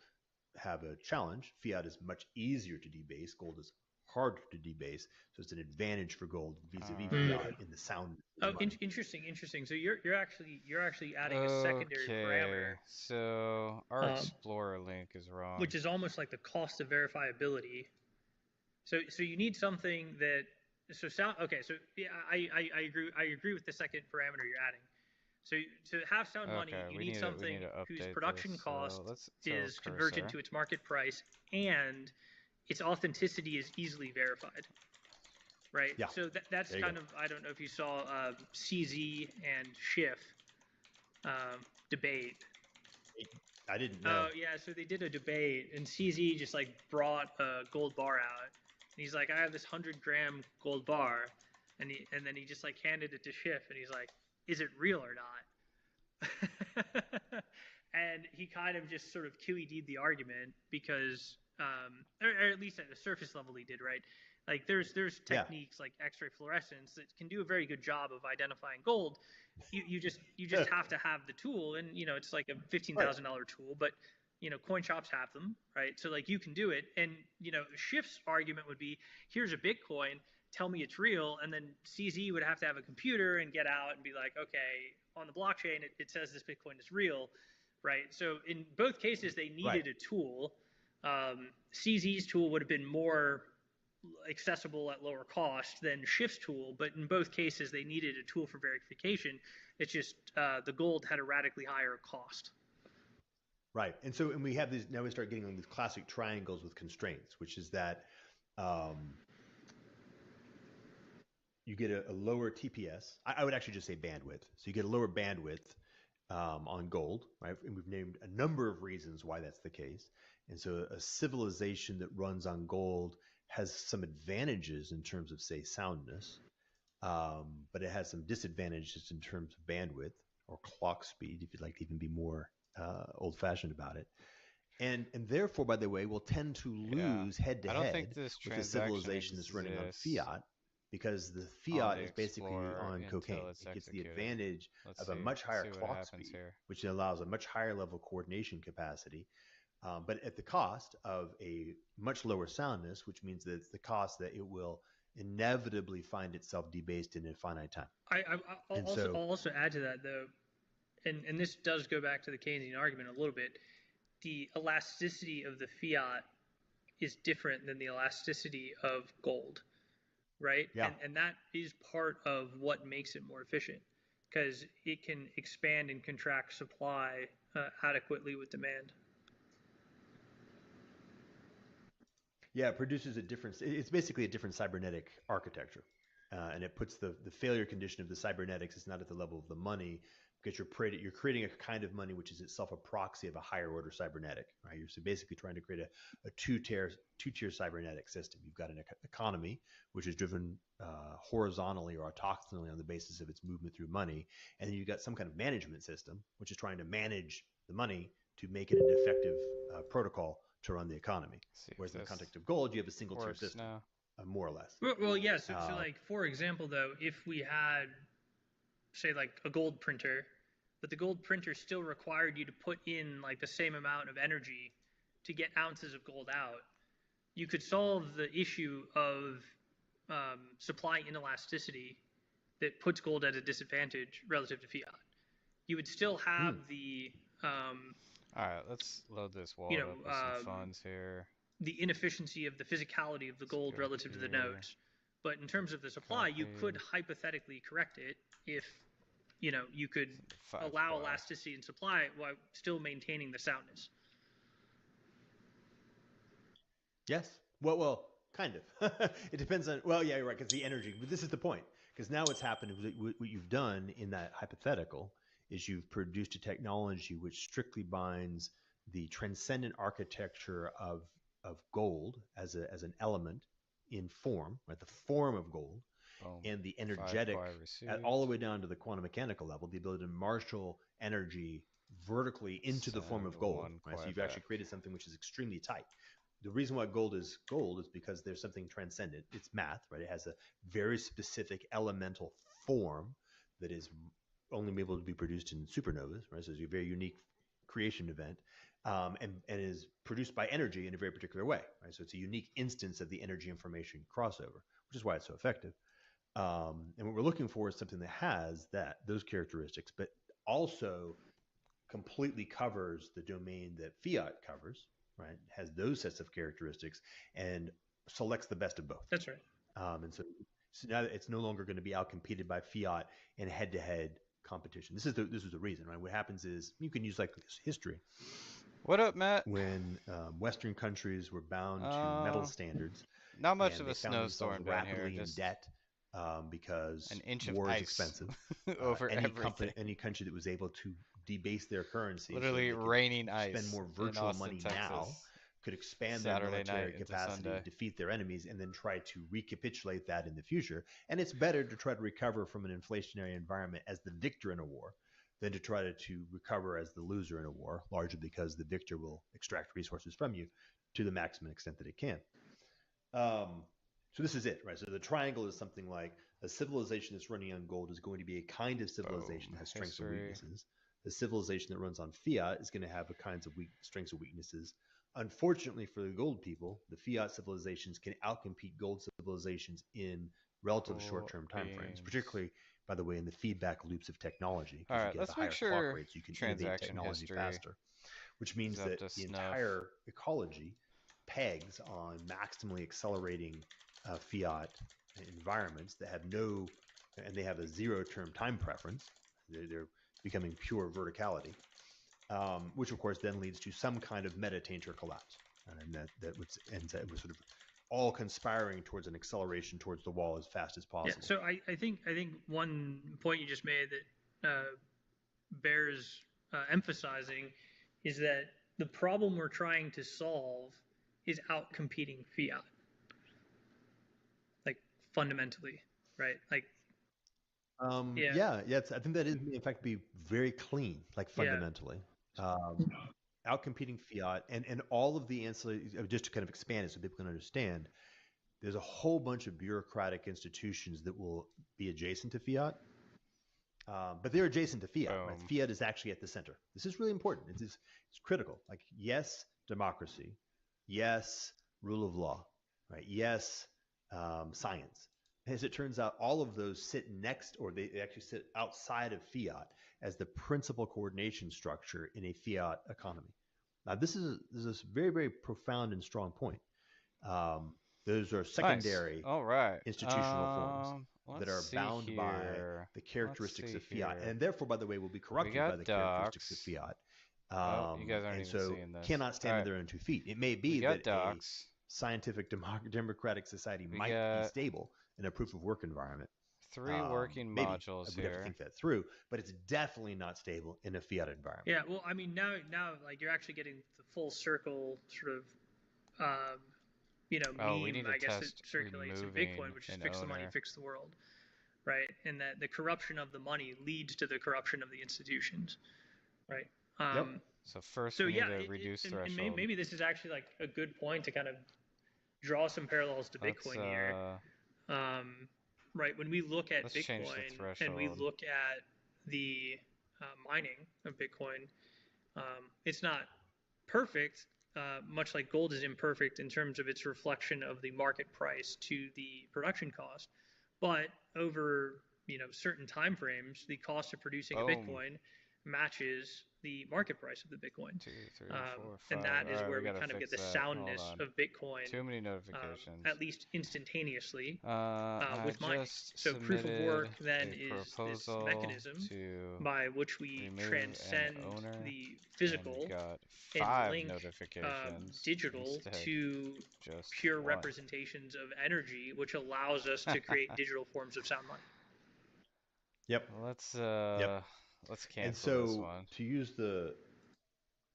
have a challenge. Fiat is much easier to debase. Gold is harder to debase. So it's an advantage for gold vis-a-vis fiat in the sound of Oh, the money. interesting. So you're actually adding a secondary Okay, parameter, so our um, Explorer link is wrong. which is almost like the cost of verifiability. So you need something that so sound okay. So yeah, I agree with the second parameter you're adding. So to have sound money, Okay, you we need need to something whose update production this. cost So let's tell is convergent cursor. to its market price and its authenticity is easily verified. Right. Yeah, So that's there you go. kind of I don't know if you saw CZ and Schiff debate. I didn't know. Oh yeah, so they did a debate, and CZ just like brought a gold bar out, and he's like, "I have this 100-gram gold bar," and then he just like handed it to Schiff, and he's like, "Is it real or not?" And he kind of just sort of QED'd the argument because, or at least at the surface level, he did right. Like there's Yeah, techniques like X-ray fluorescence that can do a very good job of identifying gold. You just have to have the tool, and it's like a fifteen right. thousand dollar tool, but coin shops have them, right? So like you can do it, and Schiff's argument would be, here's a Bitcoin, tell me it's real, and then CZ would have to have a computer and get out and be like, okay, on the blockchain it says this Bitcoin is real, right? So in both cases they Right. needed a tool. CZ's tool would have been more accessible at lower cost than Schiff's tool, but in both cases they needed a tool for verification. It's just the gold had a radically higher cost. Right. And we have these, now we start getting on these classic triangles with constraints, which is that you get a lower TPS. I would actually just say bandwidth. So you get a lower bandwidth on gold, right? And we've named a number of reasons why that's the case. And so a civilization that runs on gold has some advantages in terms of, say, soundness, but it has some disadvantages in terms of bandwidth or clock speed, if you'd like to even be more old-fashioned about it. And therefore, by the way, will tend to Yeah, lose head to I don't think head this with a transaction civilization that's running on exists fiat, because the on fiat the is basically Explorer on cocaine. until it's It gets the executed. advantage Let's of a see. much Let's higher see what clock happens speed, here. which allows a much higher level coordination capacity, but at the cost of a much lower soundness, which means that it's the cost that it will inevitably find itself debased in a finite time. I'll And also so, I'll also add to that though, and this does go back to the Keynesian argument a little bit. The elasticity of the fiat is different than the elasticity of gold, right? yeah, And that is part of what makes it more efficient because it can expand and contract supply adequately with demand. yeah, it produces a different. It's basically a different cybernetic architecture, and it puts the failure condition of the cybernetics is not at the level of the money because you're creating a kind of money which is itself a proxy of a higher order cybernetic, right? You're so basically trying to create a two tier cybernetic system. You've got an economy which is driven horizontally or autochthonally on the basis of its movement through money, and then you've got some kind of management system which is trying to manage the money to make it an effective protocol to run the economy. Let's see if Whereas in the this context of gold, you have a single tier works system, now. more or less. Well, yeah. So Uh, like for example, though, if we had say like a gold printer, but the gold printer still required you to put in like the same amount of energy to get ounces of gold out, you could solve the issue of supply inelasticity that puts gold at a disadvantage relative to fiat. You would still have um, All right, let's load this you wallet know, up with some funds here. the inefficiency of the physicality of the Let's gold go relative to the here. nodes. But in terms of the supply, you could Copy. hypothetically correct it if you could Send to 5 allow Quai. elasticity in supply while still maintaining the soundness. yes. Well, kind of. It depends on. Well, yeah, you're right. Because the energy. But this is the point. Because now what's happened, what you've done in that hypothetical, is you've produced a technology which strictly binds the transcendent architecture of gold as an element in form, right? The form of gold, Boom. and the 5 energetic Quai at all received. the way down to the quantum mechanical level, the ability to marshal energy vertically into the form Send of gold, 1 right? So Quai you've back. actually created something which is extremely tight. The reason why gold is because there's something transcendent. It's math, right? It has a very specific elemental form that is only able to be produced in supernovas, right? So it's a very unique creation event, and is produced by energy in a very particular way, right? So it's a unique instance of the energy information crossover, which is why it's so effective. And what we're looking for is something that has those characteristics, but also completely covers the domain that fiat covers, right? Has those sets of characteristics and selects the best of both. That's right. So now it's no longer going to be outcompeted by fiat in head-to-head competition. This is the reason, right? What happens is you can use like history. What up, Matt? When Western countries were bound to metal standards Not much and of they a found themselves snowstorm down here. rapidly in Just debt because an inch of war is ice expensive. over Any everything. any country that was able to debase their currency so that Literally they could raining spend ice more in virtual Austin, money now Texas. could expand their Saturday night military into capacity to Sunday. defeat their enemies and then try to recapitulate that in the future. And it's better to try to recover from an inflationary environment as the victor in a war than to try to recover as the loser in a war, largely because the victor will extract resources from you to the maximum extent that it can. So this is it, right? So the triangle is something like a civilization that's running on gold is going to be a kind of civilization Boom. that has strengths and History. weaknesses. The civilization that runs on fiat is going to have a kinds of strengths and weaknesses. Unfortunately for the gold people, the fiat civilizations can outcompete gold civilizations in relative Cool short-term time frames, beans. particularly, by the way, in the feedback loops of technology, All because you right, get the let's make higher clock sure rates, you can innovate transaction technology history faster, which is means up that to the snuff. entire ecology pegs on maximally accelerating fiat environments that have and they have a zero-term time preference. They're becoming pure verticality, which of course then leads to some kind of meta-tainter collapse, and that ends up with sort of all conspiring towards an acceleration towards the wall as fast as possible. Yeah. So I think one point you just made that bears emphasizing is that the problem we're trying to solve is out competing fiat, like fundamentally, right? Like yeah, I think that is in fact be very clean, like fundamentally. Outcompeting fiat and all of the ancillary, just to kind of expand it so people can understand, there's a whole bunch of bureaucratic institutions that will be adjacent to fiat, but they're adjacent to fiat, right? Fiat is actually at the center. This is really important. It's critical. Like, yes, democracy. Yes, rule of law, right? Yes, science. As it turns out, all of those sit next, or they actually sit outside of fiat as the principal coordination structure in a fiat economy. Now, this is a very, very profound and strong point. Those are secondary institutional forms that are bound by the characteristics of fiat, and therefore, by the way, will be corrupted by the characteristics of fiat. You guys aren't and even so seeing this. cannot stand on their own 2 feet. It may be that a scientific democratic society might be stable in a proof of work environment. 3 working maybe. modules We'd have to think that through, but it's definitely not stable in a fiat environment. Yeah, well, I mean, now like you're actually getting the full circle sort of meme, I guess, that circulates in Bitcoin, which is fix the money, fix the world, right? And that the corruption of the money leads to the corruption of the institutions, right? Yep. So first we need to reduce threshold. And maybe this is actually like a good point to kind of draw some parallels to Bitcoin here. Right, when we look at Bitcoin and we look at the mining of Bitcoin, it's not perfect, much like gold is imperfect in terms of its reflection of the market price to the production cost. But over certain time frames, the cost of producing a Bitcoin matches the market price of the Bitcoin. 2, 3, 4, 5. And that is where we kind of get the soundness of Bitcoin. Too many notifications. At least instantaneously with mining. So proof of work then is this mechanism by which we transcend the physical and link digital to pure representations of energy, which allows us to create digital forms of sound money. Yep. Let's cancel this one. To use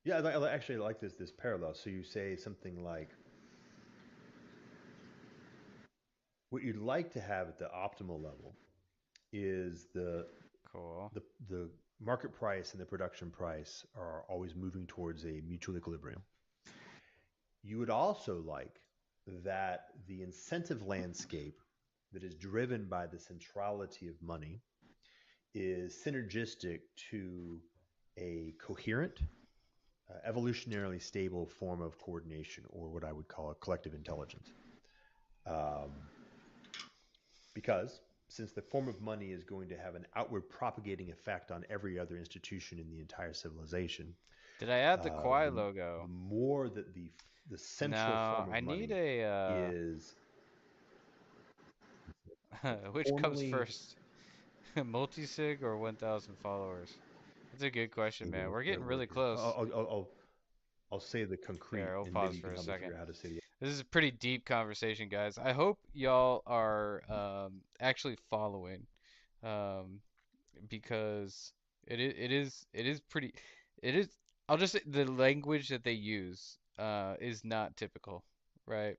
I actually like this parallel. So you say something like, what you'd like to have at the optimal level is the market price and the production price are always moving towards a mutual equilibrium. You would also like that the incentive landscape that is driven by the centrality of money is synergistic to a coherent, evolutionarily stable form of coordination, or what I would call a collective intelligence. Um, because since the form of money is going to have an outward propagating effect on every other institution in the entire civilization, Did I add the uh, Quai the the logo? more that the central No, form I of need money a is which comes formally, first? Multisig or 1,000 followers? That's a good question, man. We're getting really close. I'll say the concrete, Here, I'll and maybe pause you for can a help me second. figure out how to say the. This is a pretty deep conversation, guys. I hope y'all are actually following, um, because it is pretty. It is. I'll just say the language that they use is not typical, right?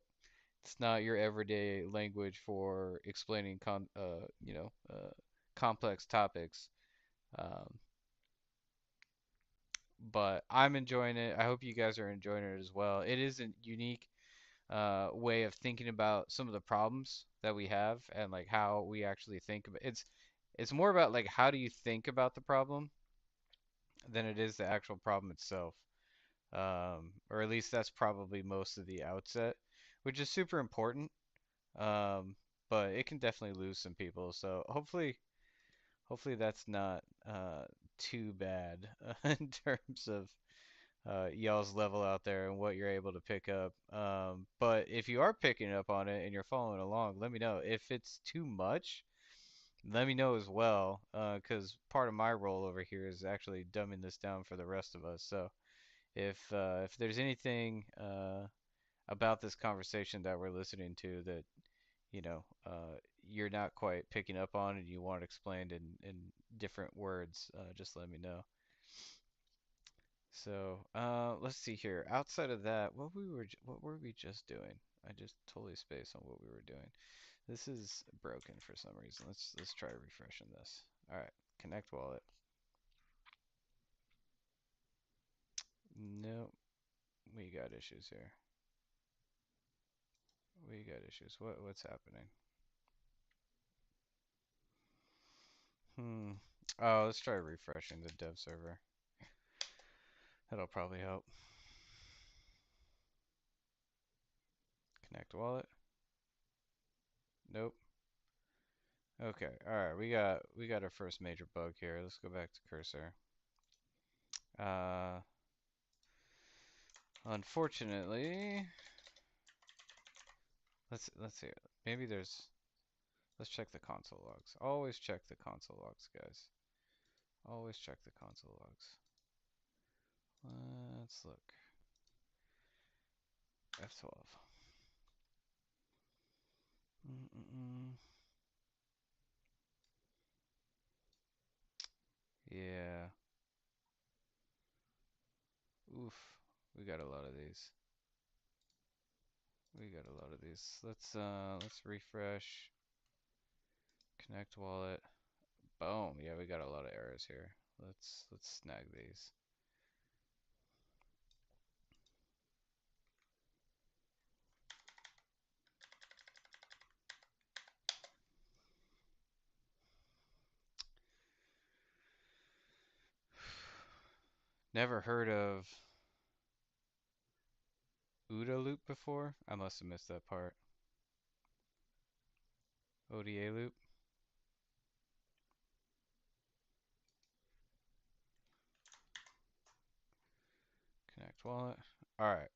It's not your everyday language for explaining complex topics. Um, but I'm enjoying it. I hope you guys are enjoying it as well. It is a unique way of thinking about some of the problems that we have and like how we actually think about it's more about like how do you think about the problem than it is the actual problem itself. Or at least that's probably most of the outset, which is super important. Um, but it can definitely lose some people. So hopefully that's not too bad in terms of y'all's level out there and what you're able to pick up. But if you are picking up on it and you're following along, let me know. If it's too much, let me know as well, because part of my role over here is actually dumbing this down for the rest of us. So if there's anything about this conversation that we're listening to that you're not quite picking up on and you want it explained in different words, just let me know. So, let's see here. Outside of that, what were we just doing? I just totally spaced on what we were doing. This is broken for some reason. Let's try refreshing this. All right, connect wallet. Nope, we got issues here. We got issues. What's happening? Hmm. Oh, let's try refreshing the dev server. That'll probably help. Connect wallet. Nope. Okay. All right. We got our first major bug here. Let's go back to cursor. Uh, Unfortunately, let's see. Maybe there's. Let's check the console logs. Always check the console logs, guys. Always check the console logs. Let's look. F12. Mm-mm-mm. Yeah. Oof. We got a lot of these. We got a lot of these. Let's refresh. Connect wallet. Boom. Yeah, we got a lot of errors here. Let's snag these. Never heard of OODA loop before? I must have missed that part. ODA loop. Connect wallet. All right.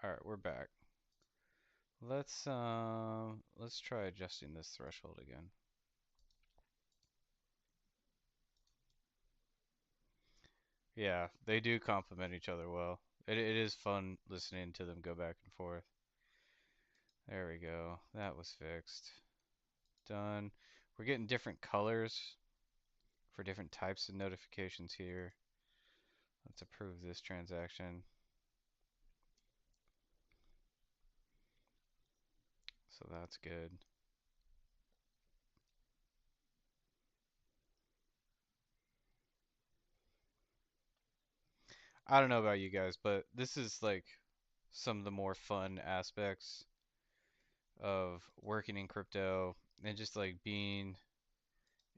All right, we're back. Let's try adjusting this threshold again. Yeah, they do complement each other well. It is fun listening to them go back and forth. There we go. That was fixed. Done. We're getting different colors for different types of notifications here. Let's approve this transaction. So that's good. I don't know about you guys, but this is like some of the more fun aspects of working in crypto and just like being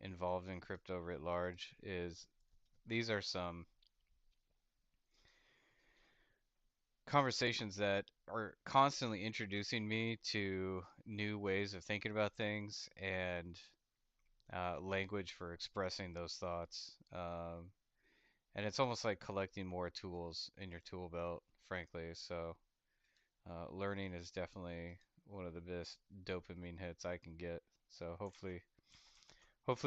involved in crypto writ large is these are some conversations that are constantly introducing me to new ways of thinking about things and language for expressing those thoughts. And it's almost like collecting more tools in your tool belt, frankly. So learning is definitely one of the best dopamine hits I can get. So hopefully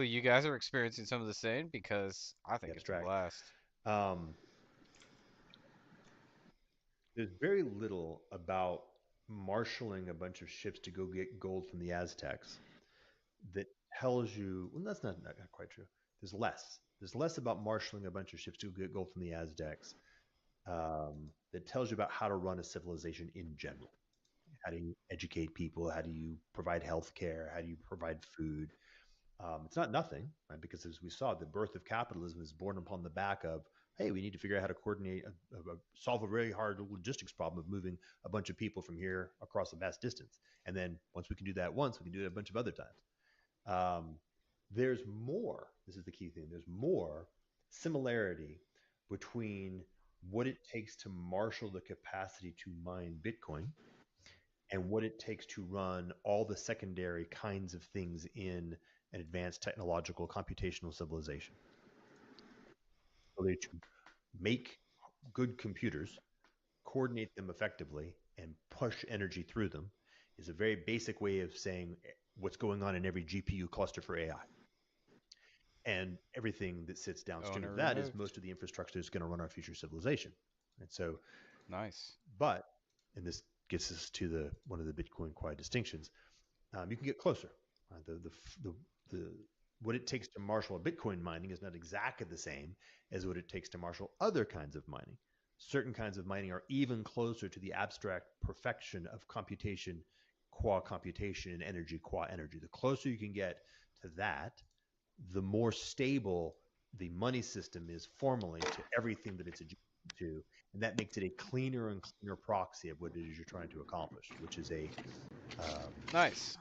you guys are experiencing some of the same because I think it's a Abstract. blast. Um, there's very little about marshaling a bunch of ships to go get gold from the Aztecs that tells you, well, that's not quite true. There's less. There's less about marshaling a bunch of ships to get gold from the Aztecs that tells you about how to run a civilization in general. How do you educate people? How do you provide health care? How do you provide food? It's not nothing, right? Because as we saw, the birth of capitalism is born upon the back of, hey, we need to figure out how to coordinate, solve a really hard logistics problem of moving a bunch of people from here across a vast distance. And then once we can do that once, we can do it a bunch of other times. Um, there's more. This is the key thing. There's more similarity between what it takes to marshal the capacity to mine Bitcoin and what it takes to run all the secondary kinds of things in an advanced technological computational civilization. So they to make good computers, coordinate them effectively, and push energy through them is a very basic way of saying what's going on in every GPU cluster for AI. And everything that sits downstream Owner of that is removed. most of the infrastructure that's going to run our future civilization. And so, Nice. but, and this gets us to the one of the Bitcoin Quai distinctions, you can get closer. The what it takes to marshal a Bitcoin mining is not exactly the same as what it takes to marshal other kinds of mining. Certain kinds of mining are even closer to the abstract perfection of computation, qua computation, and energy, qua energy. The closer you can get to that, the more stable the money system is formally to everything that it's adjacent to, and that makes it a cleaner and cleaner proxy of what it is you're trying to accomplish, which is Nice.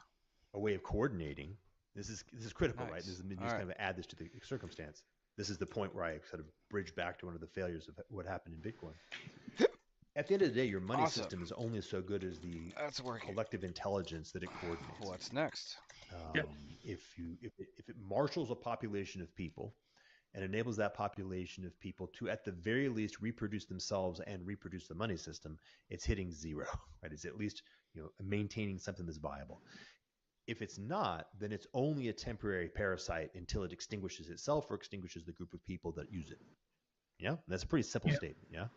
a way of coordinating. This is critical, right? This Nice. is me All just right. kind of add this to the circumstance. This is the point where I sort of bridge back to one of the failures of what happened in Bitcoin. At the end of the day, your money Awesome. system is only so good as the That's working. collective intelligence that it coordinates. What's next? Yeah. If it marshals a population of people and enables that population of people to, at the very least, reproduce themselves and reproduce the money system, it's hitting zero, right? It's at least maintaining something that's viable. If it's not, then it's only a temporary parasite until it extinguishes itself or extinguishes the group of people that use it. Yeah, and that's a pretty simple Yeah. statement. Yeah.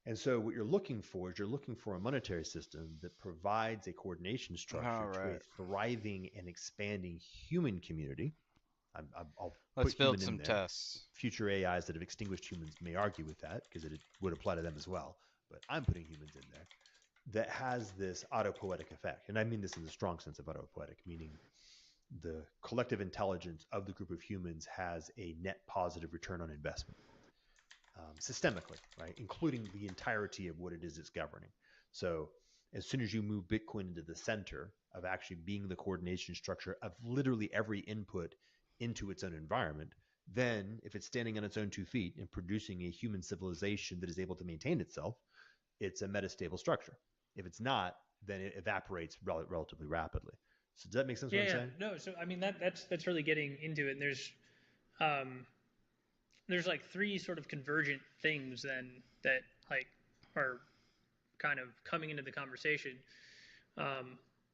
And so what you're looking for is you're looking for a monetary system that provides a coordination All structure to a right. thriving and expanding human community. I'll Let's put build human in some there. tests. Future AIs that have extinguished humans may argue with that because it would apply to them as well. But I'm putting humans in there that has this autopoietic effect. And I mean this in the strong sense of autopoietic, meaning the collective intelligence of the group of humans has a net positive return on investment systemically, right? Including the entirety of what it is it's governing. So as soon as you move Bitcoin into the center of actually being the coordination structure of literally every input into its own environment, then if it's standing on its own 2 feet and producing a human civilization that is able to maintain itself, it's a metastable structure. If it's not, then it evaporates relatively rapidly. So does that make sense what Yeah, I'm yeah. saying? No, so I mean that's really getting into it. And um there's like three sort of convergent things then that like are kind of coming into the conversation,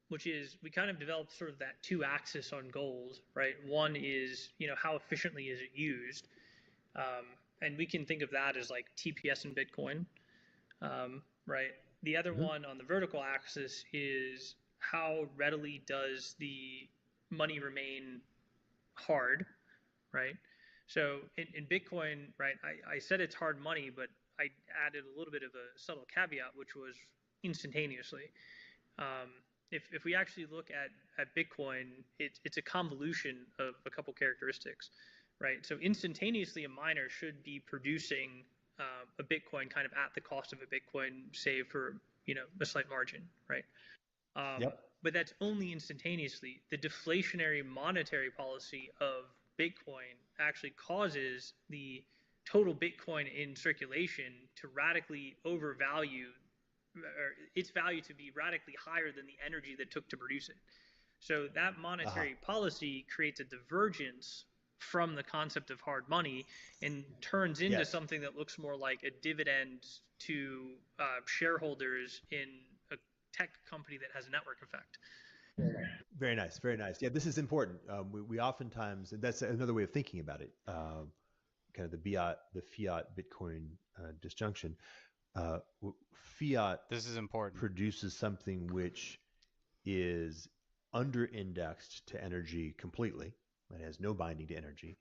which is we kind of developed sort of that two axis on gold, right? One is how efficiently is it used, and we can think of that as like TPS in Bitcoin, right? The other Mm-hmm. one on the vertical axis is how readily does the money remain hard, right? So in Bitcoin, right, I said it's hard money, but I added a little bit of a subtle caveat, which was instantaneously. Um, if we actually look at Bitcoin, it's a convolution of a couple characteristics, right? So instantaneously, a miner should be producing a Bitcoin kind of at the cost of a Bitcoin, save for a slight margin, right? Um, Yep. but that's only instantaneously. The deflationary monetary policy of Bitcoin actually causes the total Bitcoin in circulation to radically overvalue, or its value to be radically higher than the energy that took to produce it. So that Uh-huh. monetary policy creates a divergence from the concept of hard money and turns into Yes. something that looks more like a dividend to shareholders in a tech company that has a network effect. Very nice. Very nice. Yeah, this is important. We oftentimes, and that's another way of thinking about it, kind of the fiat Bitcoin disjunction. Uh, Fiat This is important. produces something which is under indexed to energy completely. It has no binding to energy.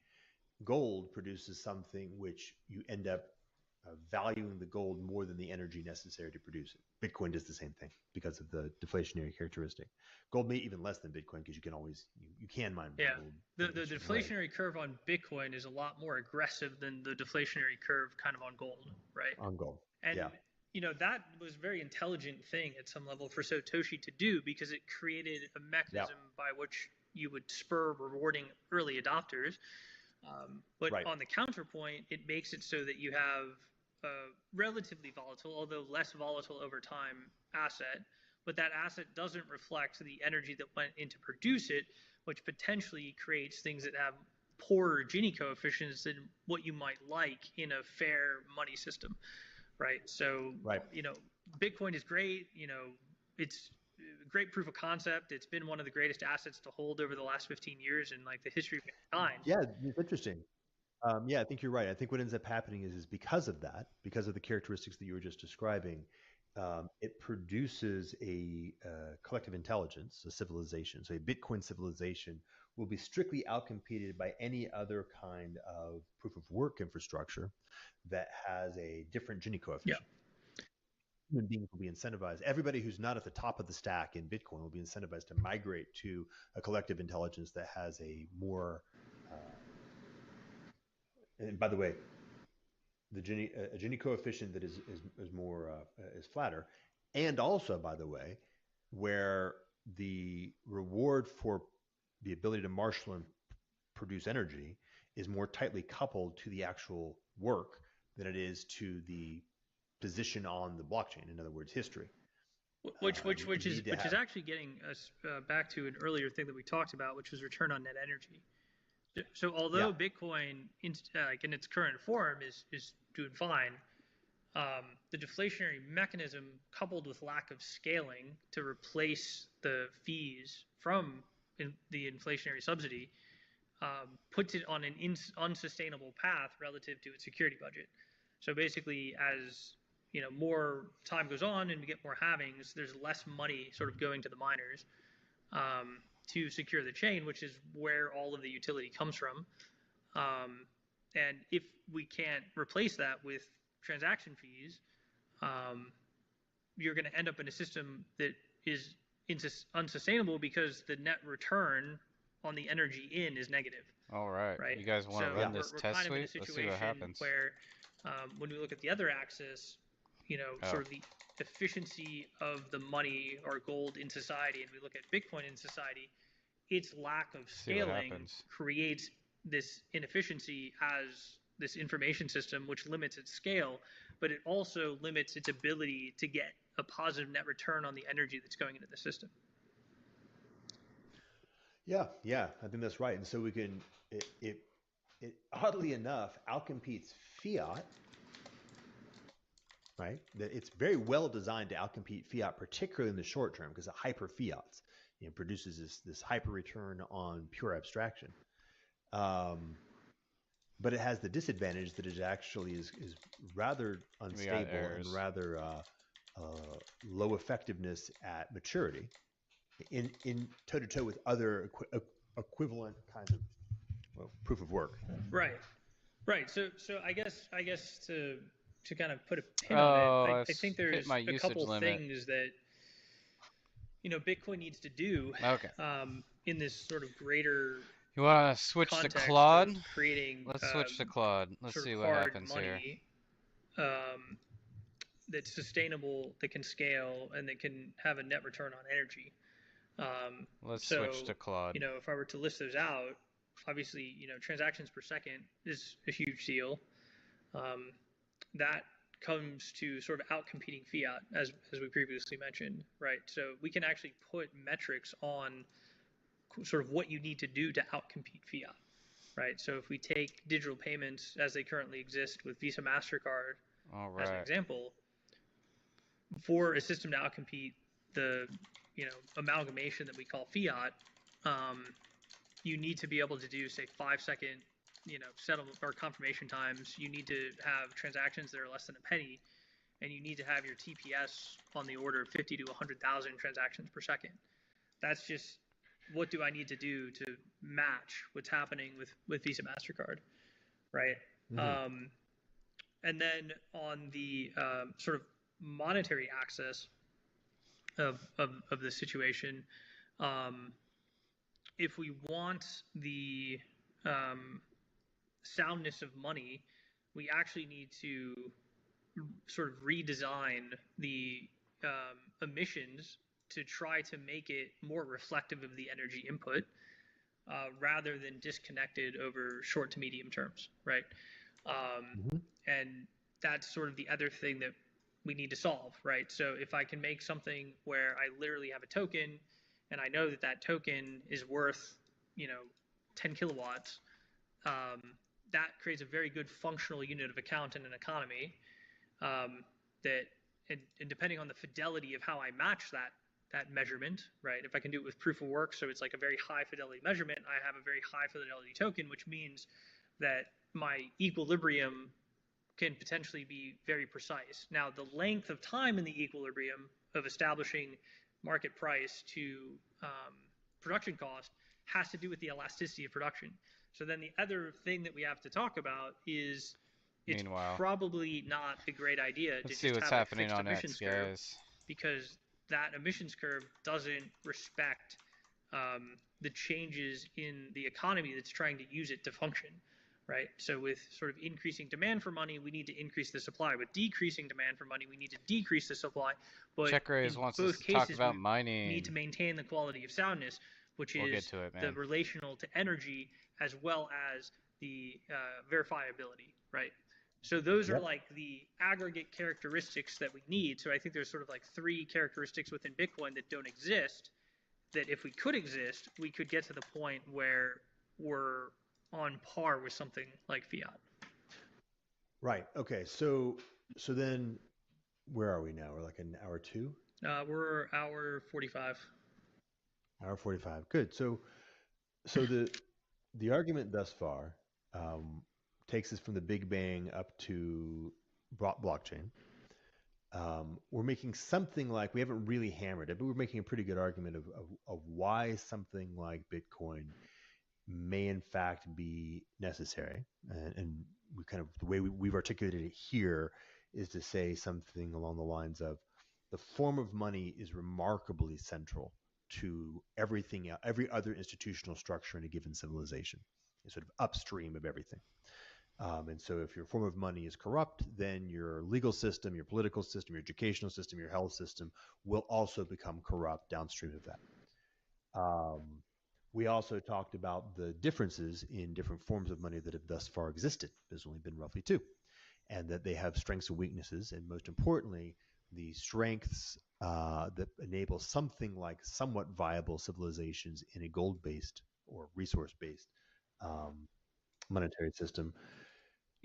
Gold produces something which you end up valuing the gold more than the energy necessary to produce it. Bitcoin does the same thing because of the deflationary characteristic. Gold may even less than Bitcoin because you can mine more Yeah. gold The, in the a certain way. deflationary curve on Bitcoin is a lot more aggressive than the deflationary curve kind of on gold, right? On gold. And Yeah. that was a very intelligent thing at some level for Satoshi to do, because it created a Yeah. mechanism by which you would spur rewarding early adopters. But Right. on the counterpoint, it makes it so that you have a relatively volatile, although less volatile over time, asset, but that asset doesn't reflect the energy that went into produce it, which potentially creates things that have poorer Gini coefficients than what you might like in a fair money system, right? So, Right. Bitcoin is great. It's a great proof of concept. It's been one of the greatest assets to hold over the last 15 years in like the history of mankind. Yeah, it's interesting. Yeah, I think you're right. I think what ends up happening is because of that, because of the characteristics that you were just describing, it produces a collective intelligence, a civilization. So a Bitcoin civilization will be strictly outcompeted by any other kind of proof of work infrastructure that has a different Gini Yeah. coefficient. Human beings will be incentivized. Everybody who's not at the top of the stack in Bitcoin will be incentivized to migrate to a collective intelligence that has a more and by the way, the Gini coefficient that is more is flatter, and also by the way, where the reward for the ability to marshal and produce energy is more tightly coupled to the actual work than it is to the position on the blockchain. In other words, history. Which You is need to which is have actually getting us back to an earlier thing that we talked about, which was return on net energy. So yeah although Bitcoin, like in its current form, is doing fine, the deflationary mechanism, coupled with lack of scaling to replace the fees from the inflationary subsidy, puts it on an unsustainable path relative to its security budget. So basically, as more time goes on and we get more halvings, there's less money sort of going to the miners to secure the chain, which is where all of the utility comes from. And if we can't replace that with transaction fees, um, you're going to end up in a system that is unsustainable because the net return on the energy in is negative. All right. Right? You guys want So to yeah run this we're test kind of in a suite? Let's see what situation happens. where when we look at the other axis, Oh, sort of the efficiency of the money or gold in society, and we look at Bitcoin in society, its lack of see what scaling happens. creates this inefficiency as this information system, which limits its scale, but it also limits its ability to get a positive net return on the energy that's going into the system. yeah, I think that's right. And so we can it oddly enough outcompetes fiat, right? That it's very well designed to outcompete fiat, particularly in the short term, because it hyper fiats, produces this hyper return on pure abstraction. Um, but it has the disadvantage that it actually is rather We got unstable and errors. rather low effectiveness at maturity in toe to toe with other equivalent kinds of proof of work. Right. Right. So I guess to kind of put a pin on it, Oh, I think hit there's my a usage couple limit. things that Bitcoin needs to do Okay. in this sort of greater You want to switch to context of Claude? creating Let's switch to Claude. Let's sort of see what hard happens here. money that's sustainable, that can scale, and that can have a net return on energy. Let's So, switch to Claude. if I were to list those out, obviously, transactions per second is a huge deal. That comes to sort of outcompeting fiat, as we previously mentioned, right? So we can actually put metrics on sort of what you need to do to outcompete fiat, right? So if we take digital payments as they currently exist with Visa, MasterCard All as an right. example, for a system to outcompete the amalgamation that we call fiat, you need to be able to do, say, 5-second settlement or confirmation times. You need to have transactions that are less than a penny, and you need to have your TPS on the order of 50 to 100,000 transactions per second. That's just what do I need to do to match what's happening with Visa, MasterCard, right? Mm-hmm. And then on the sort of monetary axis of the situation, if we want the soundness of money, we actually need to sort of redesign the emissions to try to make it more reflective of the energy input rather than disconnected over short to medium terms, right? Mm-hmm. And that's sort of the other thing that we need to solve, right? So if I can make something where I literally have a token and I know that that token is worth, 10 kilowatts, that creates a very good functional unit of account in an economy that, and depending on the fidelity of how I match that measurement, right? If I can do it with proof of work, so it's like a very high fidelity measurement, I have a very high fidelity token, which means that my equilibrium can potentially be very precise. Now, the length of time in the equilibrium of establishing market price to production cost has to do with the elasticity of production. So then the other thing that we have to talk about is it's Meanwhile, probably not a great idea to let's see just what's have a happening fixed on X, emissions curve guys. because that emissions curve doesn't respect the changes in the economy that's trying to use it to function, right? So with sort of increasing demand for money, we need to increase the supply. With decreasing demand for money, we need to decrease the supply. But Check Raise in wants us both to talk cases, about we need mining. to maintain the quality of soundness, which We'll get is to it, the man. relational to energy as well as the verifiability, right? So those are Yep. like the aggregate characteristics that we need. So I think there's sort of like 3 characteristics within Bitcoin that don't exist, that if we could exist, we could get to the point where we're on par with something like fiat. Right. Okay. So then where are we now? We're like an hour 2? We're hour 45. Hour 45. Good. So the argument thus far takes us from the Big Bang up to blockchain. We're making something like, we haven't really hammered it, but we're making a pretty good argument of why something like Bitcoin may in fact be necessary. And we kind of, the way we've articulated it here is to say something along the lines of the form of money is remarkably central to everything, every other institutional structure in a given civilization. It's sort of upstream of everything. And so if your form of money is corrupt, then your legal system, your political system, your educational system, your health system will also become corrupt downstream of that. We also talked about the differences in different forms of money that have thus far existed. There's only been roughly 2, and that they have strengths and weaknesses. And most importantly, the strengths that enable something like somewhat viable civilizations in a gold-based or resource-based monetary system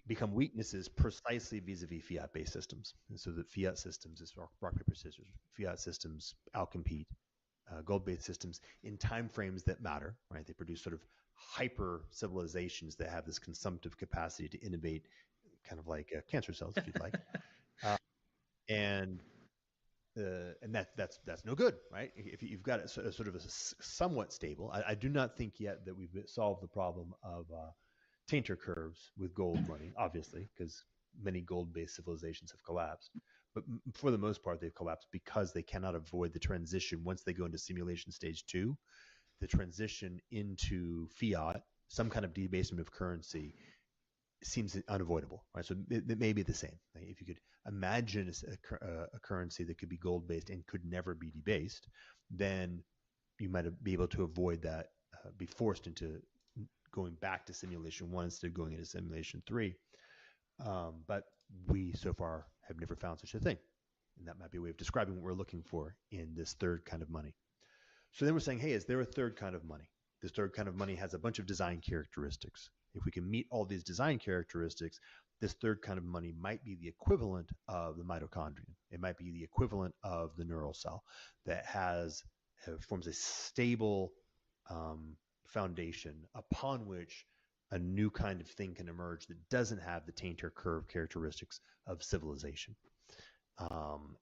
become weaknesses precisely vis-a-vis fiat-based systems. And so that fiat systems is rock, paper, scissors. Fiat systems outcompete gold-based systems in time frames that matter, right? They produce sort of hyper civilizations that have this consumptive capacity to innovate, kind of like cancer cells, if you'd like. Uh, and that's no good, right? If you've got a sort of a somewhat stable, I do not think yet that we've solved the problem of tainter curves with gold money, obviously, because many gold-based civilizations have collapsed. But for the most part, they've collapsed because they cannot avoid the transition. Once they go into simulation stage 2, the transition into fiat, some kind of debasement of currency, seems unavoidable, right? So it may be the same. Like if you could imagine a currency that could be gold-based and could never be debased, then you might be able to avoid that, be forced into going back to simulation 1 instead of going into simulation 3. but we so far have never found such a thing. And that might be a way of describing what we're looking for in this third kind of money. So then we're saying, hey, is there a third kind of money? This third kind of money has a bunch of design characteristics. If we can meet all these design characteristics, this third kind of money might be the equivalent of the mitochondrion. It might be the equivalent of the neural cell that forms a stable foundation upon which a new kind of thing can emerge that doesn't have the tainter curve characteristics of civilization.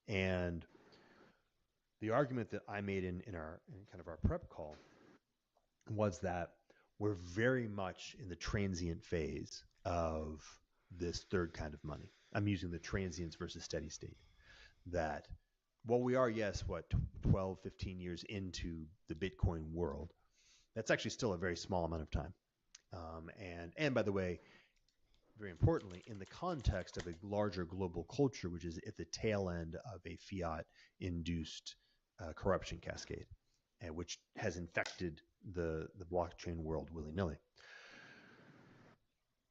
And the argument that I made in kind of our prep call was that we're very much in the transient phase of this third kind of money. I'm using the transients versus steady state. That, well, we are, yes, 12, 15 years into the Bitcoin world. That's actually still a very small amount of time. And by the way, very importantly, in the context of a larger global culture, which is at the tail end of a fiat-induced corruption cascade, and which has infected the blockchain world willy-nilly.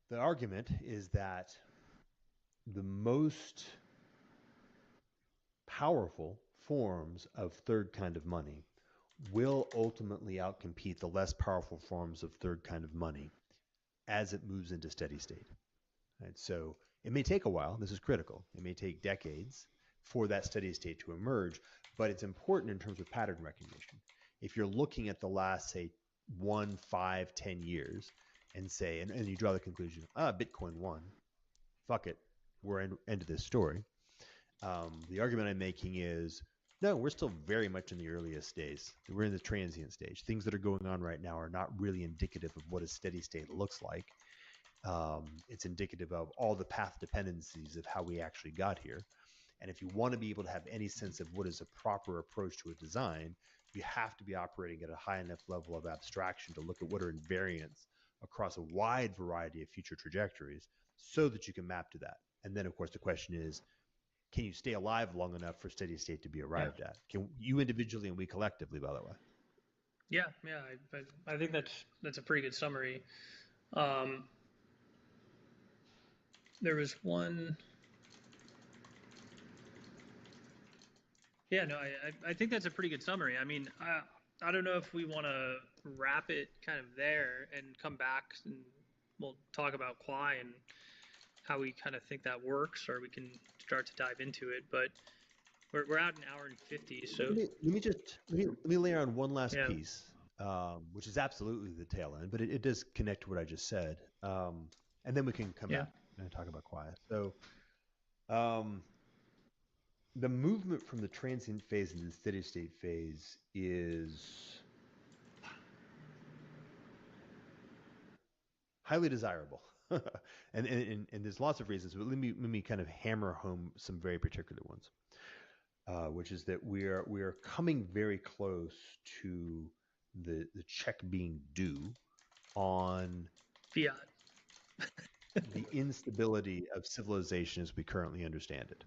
The argument is that the most powerful forms of third kind of money will ultimately outcompete the less powerful forms of third kind of money as it moves into steady state. Right? So it may take a while. This is critical. It may take decades for that steady state to emerge, but it's important in terms of pattern recognition. If you're looking at the last, say, 1, 5, 10 years and say, and you draw the conclusion, Bitcoin won, fuck it, we're into this story. The argument I'm making is, no, we're still very much in the earliest days. We're in the transient stage. Things that are going on right now are not really indicative of what a steady state looks like. It's indicative of all the path dependencies of how we actually got here. And if you want to be able to have any sense of what is a proper approach to a design, you have to be operating at a high enough level of abstraction to look at what are invariants across a wide variety of future trajectories so that you can map to that. And then, of course, the question is, can you stay alive long enough for steady state to be arrived at? Can you individually and we collectively, by the way? Yeah, I think that's a pretty good summary. There was one. Yeah, no, I think that's a pretty good summary. I mean, I don't know if we want to wrap it kind of there and come back and we'll talk about Quai and how we kind of think that works, or we can start to dive into it. But we're at an hour and 50, so let me layer on one last piece, which is absolutely the tail end, but it does connect to what I just said, and then we can come back and talk about Quai. So, the movement from the transient phase into the steady state phase is highly desirable. and there's lots of reasons, but let me kind of hammer home some very particular ones, which is that we are coming very close to the check being due on fiat. the instability of civilization as we currently understand it.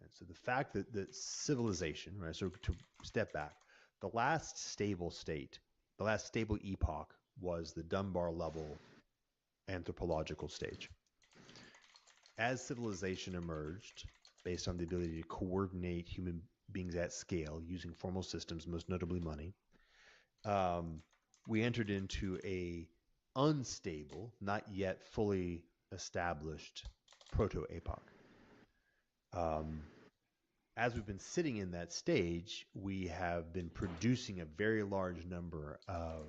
And so the fact that civilization, right? So to step back, the last stable state, the last stable epoch was the Dunbar level anthropological stage. As civilization emerged, based on the ability to coordinate human beings at scale using formal systems, most notably money, we entered into a unstable, not yet fully established proto-epoch. As we've been sitting in that stage, we have been producing a very large number of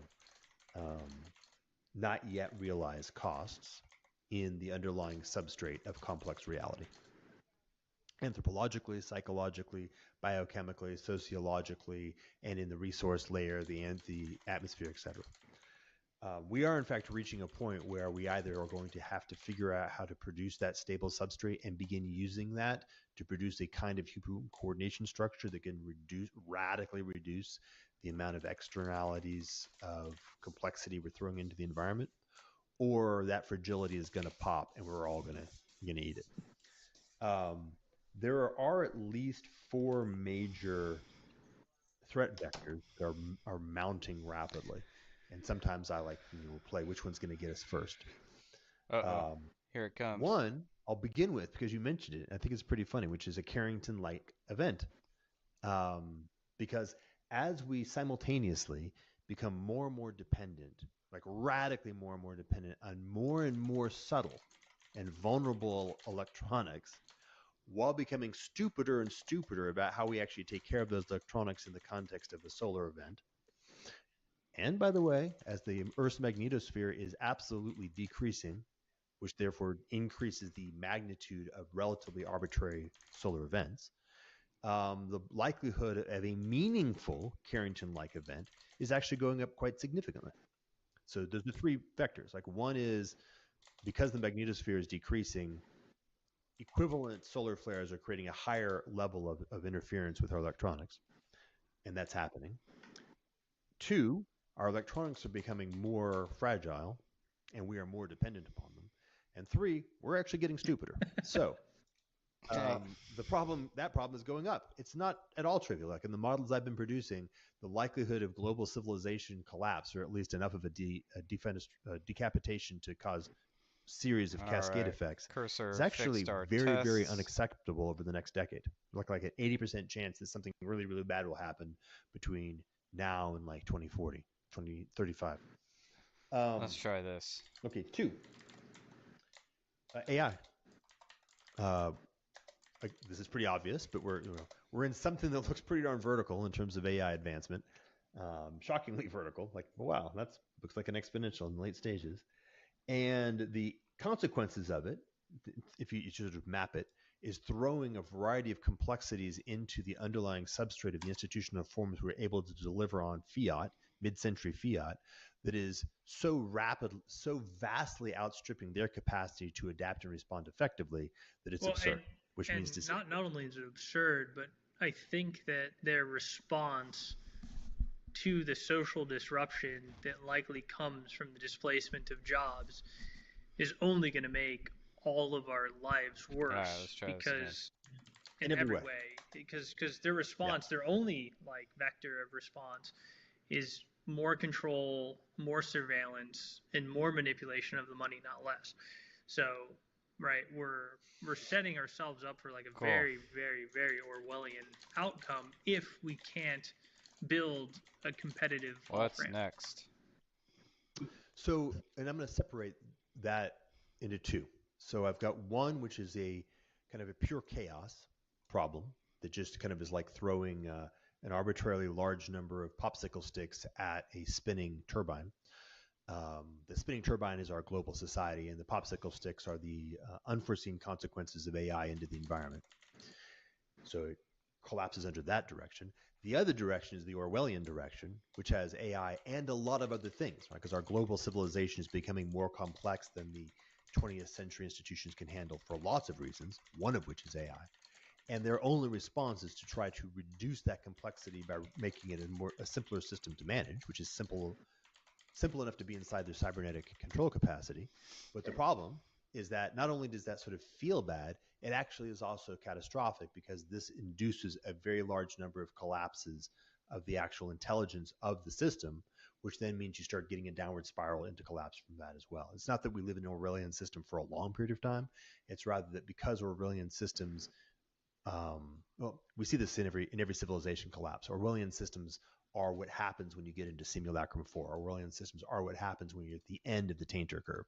not yet realized costs in the underlying substrate of complex reality. Anthropologically, psychologically, biochemically, sociologically, and in the resource layer, the atmosphere, etc. We are, in fact, reaching a point where we either are going to have to figure out how to produce that stable substrate and begin using that to produce a kind of human coordination structure that can radically reduce the amount of externalities of complexity we're throwing into the environment, or that fragility is going to pop and we're all going to eat it. There are at least 4 major threat vectors that are mounting rapidly. And sometimes I play which one's going to get us first. Here it comes. One I'll begin with, because you mentioned it, I think it's pretty funny, which is a Carrington-like event. Because as we simultaneously become more and more dependent, like radically more and more dependent on more and more subtle and vulnerable electronics, while becoming stupider and stupider about how we actually take care of those electronics in the context of a solar event. And by the way, as the Earth's magnetosphere is absolutely decreasing, which therefore increases the magnitude of relatively arbitrary solar events, the likelihood of a meaningful Carrington-like event is actually going up quite significantly. So there's the three vectors. Like one is because the magnetosphere is decreasing, equivalent solar flares are creating a higher level of interference with our electronics, and that's happening. Two, our electronics are becoming more fragile, and we are more dependent upon them. And three, we're actually getting stupider. So the problem is going up. It's not at all trivial. Like in the models I've been producing, the likelihood of global civilization collapse, or at least enough of a decapitation to cause series of All cascade right. effects, is Cursor actually fixed our very, very tests. unacceptable over the next decade. Like an 80% chance that something really, really bad will happen between now and like 2040, 2035. Let's try this. Okay, two, AI. Uh, this is pretty obvious, but we're in something that looks pretty darn vertical in terms of AI advancement. Shockingly vertical. Like, wow, that looks like an exponential in the late stages. And the consequences of it, if you sort of map it, is throwing a variety of complexities into the underlying substrate of the institutional forms we're able to deliver on fiat, mid-century fiat, that is so rapid, so vastly outstripping their capacity to adapt and respond effectively that it's Well, absurd. Which and means to say, not only is it absurd, but I think that their response to the social disruption that likely comes from the displacement of jobs is only going to make all of our lives All right, let's worse try this again. because in in every every way, way because their yeah, response, their only like vector of response is more control, more surveillance, and more manipulation of the money, not less. So, right, we're setting ourselves up for like a Cool. very, very, very Orwellian outcome if we can't build a competitive off What's ramp. next? So, and I'm going to separate that into two. So I've got one, which is a kind of a pure chaos problem that just kind of is like throwing an arbitrarily large number of popsicle sticks at a spinning turbine. The spinning turbine is our global society, and the popsicle sticks are the unforeseen consequences of AI into the environment. So it collapses under that direction. The other direction is the Orwellian direction, which has AI and a lot of other things, right? Because our global civilization is becoming more complex than the 20th century institutions can handle for lots of reasons, one of which is AI. And their only response is to try to reduce that complexity by making it a simpler system to manage, which is simple enough to be inside their cybernetic control capacity. But the problem is that not only does that sort of feel bad, it actually is also catastrophic because this induces a very large number of collapses of the actual intelligence of the system, which then means you start getting a downward spiral into collapse from that as well. It's not that we live in an Orwellian system for a long period of time. It's rather that because Orwellian systems well, we see this in every civilization collapse. Orwellian systems are what happens when you get into simulacrum 4. Orwellian systems are what happens when you're at the end of the tainter curve.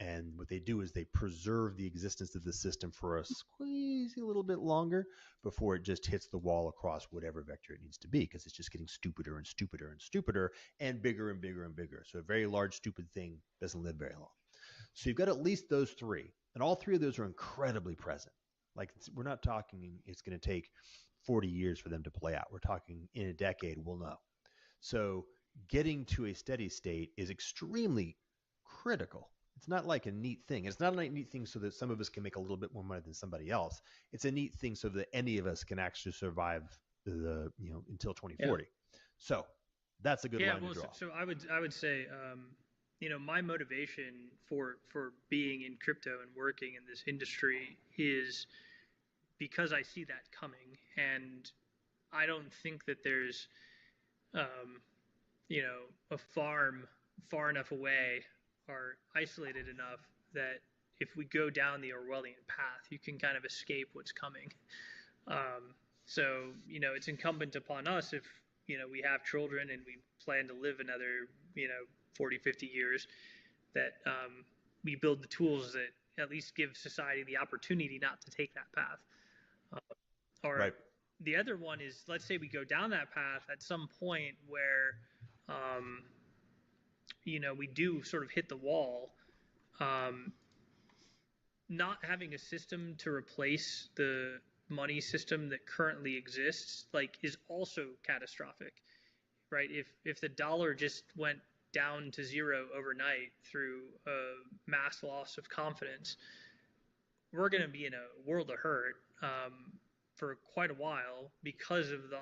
And what they do is they preserve the existence of the system for a squeezy little bit longer before it just hits the wall across whatever vector it needs to be, because it's just getting stupider and stupider and stupider and bigger and bigger and bigger. So a very large, stupid thing doesn't live very long. So you've got at least those three, and all three of those are incredibly present. Like we're not talking it's going to take 40 years for them to play out. We're talking in a decade, we'll know. So getting to a steady state is extremely critical. It's not like a neat thing. It's not a neat thing so that some of us can make a little bit more money than somebody else. It's a neat thing so that any of us can actually survive until Yeah. 2040. So that's a good line to draw. So I would say, my motivation for being in crypto and working in this industry is because I see that coming, and I don't think that there's, um, a farm far enough away or isolated enough that if we go down the Orwellian path, you can kind of escape what's coming. Um, so, it's incumbent upon us if, we have children and we plan to live another, 40, 50 years, that we build the tools that at least give society the opportunity not to take that path. Or Right. the other one is, let's say we go down that path at some point where, um, we do sort of hit the wall. Um, Not having a system to replace the money system that currently exists, like, is also catastrophic, right? If the dollar just went down to zero overnight through a mass loss of confidence, we're going to be in a world of hurt for quite a while because of the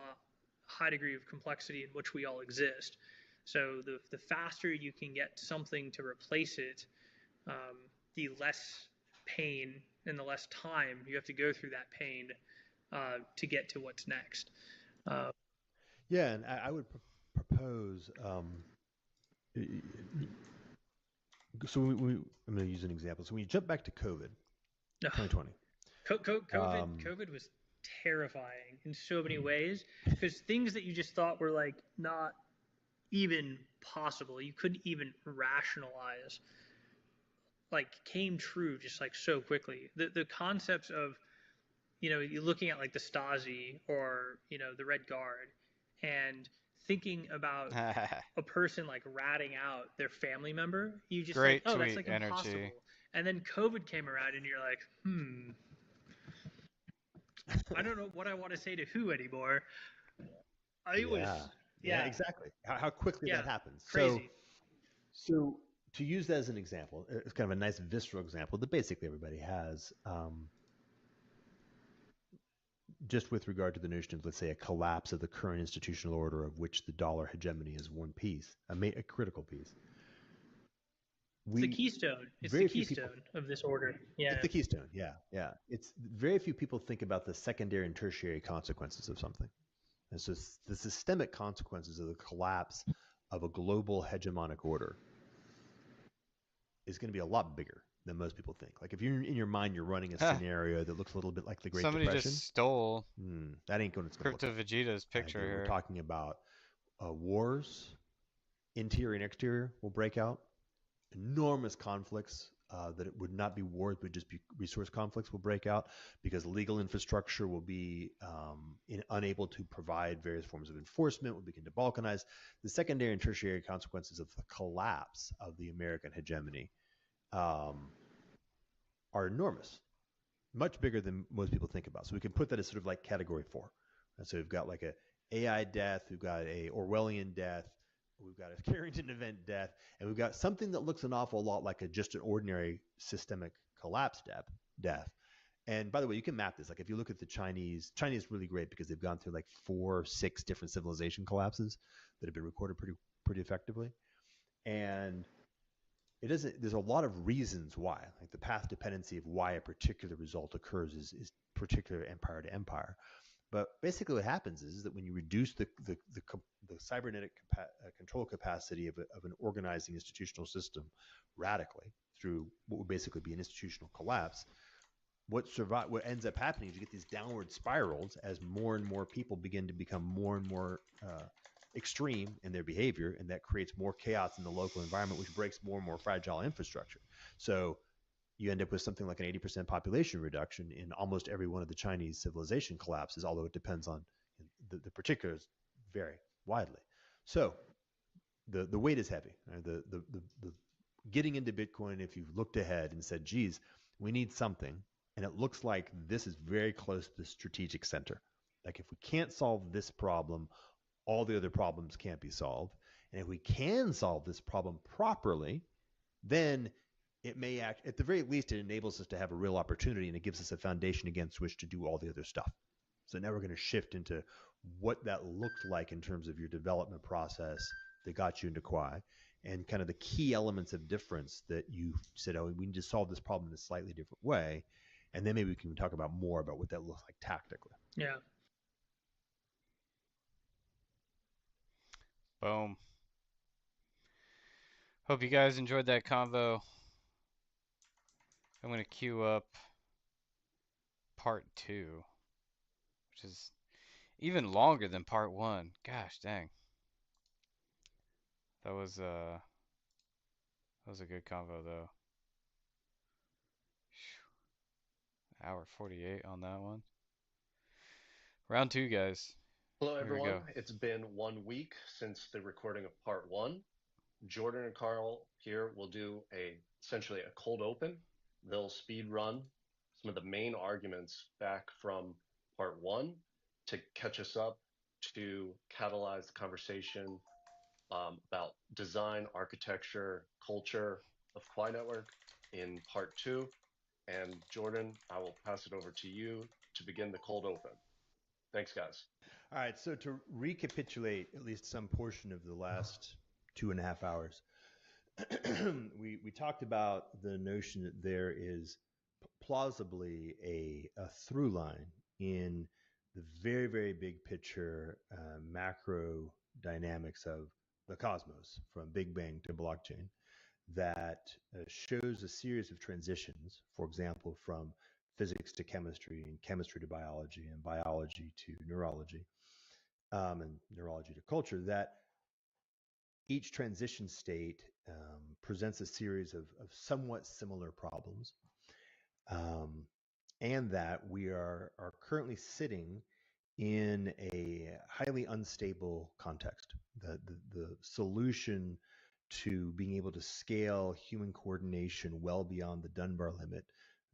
high degree of complexity in which we all exist. So the faster you can get something to replace it, um, the less pain and the less time you have to go through that pain to get to what's next. Uh, Yeah, and I would propose. So I'm going to use an example. So when you jump back to COVID, 2020, COVID was terrifying in so many ways because things that you just thought were like not even possible, you couldn't even rationalize, like came true just like so quickly. The concepts of, you're looking at like the Stasi or, the Red Guard, and thinking about a person like ratting out their family member, you just like, Great oh, that's tweet like energy. impossible. And then COVID came around and you're like, I don't know what I want to say to who anymore. I was, yeah, yeah, yeah, exactly. How quickly yeah, that happens. So, crazy. so to use that as an example, it's kind of a nice visceral example that basically everybody has. Just with regard to the notion of, let's say, a collapse of the current institutional order of which the dollar hegemony is one piece, a critical piece. It's the We keystone. It's the very few people. keystone of this order. It's Yeah. the keystone. Yeah, yeah. It's very few people think about the secondary and tertiary consequences of something. And so the systemic consequences of the collapse of a global hegemonic order is going to be a lot bigger than most people think. Like if you're in your mind, you're running a scenario that looks a little bit like the Great Somebody Depression. just stole That ain't what it's going to look Crypto like. Vegeta's picture We're here. talking about wars, interior and exterior will break out, enormous conflicts that it would not be wars, but just be resource conflicts will break out because legal infrastructure will be unable to provide various forms of enforcement, will begin to balkanize. The secondary and tertiary consequences of the collapse of the American hegemony are enormous, much bigger than most people think about. So we can put that as sort of like category 4. And so we've got like a AI death, we've got a Orwellian death, we've got a Carrington event death, and we've got something that looks an awful lot like just an ordinary systemic collapse death. And by the way, you can map this. Like if you look at the China is really great because they've gone through like 4, 6 different civilization collapses that have been recorded pretty effectively. And it doesn't. There's a lot of reasons why, like the path dependency of why a particular result occurs is particular empire to empire. But basically, what happens is that when you reduce the cybernetic control capacity of an organizing institutional system radically through what would basically be an institutional collapse, what ends up happening is you get these downward spirals as more and more people begin to become more and more extreme in their behavior, and that creates more chaos in the local environment, which breaks more and more fragile infrastructure. So you end up with something like an 80% population reduction in almost every one of the Chinese civilization collapses, although it depends on the particulars vary widely. So the weight is heavy. Right? The getting into Bitcoin, if you've looked ahead and said, geez, we need something, and it looks like this is very close to the strategic center. Like if we can't solve this problem, all the other problems can't be solved. And if we can solve this problem properly, then it may act, at the very least, it enables us to have a real opportunity and it gives us a foundation against which to do all the other stuff. So now we're going to shift into what that looked like in terms of your development process that got you into Quai and kind of the key elements of difference that you said, oh, we need to solve this problem in a slightly different way. And then maybe we can talk about more about what that looks like tactically. Yeah. Boom. Hope you guys enjoyed that convo. I'm gonna queue up part two, which is even longer than part one. Gosh dang, that was uh that was a good convo though. Hour 48 on that one. Round two, guys. Hello, Here we everyone. go. It's been 1 week since the recording of part one. Jordan and Carl here will do essentially a cold open. They'll speed run some of the main arguments back from part one to catch us up, to catalyze the conversation about design, architecture, culture of Quai Network in part two. And Jordan, I will pass it over to you to begin the cold open. Thanks, guys. All right, so to recapitulate at least some portion of the last 2.5 hours, we talked about the notion that there is plausibly a through line in the very, very big picture macro dynamics of the cosmos from Big Bang to blockchain that shows a series of transitions, for example, from physics to chemistry and chemistry to biology and biology to neurology and neurology to culture, that each transition state presents a series of somewhat similar problems, um, and that we are currently sitting in a highly unstable context. The solution to being able to scale human coordination well beyond the Dunbar limit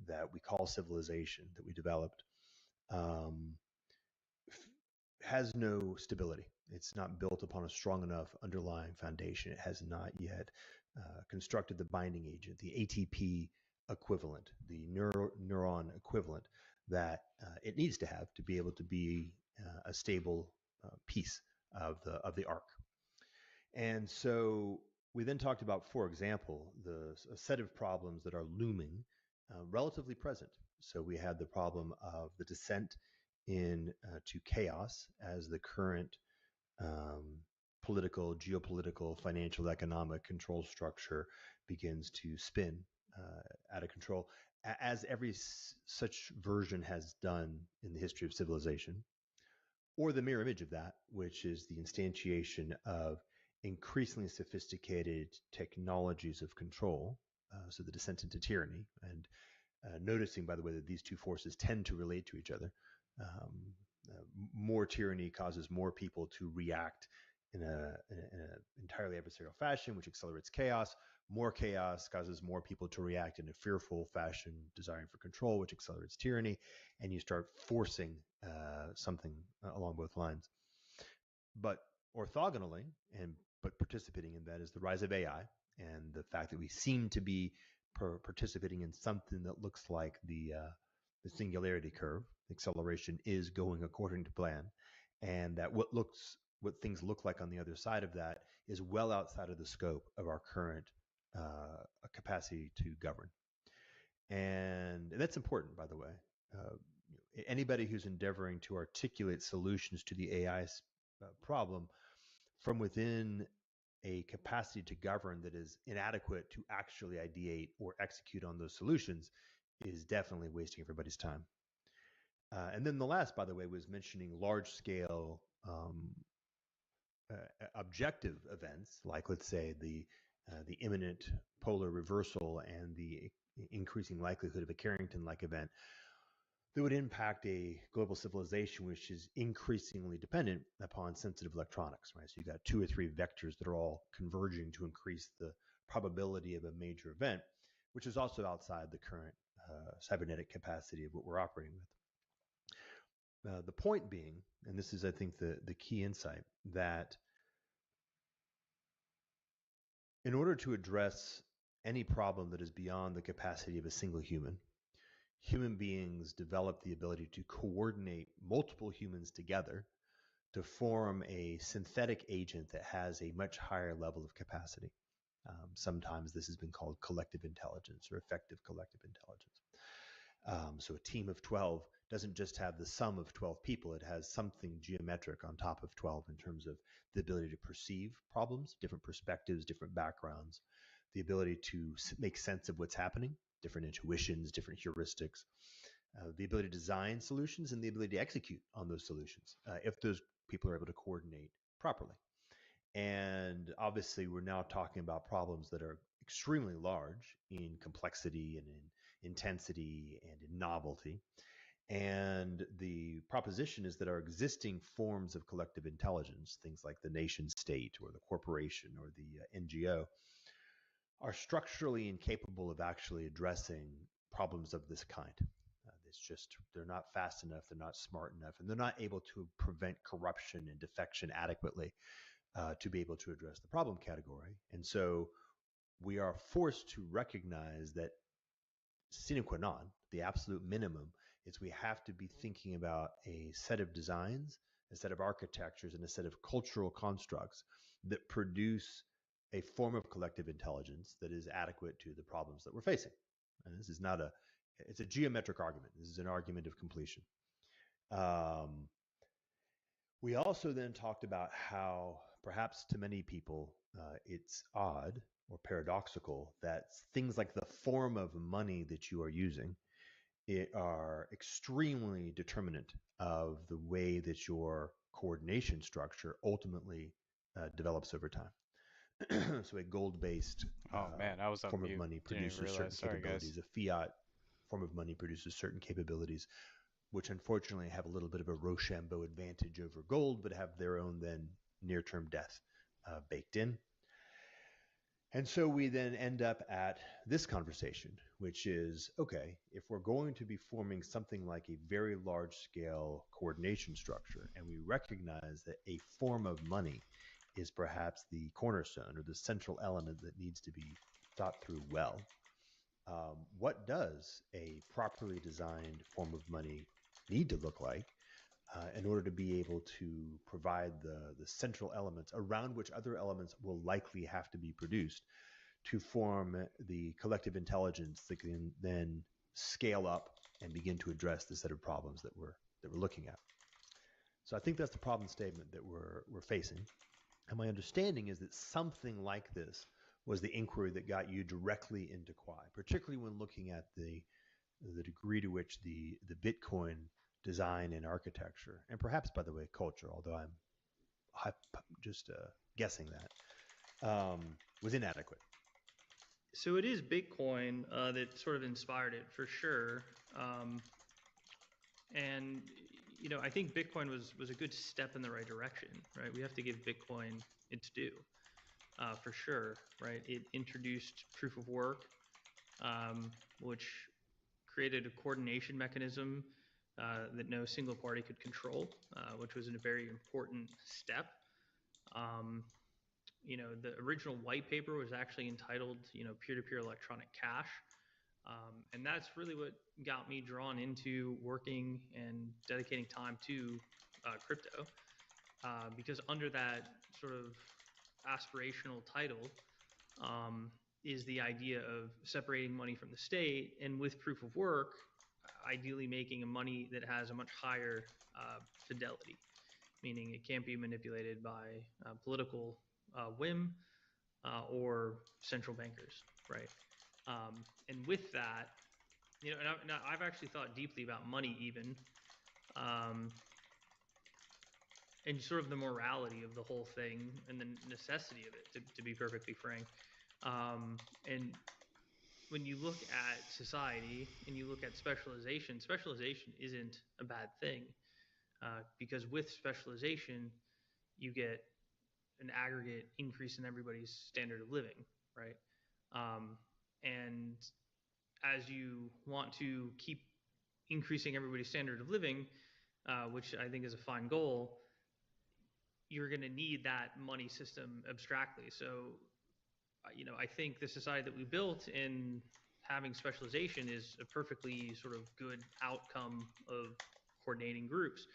that we call civilization that we developed um, has no stability. It's not built upon a strong enough underlying foundation. It has not yet constructed the binding agent, the ATP equivalent, the neuron equivalent that it needs to have to be able to be a stable piece of the arc. And so we then talked about, for example, a set of problems that are looming, relatively present. So we had the problem of the descent in to chaos as the current um, political, geopolitical, financial, economic control structure begins to spin out of control, as every such version has done in the history of civilization, or the mirror image of that, which is the instantiation of increasingly sophisticated technologies of control, so the descent into tyranny, and noticing, by the way, that these two forces tend to relate to each other. Um, More tyranny causes more people to react in an entirely adversarial fashion, which accelerates chaos. More chaos causes more people to react in a fearful fashion, desiring for control, which accelerates tyranny, and you start forcing something along both lines. But orthogonally, and but participating in that is the rise of AI and the fact that we seem to be participating in something that looks like the singularity curve. Acceleration is going according to plan, and that what things look like on the other side of that is well outside of the scope of our current capacity to govern. And that's important, by the way. Uh, Anybody who's endeavoring to articulate solutions to the AI problem from within a capacity to govern that is inadequate to actually ideate or execute on those solutions is definitely wasting everybody's time. And then the last, by the way, was mentioning large scale objective events, like let's say the imminent polar reversal and the increasing likelihood of a Carrington-like event that would impact a global civilization which is increasingly dependent upon sensitive electronics, right? So you've got 2 or 3 vectors that are all converging to increase the probability of a major event, which is also outside the current cybernetic capacity of what we're operating with. The point being, and this is, I think, the key insight, that in order to address any problem that is beyond the capacity of a single human beings develop the ability to coordinate multiple humans together to form a synthetic agent that has a much higher level of capacity. Sometimes this has been called collective intelligence or effective collective intelligence. So a team of 12 doesn't just have the sum of 12 people, it has something geometric on top of 12 in terms of the ability to perceive problems, different perspectives, different backgrounds, the ability to make sense of what's happening, different intuitions, different heuristics, the ability to design solutions, and the ability to execute on those solutions if those people are able to coordinate properly. And obviously, we're now talking about problems that are extremely large in complexity and in intensity and in novelty. And the proposition is that our existing forms of collective intelligence, things like the nation state or the corporation or the NGO, are structurally incapable of actually addressing problems of this kind. It's just, they're not fast enough, they're not smart enough, and they're not able to prevent corruption and defection adequately to be able to address the problem category. And so we are forced to recognize that sine qua non, the absolute minimum, is we have to be thinking about a set of designs, a set of architectures, and a set of cultural constructs that produce a form of collective intelligence that is adequate to the problems that we're facing. And this is not it's a geometric argument. This is an argument of completion. We also then talked about how perhaps to many people it's odd or paradoxical that things like the form of money that you are using are extremely determinant of the way that your coordination structure ultimately develops over time. So a gold-based Oh man, I was on form of mute. money Didn't even produces certain realize. Sorry, guys. capabilities. A fiat form of money produces certain capabilities, which unfortunately have a little bit of a Rochambeau advantage over gold, but have their own then near-term death baked in. And so we then end up at this conversation, which is, okay, if we're going to be forming something like a very large-scale coordination structure, and we recognize that a form of money is perhaps the cornerstone or the central element that needs to be thought through well, what does a properly designed form of money need to look like in order to be able to provide the central elements around which other elements will likely have to be produced to form the collective intelligence that can then scale up and begin to address the set of problems that we're looking at. So I think that's the problem statement that we're facing. And my understanding is that something like this was the inquiry that got you directly into Quai, particularly when looking at the degree to which the Bitcoin design and architecture, and perhaps, by the way, culture, although I'm just guessing that, was inadequate. So it is Bitcoin that sort of inspired it for sure. And I think Bitcoin was a good step in the right direction, right? We have to give Bitcoin its due, for sure, right? It introduced proof of work, which created a coordination mechanism that no single party could control, which was a very important step. The original white paper was actually entitled, peer-to-peer electronic cash. And that's really what got me drawn into working and dedicating time to crypto, because under that sort of aspirational title is the idea of separating money from the state, and with proof of work, ideally making a money that has a much higher fidelity, meaning it can't be manipulated by political whim or central bankers, right? And with that, and I've actually thought deeply about money even, and sort of the morality of the whole thing and the necessity of it, to be perfectly frank. And when you look at society and you look at specialization, specialization isn't a bad thing, because with specialization, you get an aggregate increase in everybody's standard of living, right? And as you want to keep increasing everybody's standard of living, which I think is a fine goal, you're going to need that money system abstractly. So, I think the society that we built in having specialization is a perfectly sort of good outcome of coordinating groups.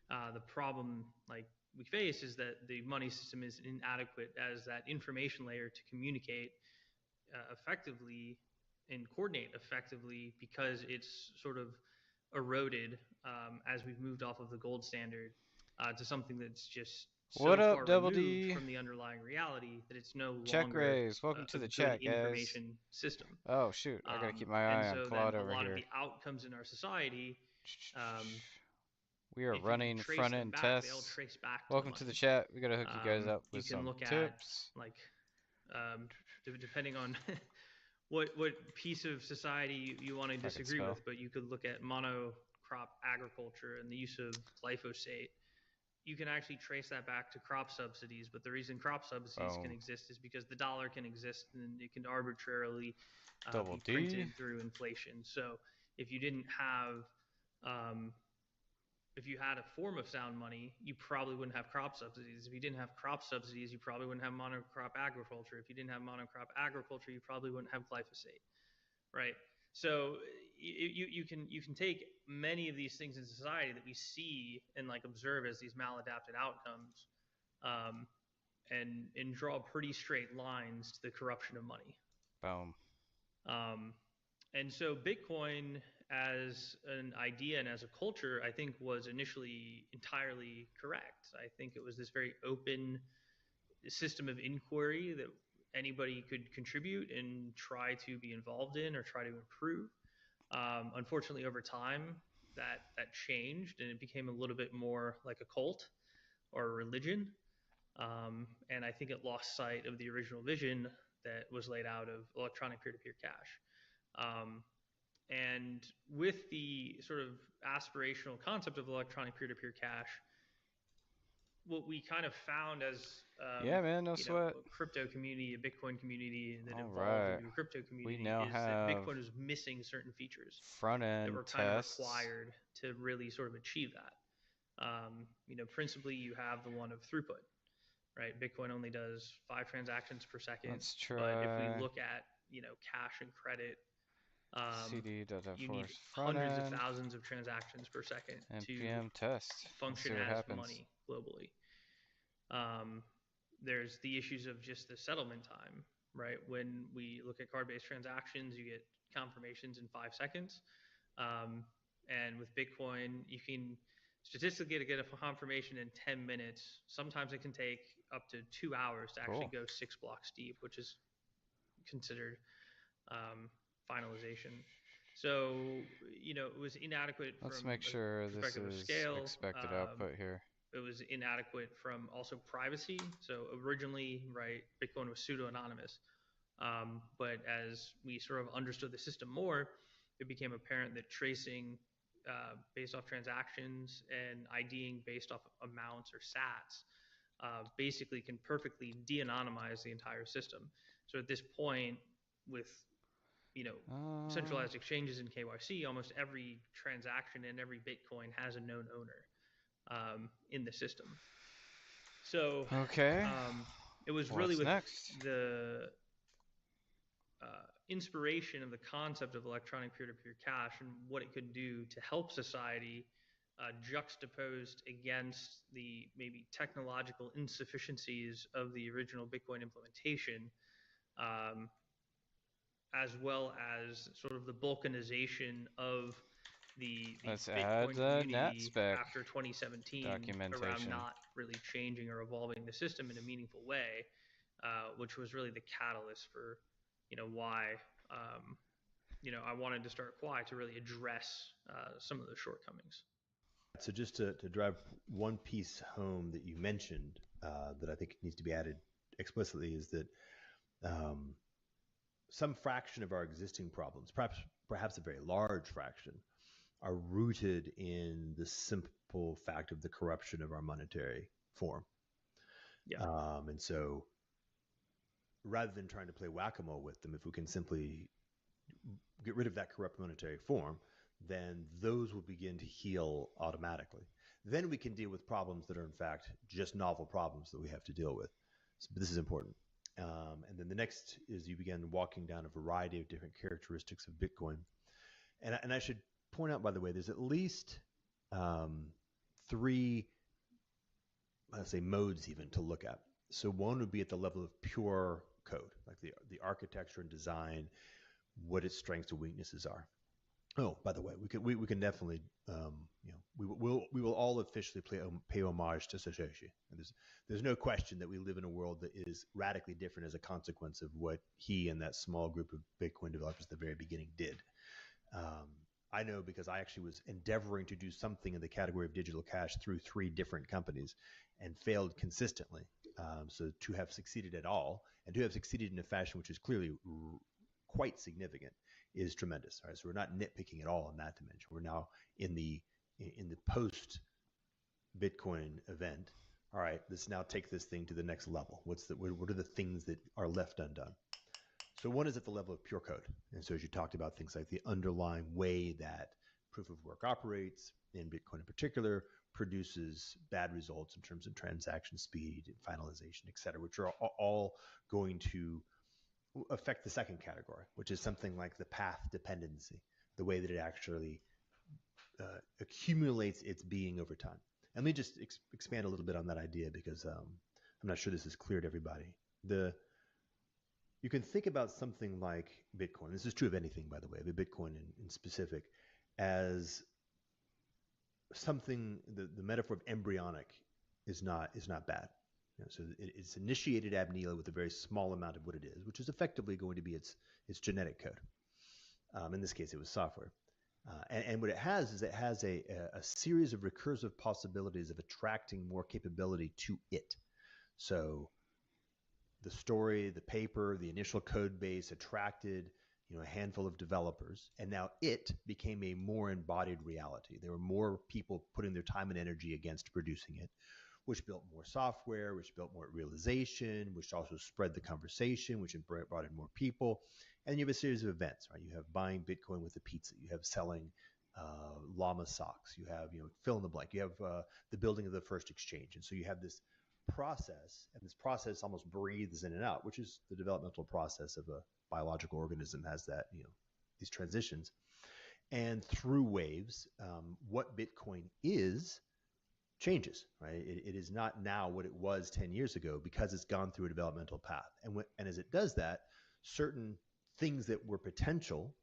The problem, like we face, is that the money system is inadequate as that information layer to communicate effectively and coordinate effectively, because it's sort of eroded as we've moved off of the gold standard to something that's just What so up, far Double removed D? from the underlying reality that it's no Check longer raise. Welcome a to the good chat, guys. information system. Oh shoot, I gotta keep my And eye on so then Claude a over lot of here. the outcomes in our society, um, We are if you can running trace front them end back, they all tests. trace back to the Welcome to the money. chat. We gotta hook you guys up You with can some look at, tips. like, depending on what piece of society you want to If I can disagree spell. with, but you could look at monocrop agriculture and the use of glyphosate. You can actually trace that back to crop subsidies, but the reason crop subsidies can Boom. exist is because the dollar can exist and it can arbitrarily Double be D. printed through inflation. So if you didn't have if you had a form of sound money, you probably wouldn't have crop subsidies. If you didn't have crop subsidies, you probably wouldn't have monocrop agriculture. If you didn't have monocrop agriculture, you probably wouldn't have glyphosate, right? So you can take many of these things in society that we see and like observe as these maladapted outcomes, um, and draw pretty straight lines to the corruption of money. Boom. And so Bitcoin as an idea and as a culture, I think was initially entirely correct. I think it was this very open system of inquiry that anybody could contribute and try to be involved in or try to improve. Unfortunately, over time, that changed and it became a little bit more like a cult or a religion. And I think it lost sight of the original vision that was laid out of electronic peer-to-peer cash. And with the sort of aspirational concept of electronic peer-to-peer cash, what we kind of found as Yeah, man, no you know, sweat. a crypto community, a Bitcoin community that All evolved right. into a crypto We community now is that have Bitcoin was missing certain features front that end were kind of tests. required to really sort of achieve that. Principally you have the one of throughput, right? Bitcoin only does 5 transactions per second. Let's But if we try look at, cash and credit, you need CD.force front hundreds of end thousands of transactions per second to npm test. Let's see function what as happens. money globally. There's the issues of just the settlement time, right? When we look at card-based transactions, you get confirmations in 5 seconds. And with Bitcoin, you can statistically get a confirmation in 10 minutes. Sometimes it can take up to 2 hours to actually go 6 blocks deep, which is considered finalization. So, it was inadequate Let's from make a sure this perspective of is scale. expected output here. It was inadequate from also privacy. So originally, right, Bitcoin was pseudo-anonymous. But as we sort of understood the system more, it became apparent that tracing based off transactions and IDing based off amounts or sats basically can perfectly de-anonymize the entire system. So at this point, with centralized exchanges in KYC, almost every transaction and every Bitcoin has a known owner in the system. So okay, it was what's really with next? the inspiration of the concept of electronic peer-to-peer cash and what it could do to help society juxtaposed against the maybe technological insufficiencies of the original Bitcoin implementation, as well as sort of the balkanization of the Let's add Bitcoin the community NatSpec after 2017 around documentation. not really changing or evolving the system in a meaningful way, which was really the catalyst for, why, I wanted to start Quai to really address some of the shortcomings. So just to drive one piece home that you mentioned that I think needs to be added explicitly is that some fraction of our existing problems, perhaps a very large fraction, are rooted in the simple fact of the corruption of our monetary form. Yeah. And so rather than trying to play whack-a-mole with them, if we can simply get rid of that corrupt monetary form, then those will begin to heal automatically. Then we can deal with problems that are in fact just novel problems that we have to deal with. So this is important. And then the next is you begin walking down a variety of different characteristics of Bitcoin. And I should point out, by the way, there's at least 3, let's say, modes even to look at. So one would be at the level of pure code, like the architecture and design, what its strengths and weaknesses are. Oh, by the way, we can definitely we will all officially pay homage to Satoshi. There's no question that we live in a world that is radically different as a consequence of what he and that small group of Bitcoin developers at the very beginning did. Um, I know because I actually was endeavoring to do something in the category of digital cash through 3 different companies and failed consistently. So to have succeeded at all and to have succeeded in a fashion which is clearly quite significant is tremendous. All right, so we're not nitpicking at all in that dimension. We're now in the post Bitcoin event. All right, let's now take this thing to the next level. What are the things that are left undone? So one is at the level of pure code. And so as you talked about things like the underlying way that proof of work operates, in Bitcoin in particular, produces bad results in terms of transaction speed and finalization, et cetera, which are all going to affect the second category, which is something like the path dependency, the way that it actually accumulates its being over time. And let me just expand a little bit on that idea because I'm not sure this is clear to everybody. You can think about something like Bitcoin. This is true of anything, by the way, but Bitcoin in specific, as something. The metaphor of embryonic is not bad. So it's initiated ab nihilo with a very small amount of what it is, which is effectively going to be its genetic code. In this case, it was software. And what it has is it has a series of recursive possibilities of attracting more capability to it. So the story, the paper, the initial code base attracted a handful of developers, and now it became a more embodied reality. There were more people putting their time and energy against producing it, which built more software, which built more realization, which also spread the conversation, which brought in more people. And you have a series of events, right? You have buying Bitcoin with a pizza. You have selling llama socks. You have, fill in the blank. You have the building of the first exchange. And so you have this process, and this process almost breathes in and out, which is the developmental process of a biological organism, has that, these transitions. And through waves, what Bitcoin is changes, right? It is not now what it was 10 years ago because it's gone through a developmental path. And as it does that, certain things that were potential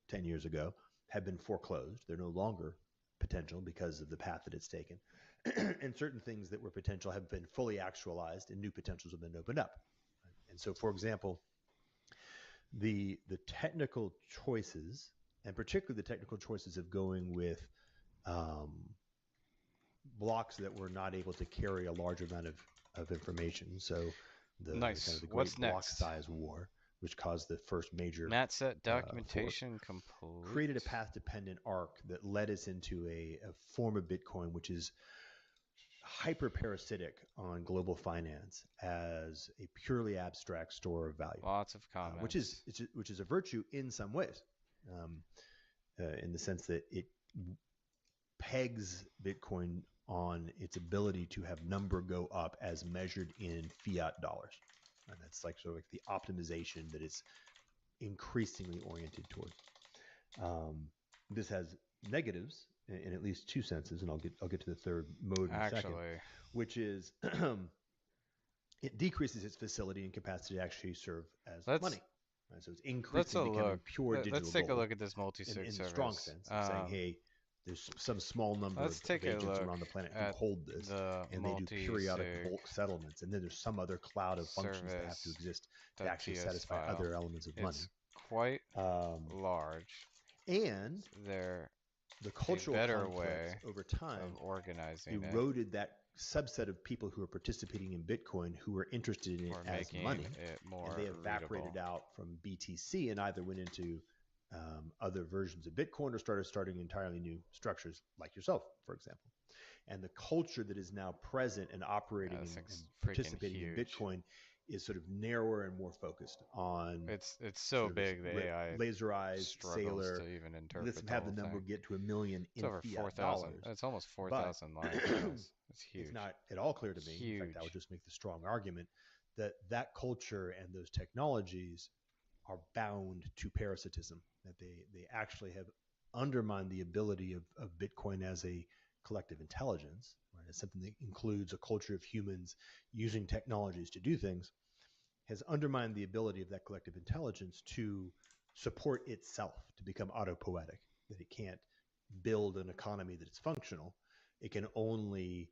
10 years ago have been foreclosed. They're no longer potential because of the path that it's taken. And certain things that were potential have been fully actualized and new potentials have been opened up. And so, for example, the technical choices, and particularly the technical choices of going with blocks that were not able to carry a large amount of information. So the kind Nice. of the great What's block next? size war, which caused the first major Mat set fork, documentation complete. created a path-dependent arc that led us into a form of Bitcoin which is hyper-parasitic on global finance as a purely abstract store of value, Lots of comments. which is a virtue in some ways, in the sense that it pegs Bitcoin on its ability to have number go up as measured in fiat dollars. And that's like sort of like the optimization that it's increasingly oriented toward. This has negatives in at least two senses, and I'll get to the third mode in a second, which is it decreases its facility and capacity to actually serve as money. Right? So it's increasingly becoming pure digital gold. Let's take a look at this multi-sig in service. the strong sense of saying, hey, there's some small number of agents around the planet who hold this, and they do periodic bulk settlements. And then there's some other cloud of functions that have to exist to actually satisfy other elements of money. It's quite large. And the cultural complex over time eroded that subset of people who are participating in Bitcoin who are interested in it as money, and they evaporated out from BTC and either went into other versions of Bitcoin or starting entirely new structures like yourself, for example. And the culture that is now present and operating and participating in Bitcoin is sort of narrower and more focused on. It's so sort of big the AI laserized sailor. To even interpret. Let's have the number get to 1 million in over fiat dollars. It's almost 4,000 lines. It's huge. It's not at all clear to me. Huge. In fact, I would just make the strong argument that that culture and those technologies are bound to parasitism, that they actually have undermined the ability of Bitcoin as a collective intelligence, right? It's something that includes a culture of humans using technologies to do things, has undermined the ability of that collective intelligence to support itself, to become autopoietic. that it can't build an economy that's functional. It can only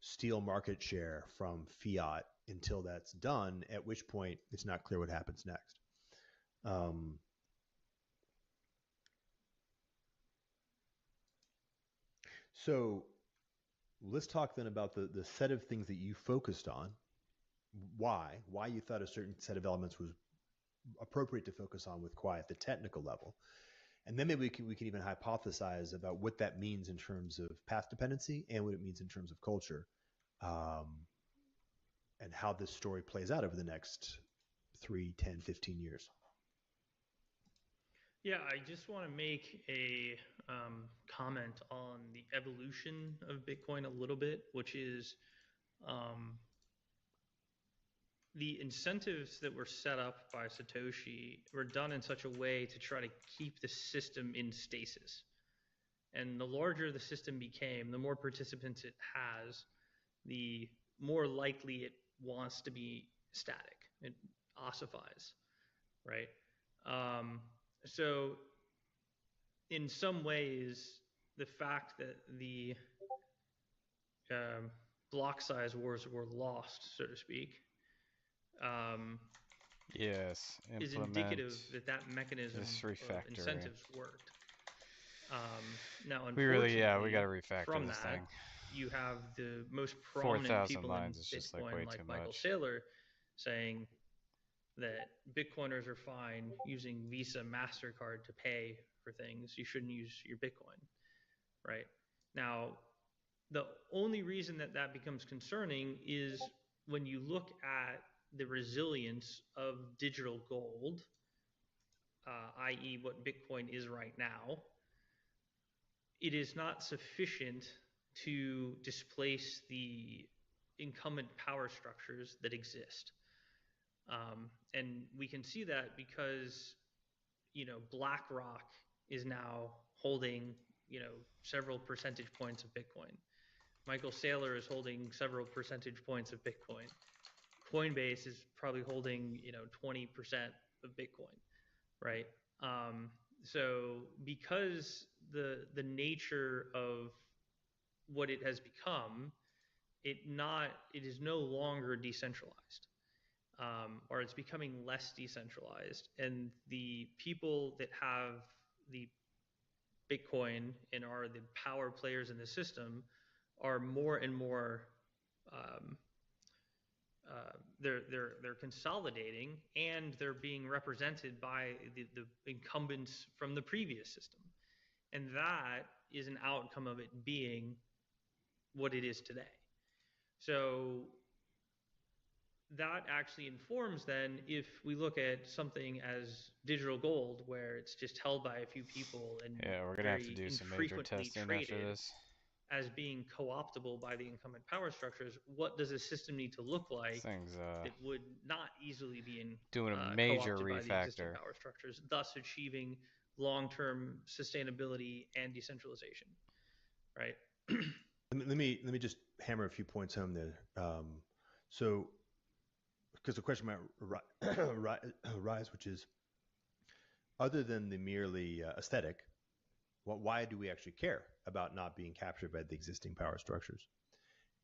steal market share from fiat until that's done, at which point it's not clear what happens next. So let's talk then about the set of things that you focused on. Why you thought a certain set of elements was appropriate to focus on with Quai at the technical level. And then maybe we can even hypothesize about what that means in terms of path dependency and what it means in terms of culture, and how this story plays out over the next 3, 10, 15 years. Yeah, I just want to make a comment on the evolution of Bitcoin a little bit, which is the incentives that were set up by Satoshi were done in such a way to try to keep the system in stasis. And the larger the system became, the more participants it has, the more likely it wants to be static. It ossifies, right? So in some ways, the fact that the block size wars were lost, so to speak, Yes, is implement indicative that that mechanism this of refactoring. incentives worked. Now, We unfortunately, gotta refactor from this that, thing. you have the most prominent 4,000 people in lines is just like way Bitcoin, like too Michael much. Saylor, saying that Bitcoiners are fine using Visa, MasterCard to pay for things. You shouldn't use your Bitcoin, right? Now, the only reason that that becomes concerning is when you look at the resilience of digital gold, i.e., what Bitcoin is right now. It is not sufficient to displace the incumbent power structures that exist. And we can see that because, BlackRock is now holding, several percentage points of Bitcoin. Michael Saylor is holding several percentage points of Bitcoin. Coinbase is probably holding, 20% of Bitcoin, right? So because the nature of what it has become, it is no longer decentralized, or it's becoming less decentralized, and the people that have the Bitcoin and are the power players in the system are more and more um, they're consolidating, and they're being represented by the incumbents from the previous system, and that is an outcome of it being what it is today. So that actually informs then, if we look at something as digital gold, where it's just held by a few people and Yeah, we're gonna have to very do some major infrequently testing after traded, this. as being co-optable by the incumbent power structures, what does a system need to look This like thing's that would not easily be doing a major co-opted by the existing refactor. power structures, thus achieving long-term sustainability and decentralization, right? Let me just hammer a few points home there. So, because the question might arise, which is, other than the merely aesthetic, why do we actually care about not being captured by the existing power structures?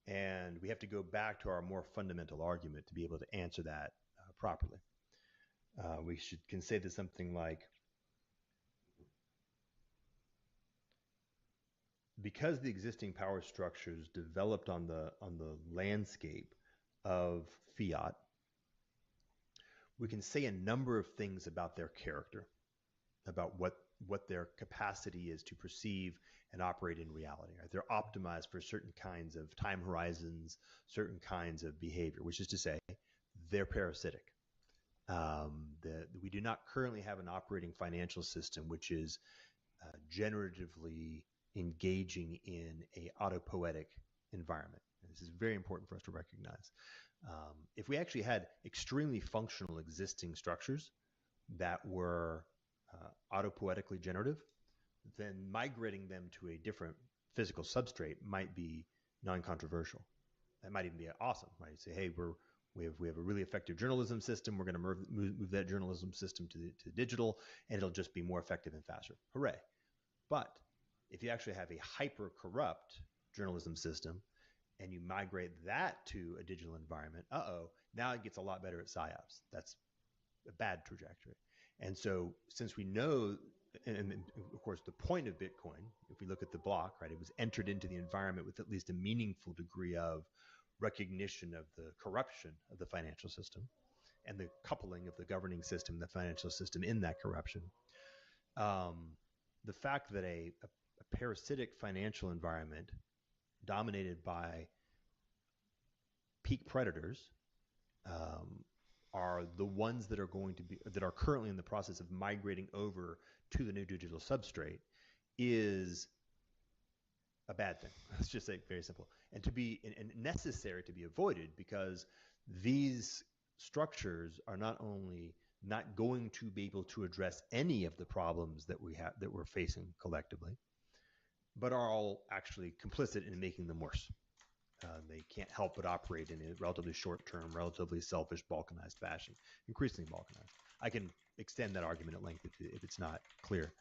And we have to go back to our more fundamental argument to be able to answer that properly. We can say this something like, because the existing power structures developed on the landscape of fiat, we can say a number of things about their character, about what their capacity is to perceive and operate in reality. Right? They're optimized for certain kinds of time horizons, certain kinds of behavior, which is to say, they're parasitic. We do not currently have an operating financial system which is generatively engaging in a autopoietic environment. And this is very important for us to recognize. If we actually had extremely functional existing structures that were autopoietically generative, then migrating them to a different physical substrate might be non-controversial. That might even be awesome. Right? You say, hey, We have a really effective journalism system. We're going to move that journalism system to digital, and it'll just be more effective and faster. Hooray! But if you actually have a hyper corrupt journalism system and you migrate that to a digital environment, now it gets a lot better at psyops. That's a bad trajectory. And so since we know, and of course the point of Bitcoin, if we look at the block, right, it was entered into the environment with at least a meaningful degree of recognition of the corruption of the financial system and the coupling of the governing system, the financial system in that corruption. The fact that a parasitic financial environment dominated by peak predators are the ones that are currently in the process of migrating over to the new digital substrate is a bad thing. Let's just say very simple, and necessary to be avoided, because these structures are not only not going to be able to address any of the problems that we're facing collectively, but are all actually complicit in making them worse. They can't help but operate in a relatively short-term, relatively selfish, balkanized fashion, increasingly balkanized. I can extend that argument at length if it's not clear.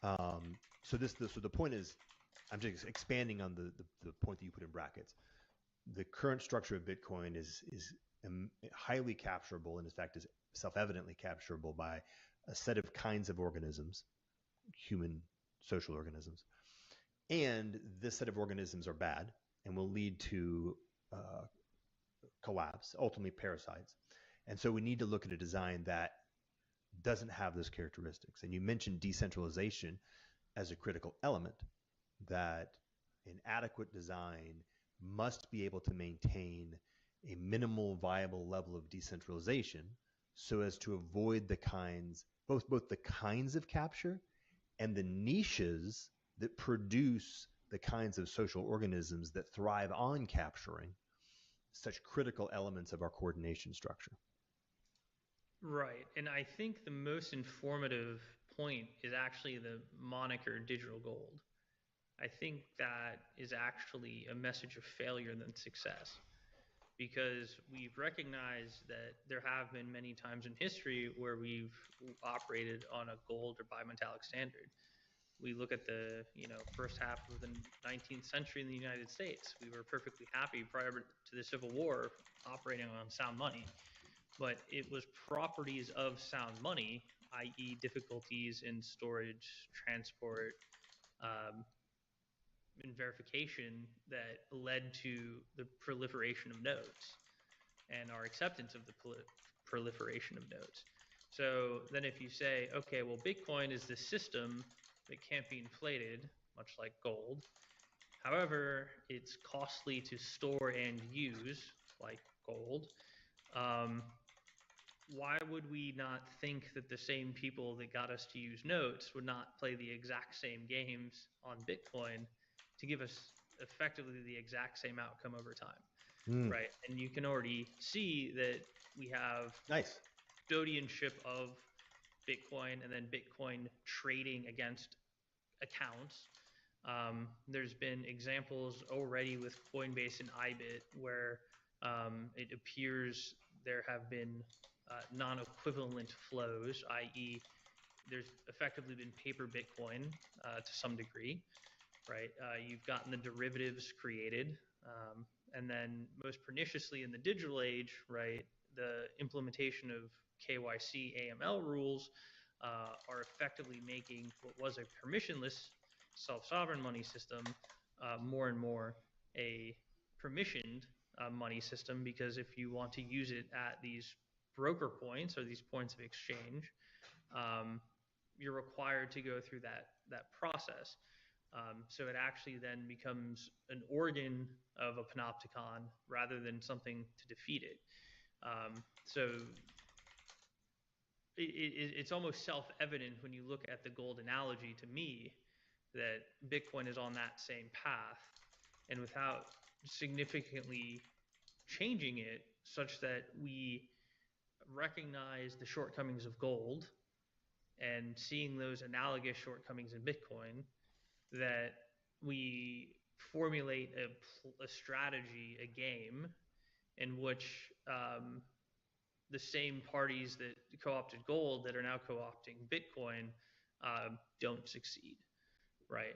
So the point is, I'm just expanding on the point that you put in brackets. The current structure of Bitcoin is highly capturable, and in fact is self-evidently capturable by a set of kinds of organisms, human social organisms. And this set of organisms are bad and will lead to collapse, ultimately parasites. And so we need to look at a design that doesn't have those characteristics. And you mentioned decentralization as a critical element, that an adequate design must be able to maintain a minimal viable level of decentralization so as to avoid the kinds, both the kinds of capture and the niches that produce the kinds of social organisms that thrive on capturing such critical elements of our coordination structure. Right. And I think the most informative point is actually the moniker digital gold. I think that is actually a message of failure than success, because we've recognized that there have been many times in history where we've operated on a gold or bimetallic standard. We look at the first half of the 19th century in the United States. We were perfectly happy prior to the Civil War operating on sound money, but it was properties of sound money, i.e., difficulties in storage, transport, and verification, that led to the proliferation of nodes and our acceptance of the proliferation of nodes. So then if you say, okay, well, Bitcoin is this system that can't be inflated, much like gold. However, it's costly to store and use, like gold. Why would we not think that the same people that got us to use notes would not play the exact same games on Bitcoin to give us effectively the exact same outcome over time, right? And you can already see that we have custodianship of Bitcoin and then Bitcoin trading against accounts. There's been examples already with Coinbase and IBIT where it appears there have been non-equivalent flows, i.e., there's effectively been paper Bitcoin to some degree, right? You've gotten the derivatives created, and then most perniciously in the digital age, right, the implementation of KYC AML rules are effectively making what was a permissionless self-sovereign money system more and more a permissioned money system, because if you want to use it at these broker points or these points of exchange, you're required to go through that process. So it actually then becomes an organ of a panopticon rather than something to defeat it. So it's almost self-evident when you look at the gold analogy to me that Bitcoin is on that same path, and without significantly changing it such that we recognize the shortcomings of gold and seeing those analogous shortcomings in Bitcoin, that we formulate a strategy, a game, in which the same parties that co-opted gold that are now co-opting Bitcoin don't succeed, right?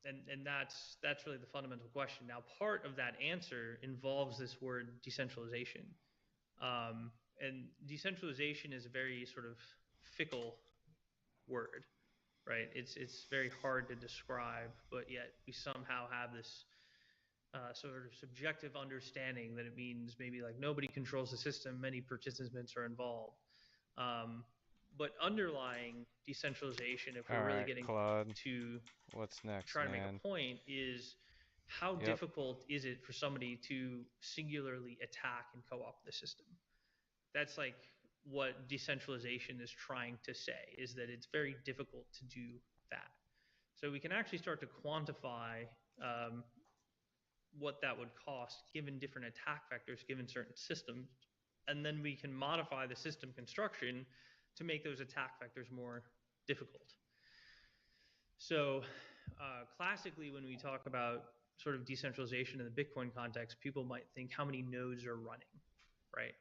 And that's really the fundamental question. Now, part of that answer involves this word decentralization, and decentralization is a very sort of fickle word, right? It's very hard to describe, but yet we somehow have this sort of subjective understanding that it means maybe like nobody controls the system, many participants are involved. Um, but underlying decentralization, if we're All really right, getting Claude. to What's next, try to make man? a point, is how Yep. difficult is it for somebody to singularly attack and co-opt the system? That's like what decentralization is trying to say, is that it's very difficult to do that. So we can actually start to quantify what that would cost given different attack vectors, given certain systems, and then we can modify the system construction to make those attack vectors more difficult. So classically, when we talk about sort of decentralization in the Bitcoin context, people might think how many nodes are running, right?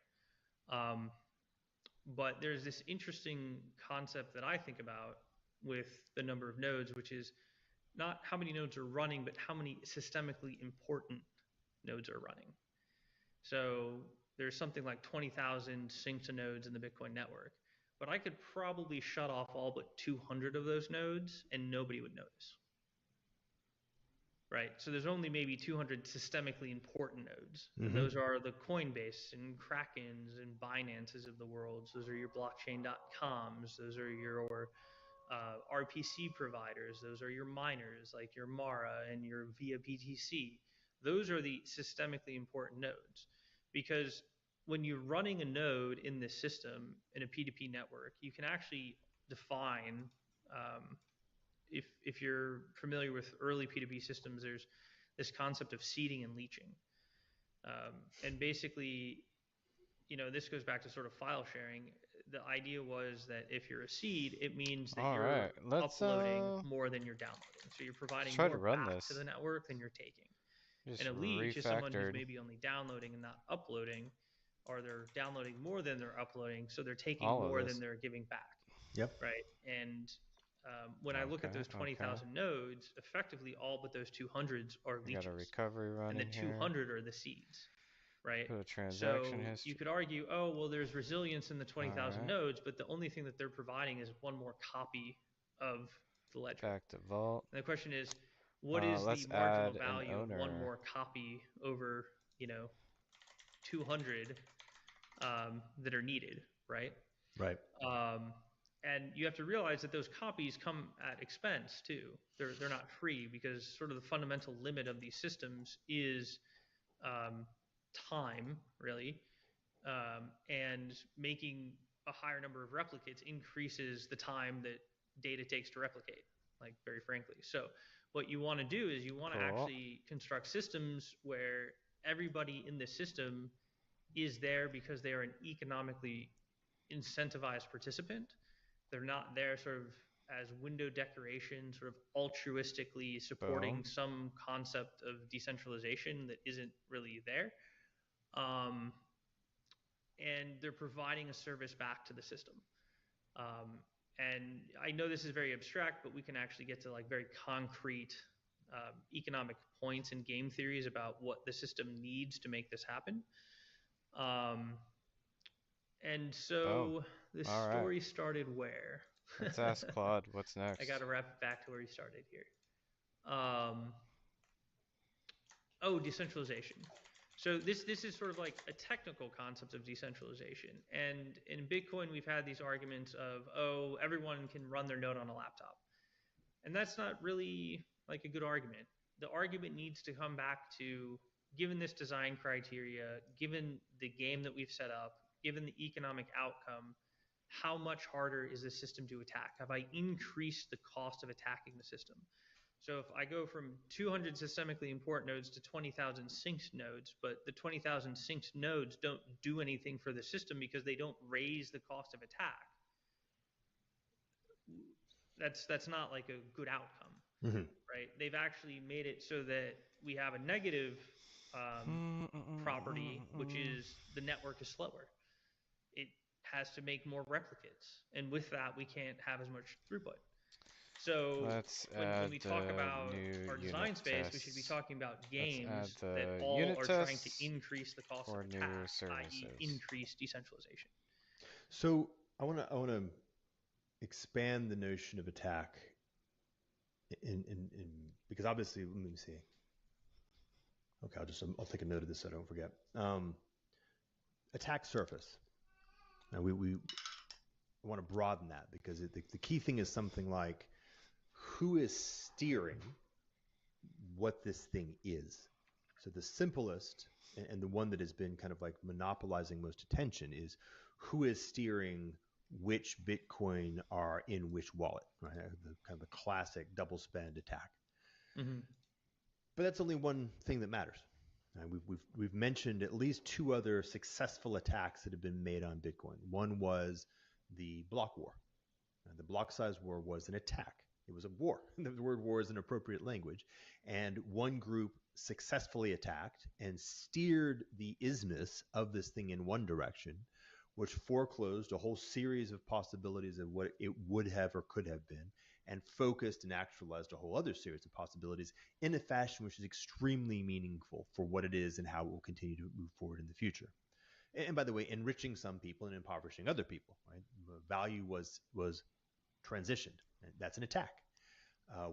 But there's this interesting concept that I think about with the number of nodes, which is not how many nodes are running, but how many systemically important nodes are running. So there's something like 20,000 synced nodes in the Bitcoin network, but I could probably shut off all but 200 of those nodes and nobody would notice. Right? So there's only maybe 200 systemically important nodes. And those are the Coinbase and Krakens and Binances of the world. So those are your blockchain.coms. Those are your RPC providers. Those are your miners like your Mara and your Via BTC. Those are the systemically important nodes. Because when you're running a node in this system, in a P2P network, you can actually define if you're familiar with early P2P systems, there's this concept of seeding and leeching. And basically, this goes back to sort of file sharing. The idea was that if you're a seed, it means that All you're right. Let's uploading more than you're downloading. So you're providing try to more run back to this. the network than you're taking. Just And a leech is someone who's refactored maybe only downloading and not uploading, or they're downloading more than they're uploading, so they're taking all of more than this. they're giving back. Yep. Right? And when I look at those 20,000 nodes, effectively all but those 200s are We got a leeches, recovery and the running here. 200 are the seeds, right? Put a transaction So history. you could argue, oh, well, there's resilience in the 20,000 right. nodes, but the only thing that they're providing is one more copy of the ledger. Back to vault. And the question is, what is the Let's marginal add an value of one owner. more copy over, 200 that are needed, right? Right. And you have to realize that those copies come at expense too. They're not free, because sort of the fundamental limit of these systems is time, really, and making a higher number of replicates increases the time that data takes to replicate, like, very frankly. So what you want to do is you want to actually construct systems where everybody in the system is there because they are an economically incentivized participant. They're not there sort of as window decoration, sort of altruistically supporting some concept of decentralization that isn't really there. And they're providing a service back to the system. And I know this is very abstract, but we can actually get to like very concrete economic points and game theories about what the system needs to make this happen. And so the story started where? Let's ask Claude what's next. I got to wrap it back to where he started here. Decentralization. So this is sort of like a technical concept of decentralization. And in Bitcoin, we've had these arguments of, everyone can run their node on a laptop. And that's not really like a good argument. The argument needs to come back to, given this design criteria, given the game that we've set up, given the economic outcome, how much harder is the system to attack? Have I increased the cost of attacking the system? So if I go from 200 systemically important nodes to 20,000 synced nodes, but the 20,000 synced nodes don't do anything for the system because they don't raise the cost of attack, that's not like a good outcome, right? They've actually made it so that we have a negative property, which is the network is slower. It has to make more replicates, and with that, we can't have as much throughput. So Let's when add we talk the about new our unit design space, we should be tests. talking about Let's add games that the all unit are trying to tests increase the cost of for new attack, i.e., services. increase decentralization. So I want to expand the notion of attack in because obviously, let me see. Okay, I'll take a note of this so I don't forget. Attack surface. Now we want to broaden that because the key thing is something like who is steering what this thing is. So the simplest and the one that has been kind of like monopolizing most attention is who is steering which Bitcoin are in which wallet, right? The kind of the classic double spend attack. Mm-hmm. But that's only one thing that matters. We've mentioned at least two other successful attacks that have been made on Bitcoin. One was the block war. The block size war was an attack. It was a war. The word war is an appropriate language. And one group successfully attacked and steered the isthmus of this thing in one direction, which foreclosed a whole series of possibilities of what it would have or could have been, and focused and actualized a whole other series of possibilities in a fashion which is extremely meaningful for what it is and how it will continue to move forward in the future. And by the way, enriching some people and impoverishing other people. Right? Value was transitioned. That's an attack.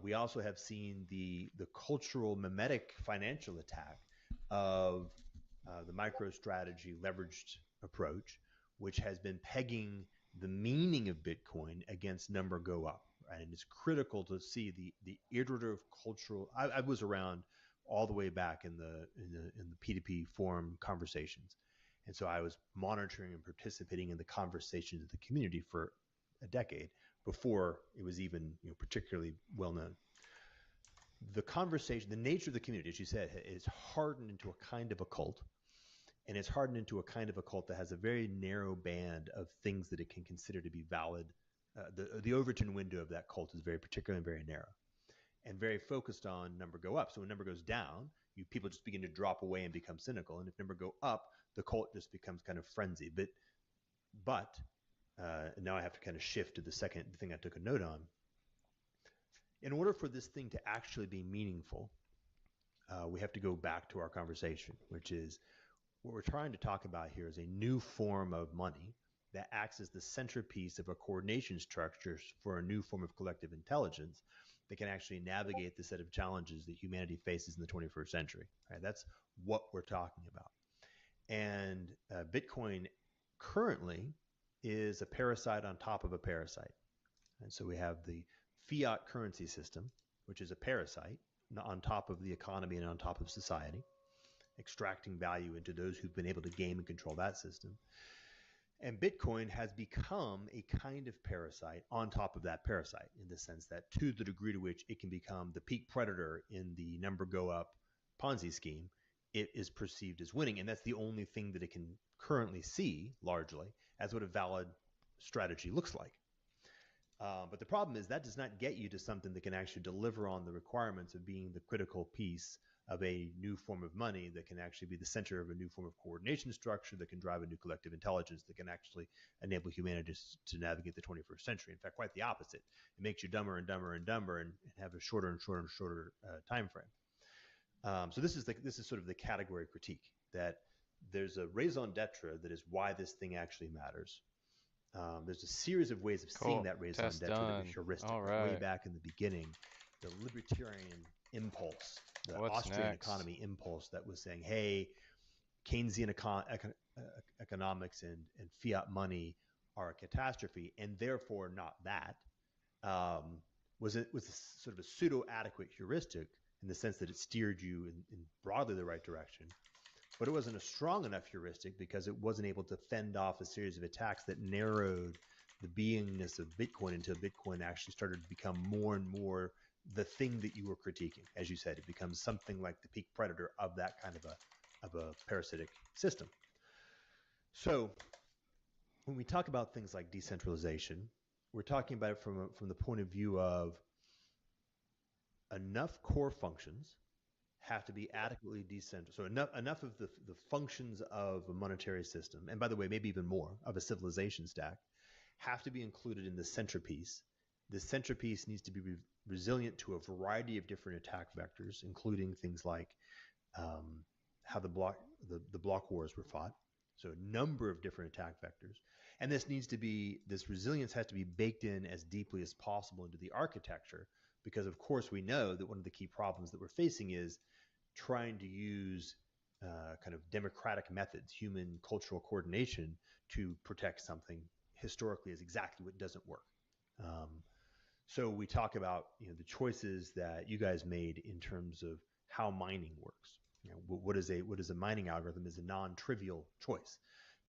We also have seen the cultural mimetic financial attack of the MicroStrategy leveraged approach, which has been pegging the meaning of Bitcoin against number go up. Right? And it's critical to see the iterative cultural. I was around all the way back in the P2P forum conversations, and so I was monitoring and participating in the conversations of the community for a decade before it was even particularly well known. The conversation, the nature of the community, as you said, is hardened into a kind of a cult, and it's hardened into a kind of a cult that has a very narrow band of things that it can consider to be valid. The Overton window of that cult is very particular and very narrow, and very focused on number go up. So when number goes down, people just begin to drop away and become cynical, and if number go up, the cult just becomes kind of frenzied. But now I have to kind of shift to the second thing I took a note on. In order for this thing to actually be meaningful, we have to go back to our conversation, which is what we're trying to talk about here is a new form of money that acts as the centerpiece of a coordination structure for a new form of collective intelligence that can actually navigate the set of challenges that humanity faces in the 21st century. Right? That's what we're talking about. And Bitcoin currently is a parasite on top of a parasite. And so we have the fiat currency system, which is a parasite on top of the economy and on top of society, extracting value into those who've been able to game and control that system. And Bitcoin has become a kind of parasite on top of that parasite, in the sense that to the degree to which it can become the peak predator in the number go up Ponzi scheme, it is perceived as winning. And that's the only thing that it can currently see, largely, as what a valid strategy looks like. But the problem is that does not get you to something that can actually deliver on the requirements of being the critical piece of a new form of money that can actually be the center of a new form of coordination structure that can drive a new collective intelligence that can actually enable humanity to navigate the 21st century. In fact, quite the opposite. It makes you dumber and dumber and dumber and have a shorter and shorter and shorter time frame. So this is sort of the category critique, that there's a raison d'etre that is why this thing actually matters. There's a series of ways of seeing that raison Test d'etre that done. is heuristic. All Like way right. back in the beginning, the libertarian impulse, the What's Austrian next? economy impulse that was saying, hey, Keynesian economics and fiat money are a catastrophe, and therefore not that, was a sort of a pseudo-adequate heuristic in the sense that it steered you in broadly the right direction. But it wasn't a strong enough heuristic because it wasn't able to fend off a series of attacks that narrowed the beingness of Bitcoin until Bitcoin actually started to become more and more the thing that you were critiquing. As you said, it becomes something like the peak predator of that kind of a parasitic system. So when we talk about things like decentralization, we're talking about it from the point of view of enough core functions have to be adequately decentralized. So enough of the functions of a monetary system, and by the way, maybe even more of a civilization stack, have to be included in the centerpiece. The centerpiece needs to be resilient to a variety of different attack vectors, including things like how the block wars were fought. So a number of different attack vectors. And this resilience has to be baked in as deeply as possible into the architecture, because of course we know that one of the key problems that we're facing is trying to use kind of democratic methods, human cultural coordination to protect something historically is exactly what doesn't work. Um, so we talk about the choices that you guys made in terms of how mining works. What is a mining algorithm is a non-trivial choice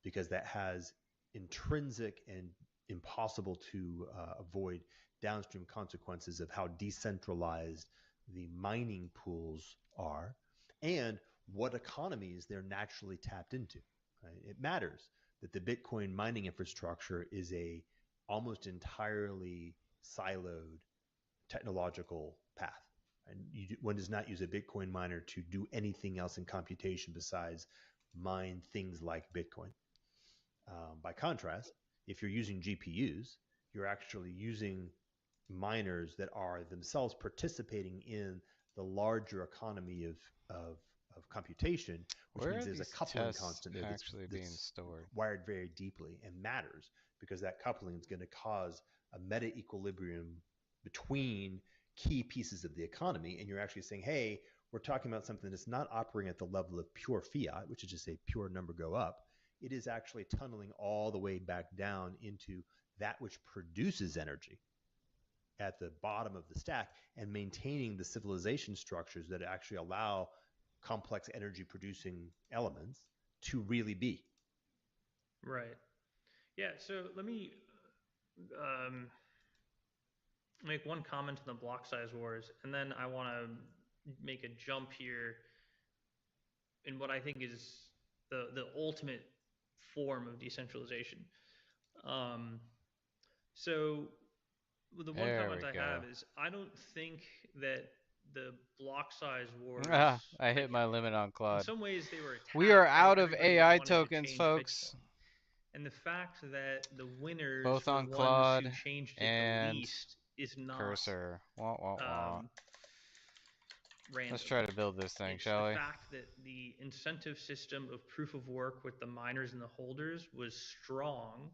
because that has intrinsic and impossible to avoid downstream consequences of how decentralized the mining pools are and what economies they're naturally tapped into. Right? It matters that the Bitcoin mining infrastructure is a almost entirely siloed technological path. And one does not use a Bitcoin miner to do anything else in computation besides mine things like Bitcoin. By contrast, if you're using GPUs, you're actually using miners that are themselves participating in the larger economy of, of computation, which Where means are there's a these coupling tests constant there actually being that's stored? wired very deeply and matters because that coupling is going to cause a meta equilibrium between key pieces of the economy. And you're actually saying, hey, we're talking about something that's not operating at the level of pure fiat, which is just a pure number go up. It is actually tunneling all the way back down into that which produces energy at the bottom of the stack and maintaining the civilization structures that actually allow complex energy producing elements to really be. Right. Yeah. So let me um, make one comment on the block size wars, and then I want to make a jump here in what I think is the ultimate form of decentralization. Um, so the one There comment we I have go. is I don't think that the block size wars, Ah, I like hit my limit on in Claude. some ways they were We are attacks, right? out of Everybody AI wanted to tokens, change folks. Bitcoin. And the fact that the winners Both were on the ones who Claude changed it the and least is not Cursor. Wah, wah, wah. Let's random. try to build this thing, It's the shall we? fact that the incentive system of proof of work with the miners and the holders was strong,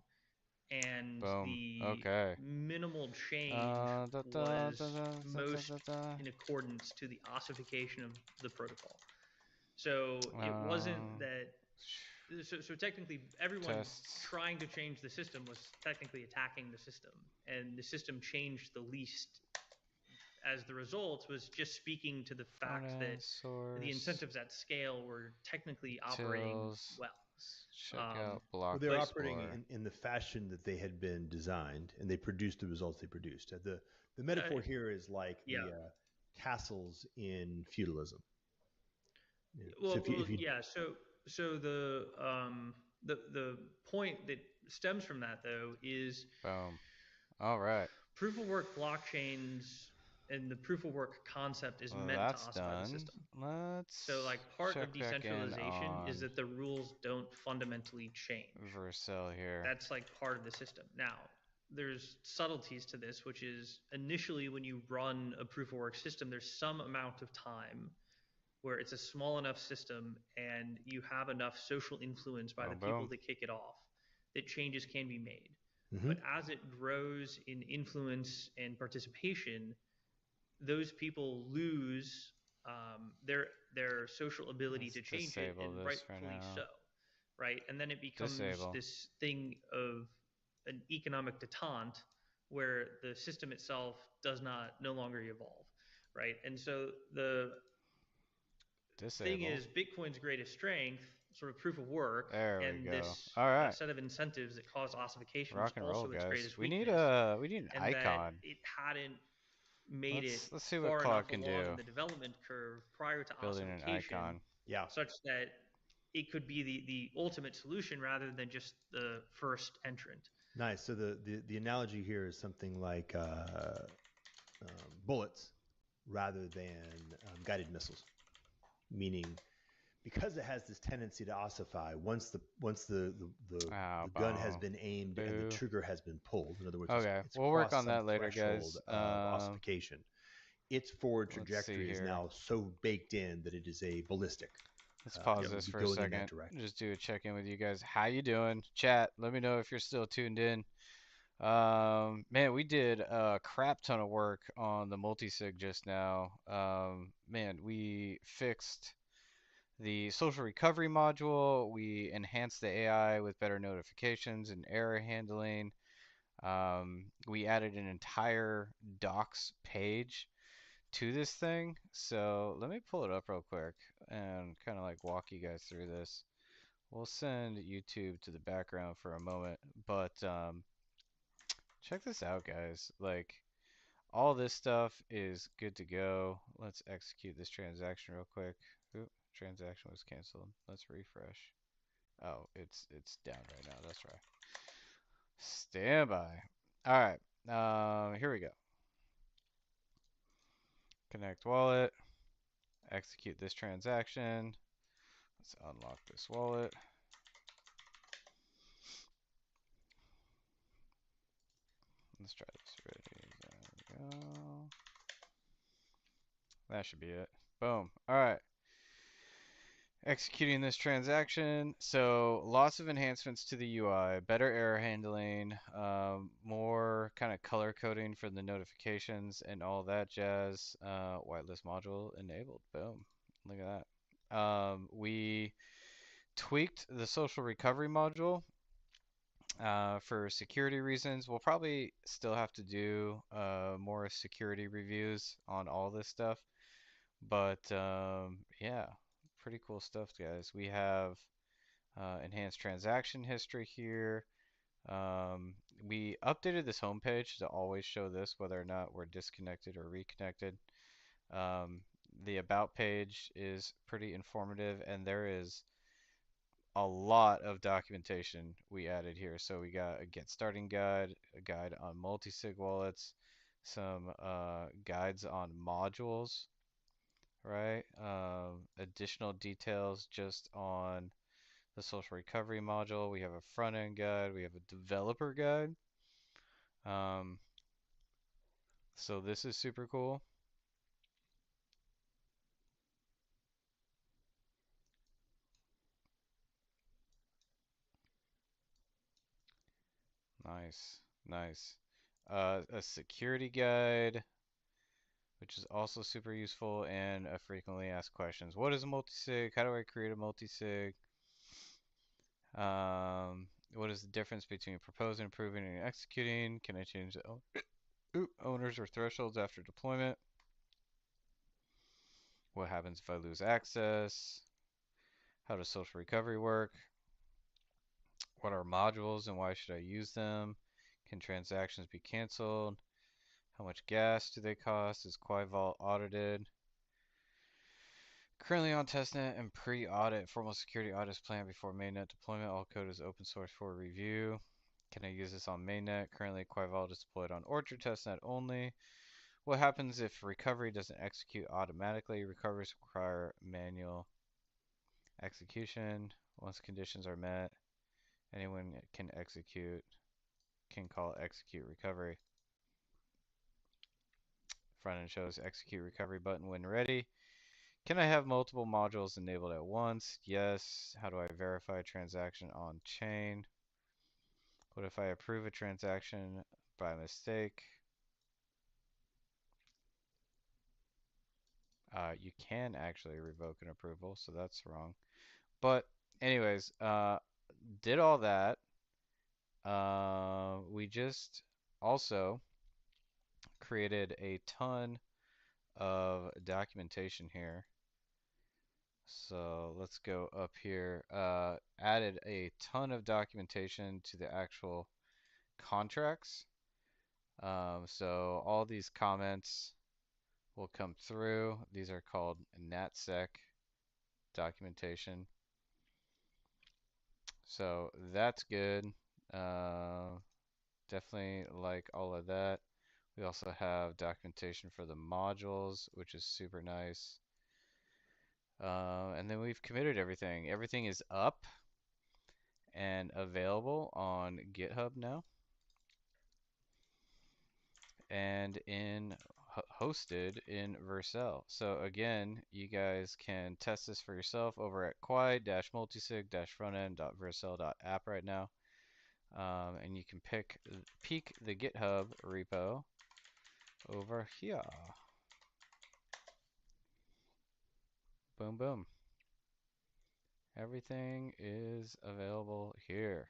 and Boom. the Okay. minimal change Da, da, da, was da, da, da, most da, da. in accordance to the ossification of the protocol. So it wasn't Um, that. So technically, everyone tests. trying to change the system was technically attacking the system, and the system changed the least as the result was just speaking to the Front fact that end the source. incentives at scale were technically operating Utils. well. Check out Well, Block they're But operating Explorer. in the fashion that they had been designed, and they produced the results they produced. The uh, metaphor here is like yeah, the castles in feudalism. So well, if you yeah. So the point that stems from that though is Boom. All right. proof of work blockchains and the proof of work concept is Well, meant to that's ossify the done. system. So, Let's like, part check of back in decentralization is on that the rules don't fundamentally change. Vercel here. That's like part of the system. Now, there's subtleties to this, which is initially when you run a proof of work system, there's some amount of time where it's a small enough system and you have enough social influence by the Boom, people boom. that kick it off that changes can be made. mm-hmm. But as it grows in influence and participation, those people lose their social ability Let's to change it, disable and this for rightfully so, now. right? And then it becomes Disable. this thing of an economic detente where the system itself does not no longer evolve, right? And so the thing Disable. is, Bitcoin's greatest strength, sort of proof of work, There we and go. this All right. set of incentives that cause ossification was Rock and roll, also its guys. greatest weakness, We need an and that icon. it hadn't made it Let's see what far Claude enough can along in do. the development curve prior to Building an ossification icon. Yeah. such that it could be the ultimate solution rather than just the first entrant. Nice. So the analogy here is something like bullets rather than guided missiles. meaning because it has this tendency to ossify once the gun has Boom. been aimed and the Boo. trigger has been pulled. In other words, Okay, it's we'll work crossed on some that later, threshold guys. of ossification. Its forward Let's see trajectory is here. now so baked in that it is a ballistic, Let's pause and it will this be for a going in that second. direction. Just do a check-in with you guys. How you doing? Chat, let me know if you're still tuned in. Man, we did a crap ton of work on the multisig just now. Man, we fixed the social recovery module. We enhanced the AI with better notifications and error handling. We added an entire docs page to this thing. So let me pull it up real quick and kind of like walk you guys through this. We'll send YouTube to the background for a moment, but check this out, guys. Like, all this stuff is good to go. Let's execute this transaction real quick. Oop, transaction was canceled. Let's refresh. Oh, it's down right now. That's right. Stand by. All right. Here we go. Connect wallet. Execute this transaction. Let's unlock this wallet. Let's try this. Ready? There we go. That should be it. Boom. All right. Executing this transaction. So lots of enhancements to the UI, better error handling, more kind of color coding for the notifications and all that jazz. Whitelist module enabled. Boom. Look at that. We tweaked the social recovery module for security reasons. We'll probably still have to do more security reviews on all this stuff. But yeah, pretty cool stuff, guys. We have enhanced transaction history here. Um, we updated this homepage to always show this, whether or not we're disconnected or reconnected. Um, the about page is pretty informative, and there is a lot of documentation we added here. So we got a get starting guide, a guide on multi-sig wallets, some guides on modules, right? Additional details just on the social recovery module. We have a front end guide. We have a developer guide. Um, so this is super cool. Nice, nice. A security guide, which is also super useful, and a frequently asked questions. What is a multisig? How do I create a multisig? What is the difference between proposing, approving, and executing? Can I change the owners or thresholds after deployment? What happens if I lose access? How does social recovery work? What are modules and why should I use them? Can transactions be canceled? How much gas do they cost? Is Quai Vault audited? Currently on testnet and pre-audit. Formal security audits planned before mainnet deployment. All code is open source for review. Can I use this on mainnet? Currently Quai Vault is deployed on Orchard testnet only. What happens if recovery doesn't execute automatically? Recoveries require manual execution. Once conditions are met, anyone can call execute recovery. Front end shows execute recovery button when ready. Can I have multiple modules enabled at once? Yes. How do I verify a transaction on chain? What if I approve a transaction by mistake? You can actually revoke an approval, so that's wrong. But anyways, did all that. We just also created a ton of documentation here. So let's go up here. Added a ton of documentation to the actual contracts. So all these comments will come through. These are called NatSec documentation. So that's good. Uh, Definitely like all of that. We also have documentation for the modules, which is super nice. And then we've committed everything. Everything is up and available on GitHub now and in hosted in Vercel. So again, you guys can test this for yourself over at quai-multisig-frontend.vercel.app right now. And you can peek the GitHub repo over here. Boom, boom. Everything is available here.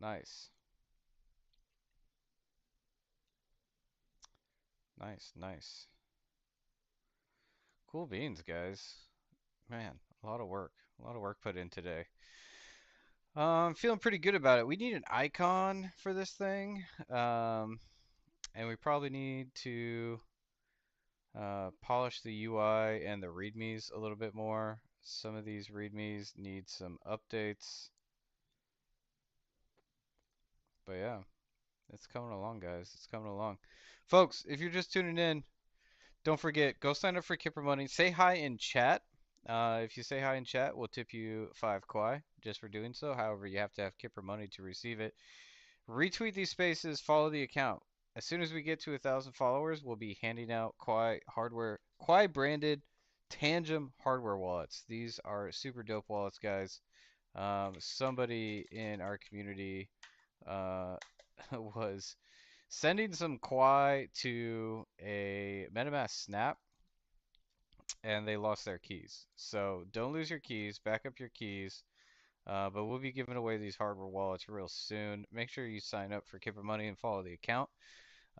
Nice. Nice, nice. Cool beans, guys. Man, a lot of work. A lot of work put in today. I'm feeling pretty good about it. We need an icon for this thing. And we probably need to polish the UI and the readmes a little bit more. Some of these readmes need some updates. But yeah, it's coming along, guys. It's coming along. Folks, if you're just tuning in, don't forget, go sign up for Kipper Money. Say hi in chat. If you say hi in chat, we'll tip you 5 Quai just for doing so. However, you have to have Kipper Money to receive it. Retweet these spaces, follow the account. As soon as we get to 1,000 followers, we'll be handing out Quai branded Tangem hardware wallets. These are super dope wallets, guys. Somebody in our community uh, was sending some Quai to a MetaMask Snap, and they lost their keys. So don't lose your keys. Back up your keys. But we'll be giving away these hardware wallets real soon. Make sure you sign up for Kipper Money and follow the account.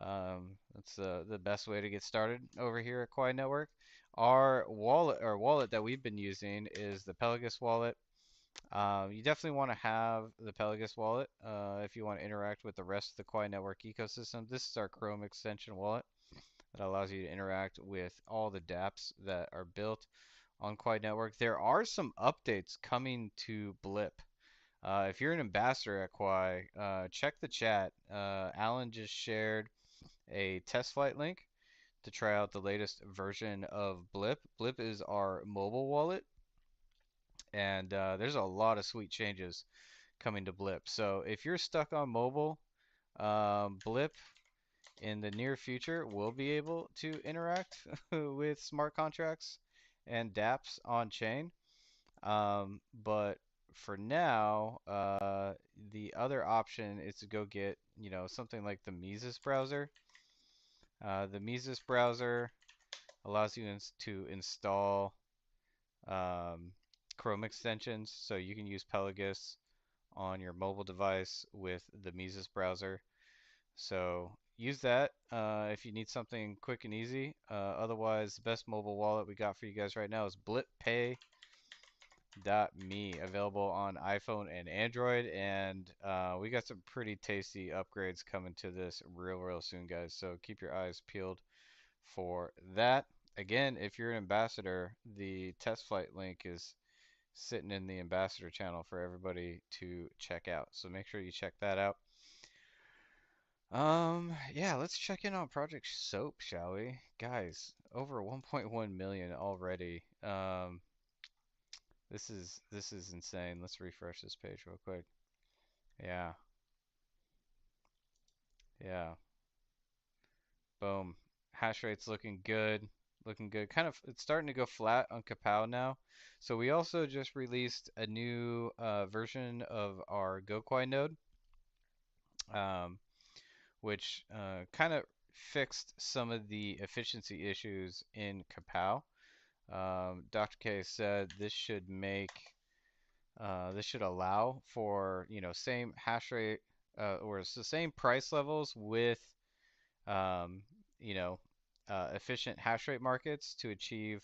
That's the best way to get started over here at Quai Network. Our wallet that we've been using is the Pelagus wallet. You definitely want to have the Pelagus wallet if you want to interact with the rest of the Quai Network ecosystem. This is our Chrome extension wallet that allows you to interact with all the dApps that are built on Quai Network. There are some updates coming to Blip. If you're an ambassador at Quai, check the chat. Alan just shared a test flight link to try out the latest version of Blip. Blip is our mobile wallet, and there's a lot of sweet changes coming to Blip. So if you're stuck on mobile, Blip in the near future will be able to interact with smart contracts and dApps on chain. But for now, the other option is to go get, something like the Mises browser. The Mises browser allows you to install um, Chrome extensions, so you can use Pelagus on your mobile device with the Mises browser. So use that if you need something quick and easy. Otherwise, the best mobile wallet we got for you guys right now is BlipPay.me, available on iPhone and Android. And we got some pretty tasty upgrades coming to this real soon, guys. So keep your eyes peeled for that. Again, if you're an ambassador, the test flight link is sitting in the ambassador channel for everybody to check out. So make sure you check that out. Yeah, let's check in on Project Soap, shall we? Guys, over 1.1 million already. This is insane. Let's refresh this page real quick. Yeah, yeah. Boom. Hash rate's looking good. Looking good. Kind of, it's starting to go flat on Kapow now. So we also just released a new version of our GoQuai node, um, which kind of fixed some of the efficiency issues in Kapow. Dr. K said this should allow for, same hash rate, or it's the same price levels with, um, you know, efficient hash rate markets to achieve,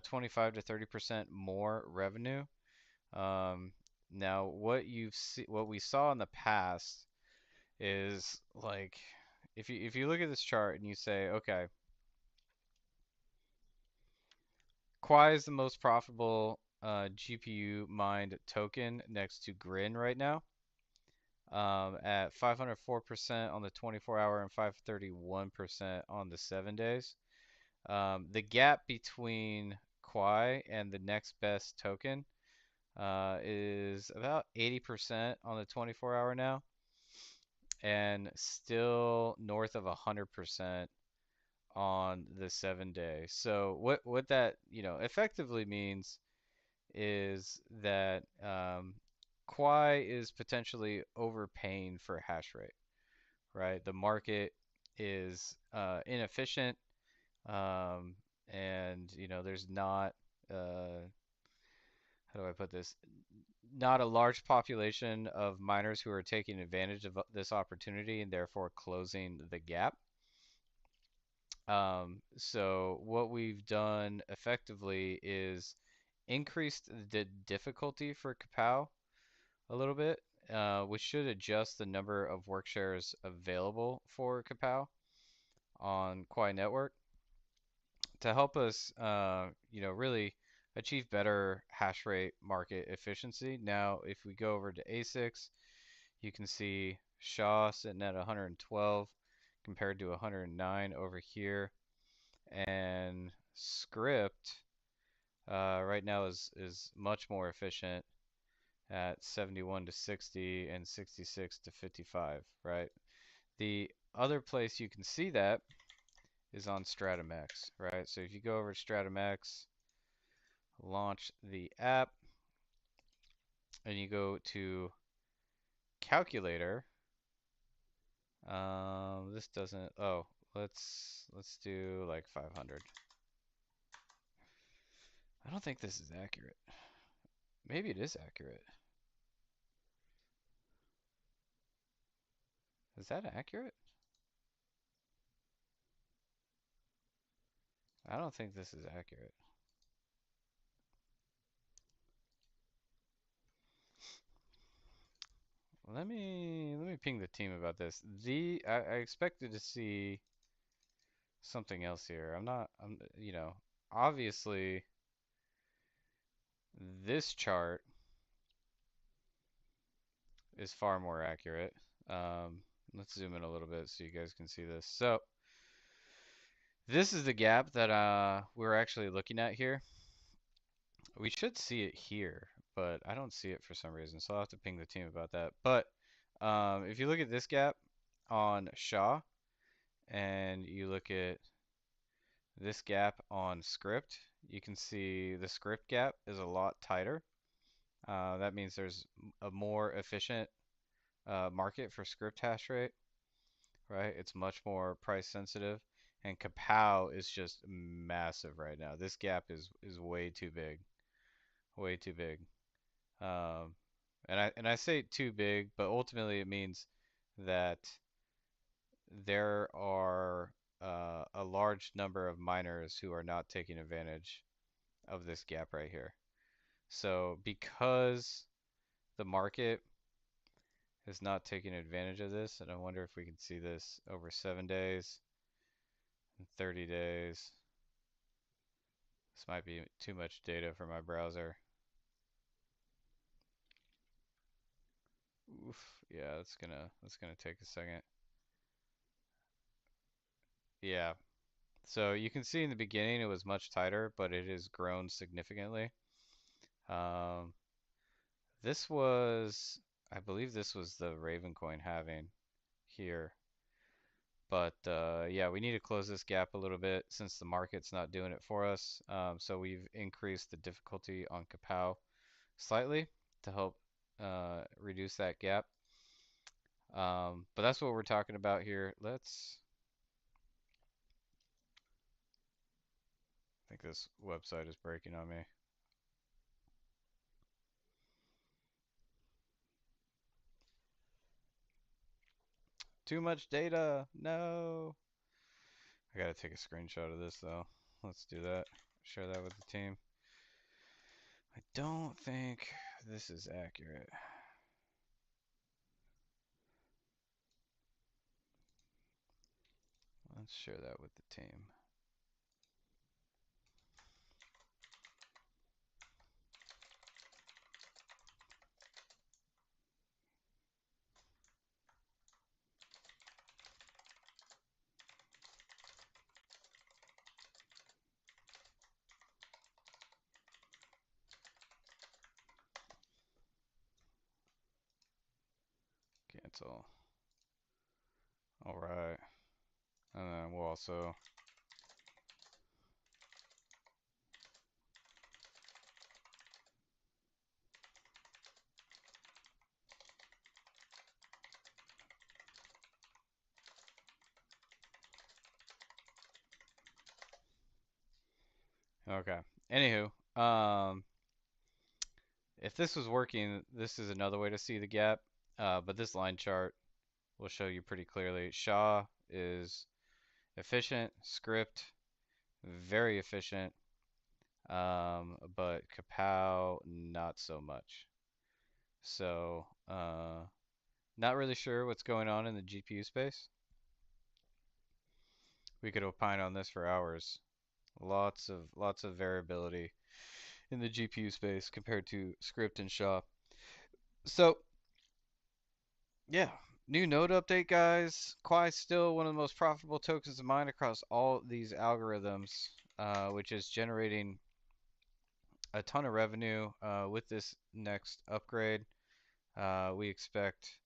25 to 30% more revenue. Um, Now, what we saw in the past is like, if you look at this chart and you say, okay, Quai is the most profitable GPU mined token next to Grin right now, at 504% on the 24-hour and 531% on the 7 days. The gap between Quai and the next best token is about 80% on the 24-hour now, and still north of 100% on the 7-day. So what that effectively means is that Quai is potentially overpaying for hash rate, right? The market is inefficient, um, and there's not how do I put this? Not a large population of miners who are taking advantage of this opportunity and therefore closing the gap. So what we've done effectively is increased the difficulty for Kapow a little bit, which should adjust the number of work shares available for Kapow on Quai Network to help us, really achieve better hash rate market efficiency. Now, if we go over to ASICs, you can see SHA sitting at 112 compared to 109 over here, and Script right now is much more efficient at 71 to 60 and 66 to 55, right? The other place you can see that is on StrataMex, right? So if you go over to StrataMex, launch the app, and you go to calculator, this doesn't, oh, let's do like 500. I don't think this is accurate. Maybe it is accurate. Is that accurate? I don't think this is accurate. Let me ping the team about this. I expected to see something else here. Obviously this chart is far more accurate. Um, let's zoom in a little bit so you guys can see this. So this is the gap that we're actually looking at here. We should see it here, but I don't see it for some reason, so I'll have to ping the team about that. But if you look at this gap on SHA and you look at this gap on Script, you can see the Script gap is a lot tighter. That means there's a more efficient market for Script hash rate, right? It's much more price sensitive, and Kapow is just massive right now. This gap is way too big, way too big. Um, and I say too big, but ultimately it means that there are a large number of miners who are not taking advantage of this gap right here. So because the market is not taking advantage of this, and I wonder if we can see this over 7 days and 30 days. This might be too much data for my browser. Oof, yeah, that's gonna take a second. Yeah, so you can see in the beginning it was much tighter, but it has grown significantly. Um, this was, I believe this was the Ravencoin halving here. But yeah, we need to close this gap a little bit since the market's not doing it for us. So we've increased the difficulty on Kapow slightly to help reduce that gap. But that's what we're talking about here. I think this website is breaking on me. Too much data. No. I gotta take a screenshot of this though. Let's do that. Share that with the team. I don't think this is accurate. Let's share that with the team. cancel. All right. And then we'll also, okay. Anywho, if this was working, this is another way to see the gap. But this line chart will show you pretty clearly. Shaw is efficient, script very efficient, but Kapow not so much. So, not really sure what's going on in the GPU space. We could opine on this for hours. Lots of variability in the GPU space compared to script and SHA. So, yeah, new node update, guys. Quai is still one of the most profitable tokens of mine across all these algorithms, which is generating a ton of revenue with this next upgrade. We expect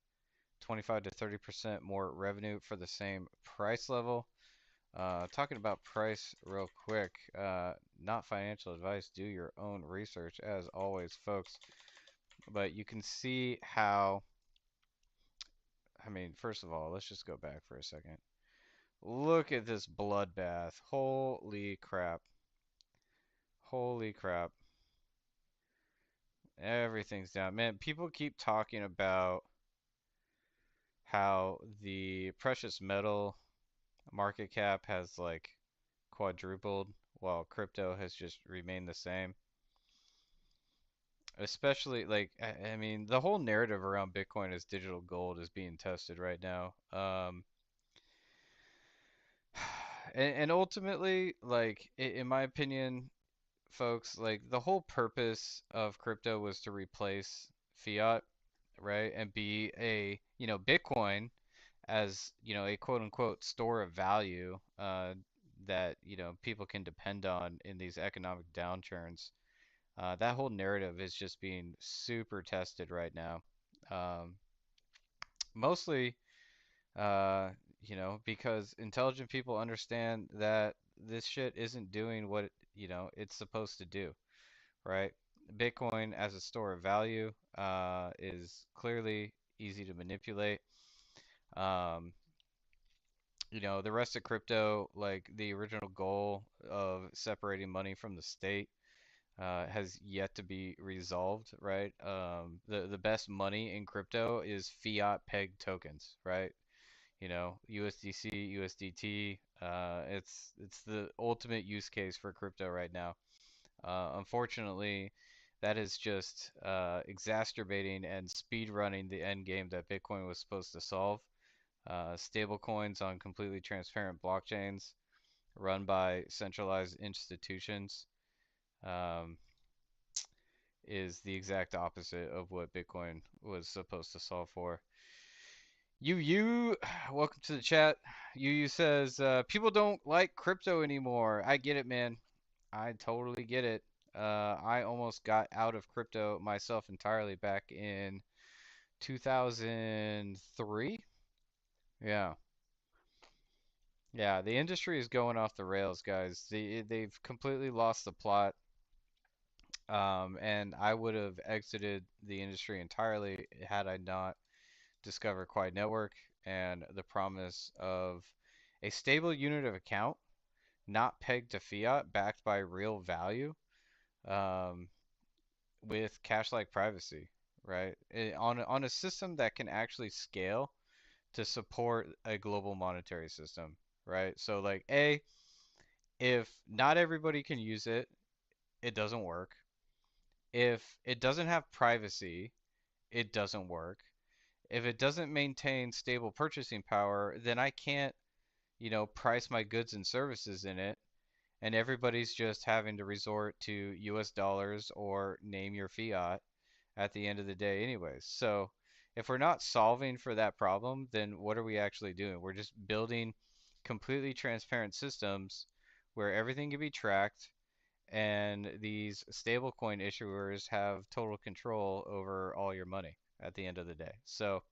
25 to 30% more revenue for the same price level. Talking about price real quick, not financial advice, do your own research as always, folks. But you can see how, I mean, first of all, let's just go back for a second. Look at this bloodbath. Holy crap. Holy crap. Everything's down. Man, people keep talking about how the precious metal market cap has like quadrupled while crypto has just remained the same. Especially like I mean the whole narrative around Bitcoin as digital gold is being tested right now. And ultimately, like in my opinion, folks, like the whole purpose of crypto was to replace fiat, right? And be a, Bitcoin as, a quote unquote store of value that, people can depend on in these economic downturns. That whole narrative is just being super tested right now. Um, Mostly, uh, because intelligent people understand that this shit isn't doing what, it's supposed to do, right? Bitcoin as a store of value is clearly easy to manipulate. Um, the rest of crypto, like the original goal of separating money from the state, has yet to be resolved, right? The best money in crypto is fiat pegged tokens, right? USDC, USDT. It's the ultimate use case for crypto right now. Unfortunately, that is just exacerbating and speed running the end game that Bitcoin was supposed to solve. Stable coins on completely transparent blockchains run by centralized institutions. Um, is the exact opposite of what Bitcoin was supposed to solve for. Welcome to the chat. You says people don't like crypto anymore. I get it, man. I totally get it. I almost got out of crypto myself entirely back in 2003. Yeah. Yeah, the industry is going off the rails, guys. They've completely lost the plot. And I would have exited the industry entirely had I not discovered Quai Network and the promise of a stable unit of account, not pegged to fiat, backed by real value, um, with cash-like privacy, right? On a system that can actually scale to support a global monetary system, right? So like, if not everybody can use it, it doesn't work. If it doesn't have privacy, it doesn't work. If it doesn't maintain stable purchasing power, then I can't, price my goods and services in it, and everybody's just having to resort to US dollars or name your fiat at the end of the day anyways. So, if we're not solving for that problem, then what are we actually doing? We're just building completely transparent systems where everything can be tracked and these stablecoin issuers have total control over all your money at the end of the day. So,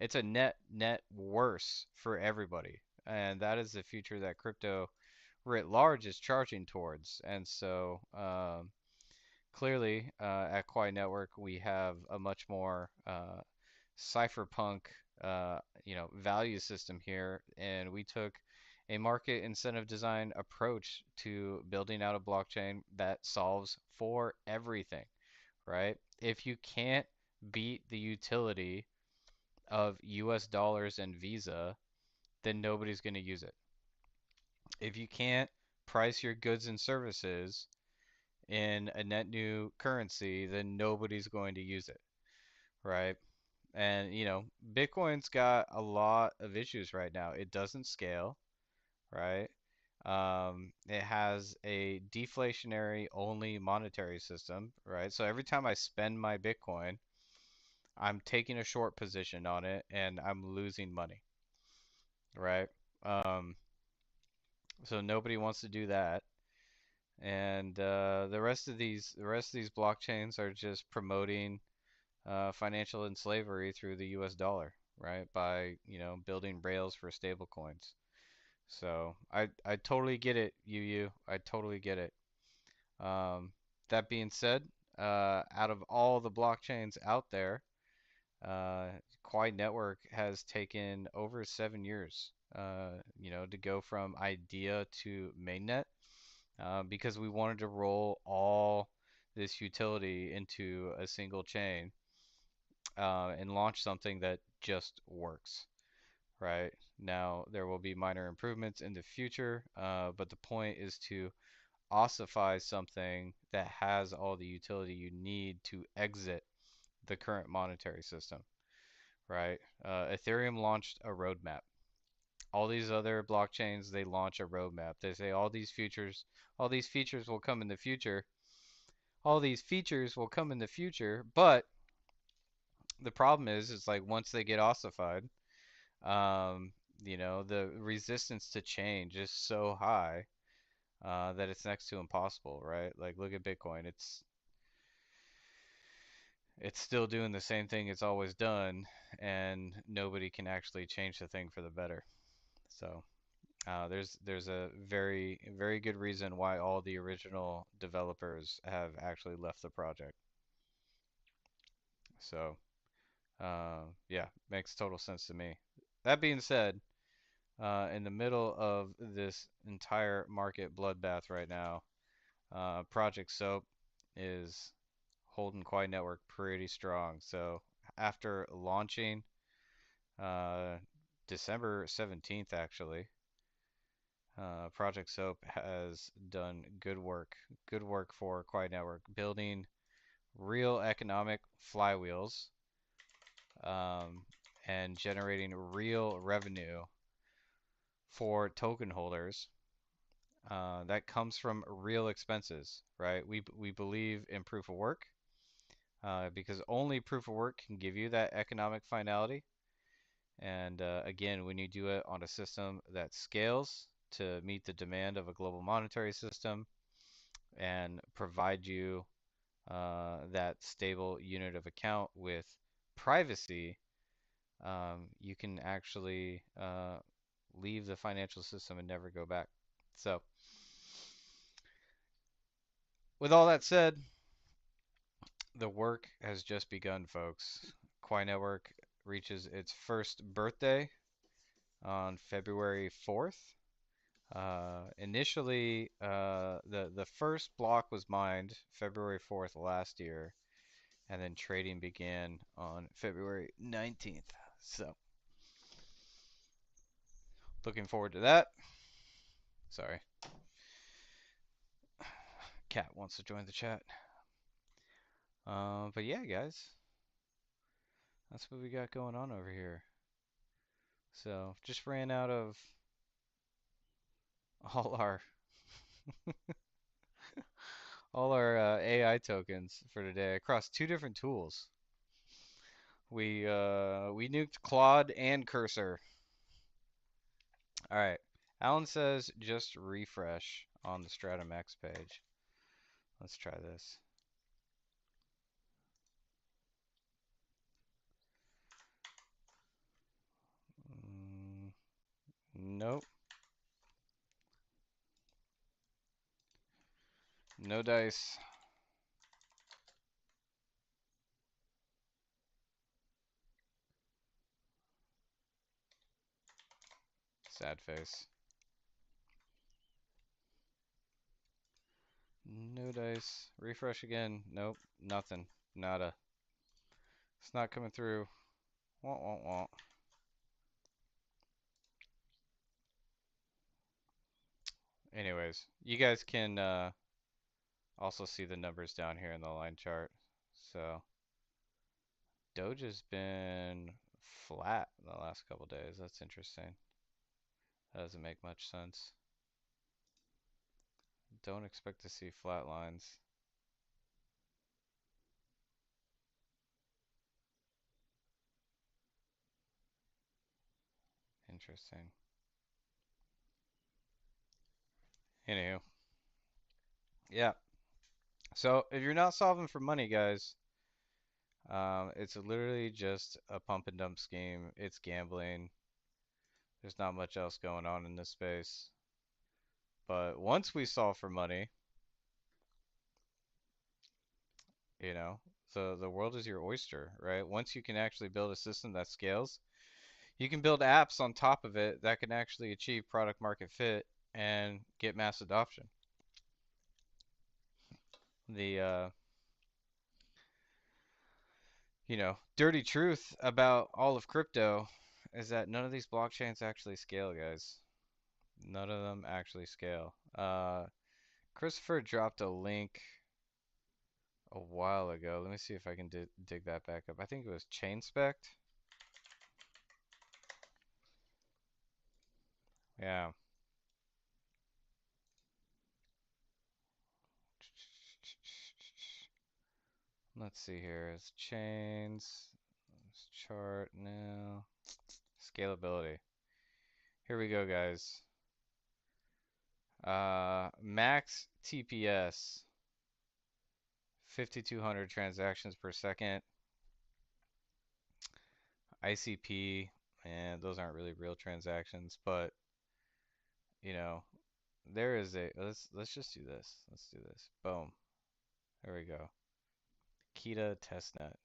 It's a net worse for everybody. And that is the future that crypto writ large is charging towards. And so clearly at Quai Network we have a much more cypherpunk value system here, and we took a market incentive design approach to building out a blockchain that solves for everything, right? If you can't beat the utility of US dollars and Visa, then nobody's going to use it. If you can't price your goods and services in a net new currency, then nobody's going to use it, right? And Bitcoin's got a lot of issues right now. It doesn't scale, right? It has a deflationary only monetary system, right? So every time I spend my Bitcoin, I'm taking a short position on it and I'm losing money, right? Um, so nobody wants to do that. And the rest of these blockchains are just promoting financial and slavery through the U.S. dollar, right? By building rails for stable coins. So I totally get it, you. I totally get it. Um, that being said, out of all the blockchains out there, uh, Quai Network has taken over 7 years, to go from idea to mainnet, because we wanted to roll all this utility into a single chain, and launch something that just works. Right now, there will be minor improvements in the future, but the point is to ossify something that has all the utility you need to exit the current monetary system. Right? Ethereum launched a roadmap. All these other blockchains, they launch a roadmap. They say all these features will come in the future. All these features will come in the future, but the problem is, it's like once they get ossified, um, the resistance to change is so high that it's next to impossible, right? Like look at Bitcoin. It's still doing the same thing it's always done, and nobody can actually change the thing for the better. So there's a very very good reason why all the original developers have actually left the project. So yeah, makes total sense to me. That being said, in the middle of this entire market bloodbath right now, Project Soap is holding Quai Network pretty strong. So after launching uh, December 17th, actually, Project Soap has done good work for Quai Network, building real economic flywheels, um, and generating real revenue for token holders, that comes from real expenses, right? We believe in proof of work, because only proof of work can give you that economic finality. And again, when you do it on a system that scales to meet the demand of a global monetary system and provide you that stable unit of account with privacy, you can actually leave the financial system and never go back. So, with all that said, the work has just begun, folks. Quai Network reaches its first birthday on February 4th. Initially, the first block was mined February 4th last year, and then trading began on February 19th. So, looking forward to that. Sorry, Cat wants to join the chat. But yeah, guys, that's what we got going on over here. So, just ran out of all our AI tokens for today across two different tools. We nuked Claude and Cursor. All right. Alan says just refresh on the Stratum X page. Let's try this. Nope. No dice. Sad face. No dice. Refresh again. Nope. Nothing. Nada. It's not coming through. Wah, wah, wah. Anyways, you guys can also see the numbers down here in the line chart. So Doge has been flat in the last couple days. That's interesting. That doesn't make much sense. Don't expect to see flat lines. Interesting. Anywho, yeah. So if you're not solving for money, guys, it's literally just a pump and dump scheme. It's gambling. There's not much else going on in this space. But once we solve for money, you know, the world is your oyster, right? Once you can actually build a system that scales, you can build apps on top of it that can actually achieve product market fit and get mass adoption. The dirty truth about all of crypto is that none of these blockchains actually scale, guys. None of them actually scale. Christopher dropped a link a while ago. Let me see if I can dig that back up. I think it was ChainSpect. Yeah. Let's see here. It's chains. Let's chart now. Scalability. Here we go, guys. Max TPS, 5,200 transactions per second. ICP, and those aren't really real transactions, but you know, there is a let's just do this. Let's do this. Boom. There we go. Kita testnet.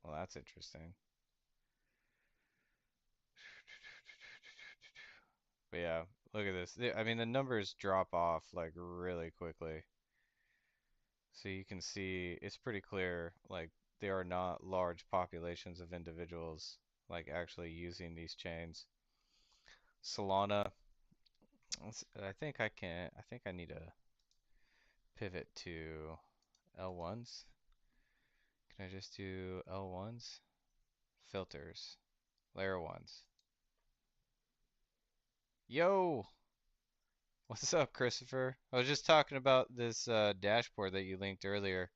Well, that's interesting. But yeah, look at this. I mean, the numbers drop off like really quickly. So you can see it's pretty clear like there are not large populations of individuals like actually using these chains. Solana, I think I need to pivot to L1s. Can I just do L1s? Filters, layer ones. Yo, what's up, Christopher? I was just talking about this dashboard that you linked earlier.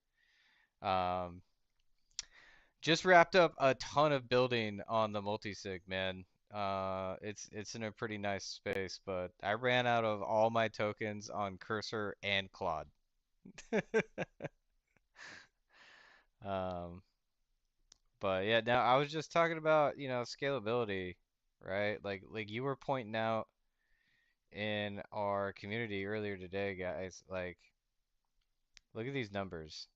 Um, just wrapped up a ton of building on the multisig, man. It's in a pretty nice space, but I ran out of all my tokens on Cursor and Claude. Um, but yeah, now I was just talking about, scalability, right? Like you were pointing out in our community earlier today, guys, like look at these numbers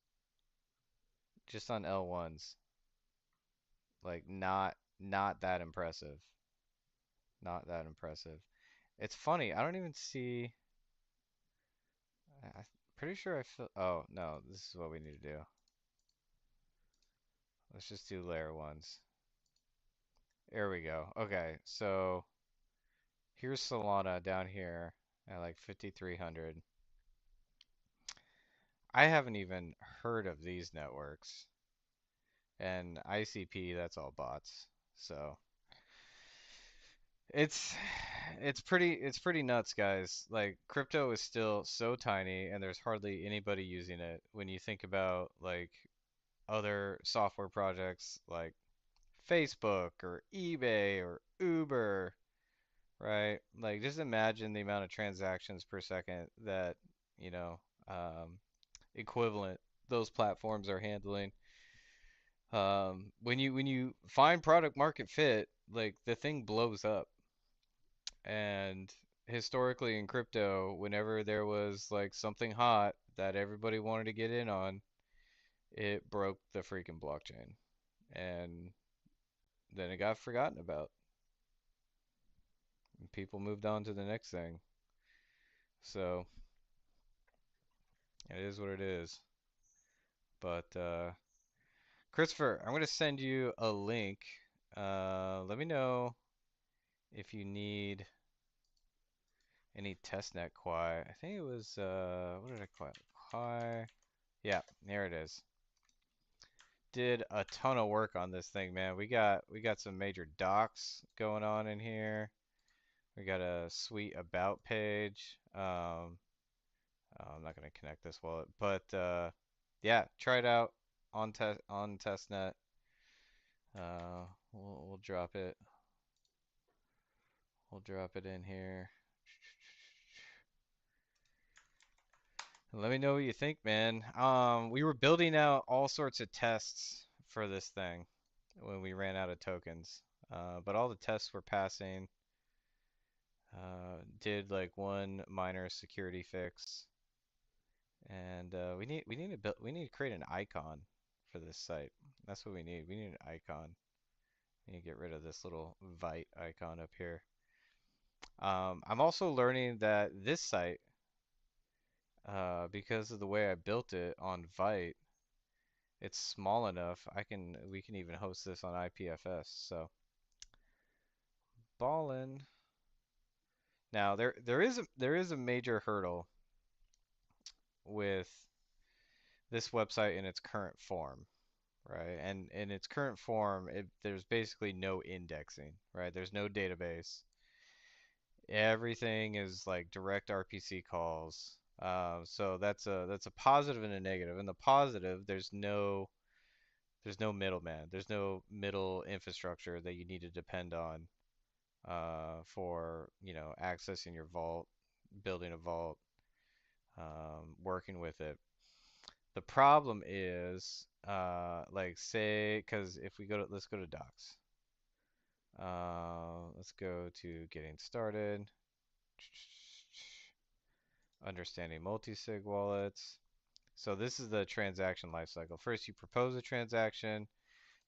just on L1s. Like not that impressive. Not that impressive. It's funny, I don't even see I'm pretty sure I feel oh no, this is what we need to do. Let's just do layer ones. There we go. Okay, so here's Solana down here at like 5,300. I haven't even heard of these networks. And ICP, that's all bots. So it's it's pretty nuts, guys. Like crypto is still so tiny and there's hardly anybody using it when you think about like other software projects like Facebook or eBay or Uber, right? Like just imagine the amount of transactions per second that, you know, um, equivalent those platforms are handling. When you find product market fit, like the thing blows up. And historically in crypto, whenever there was like something hot that everybody wanted to get in on, it broke the freaking blockchain. And then it got forgotten about. And people moved on to the next thing. So it is what it is. But Christopher, I'm gonna send you a link. Let me know if you need any testnet Quai. I think it was what did I call it? Quai. Yeah, there it is. Did a ton of work on this thing, man. We got some major docs going on in here. We got a sweet about page. I'm not gonna connect this wallet, but yeah, try it out on testnet. We'll drop it. We'll drop it in here. Let me know what you think, man. We were building out all sorts of tests for this thing when we ran out of tokens. But all the tests were passing. Did like one minor security fix, and we need to build we need to create an icon for this site. That's what we need. We need an icon. We need to get rid of this little Vite icon up here. I'm also learning that this site, because of the way I built it on Vite, it's small enough. We can even host this on IPFS. So ballin'. Now there is a major hurdle with this website in its current form, right? And in its current form, there's basically no indexing, right? There's no database. Everything is like direct RPC calls. So that's a positive and a negative. In the positive, there's no middleman. There's no middle infrastructure that you need to depend on for accessing your vault, building a vault, working with it. The problem is, like say, because if we let's go to docs. Let's go to getting started, understanding multi-sig wallets. So this is the transaction lifecycle. First, you propose a transaction.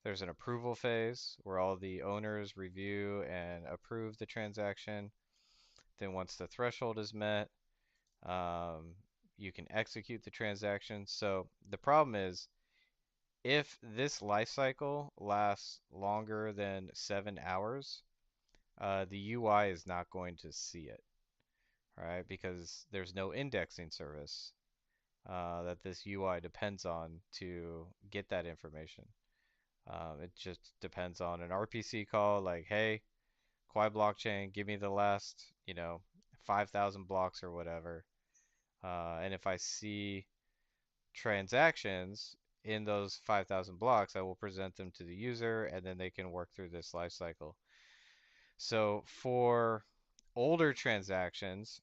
There's an approval phase where all the owners review and approve the transaction. Then once the threshold is met, um, you can execute the transaction. So the problem is if this life cycle lasts longer than 7 hours, the UI is not going to see it, right? Because there's no indexing service that this UI depends on to get that information. It just depends on an RPC call like, hey, Quai blockchain, give me the last, 5,000 blocks or whatever. And if I see transactions in those 5,000 blocks, I will present them to the user and then they can work through this life cycle. So for older transactions,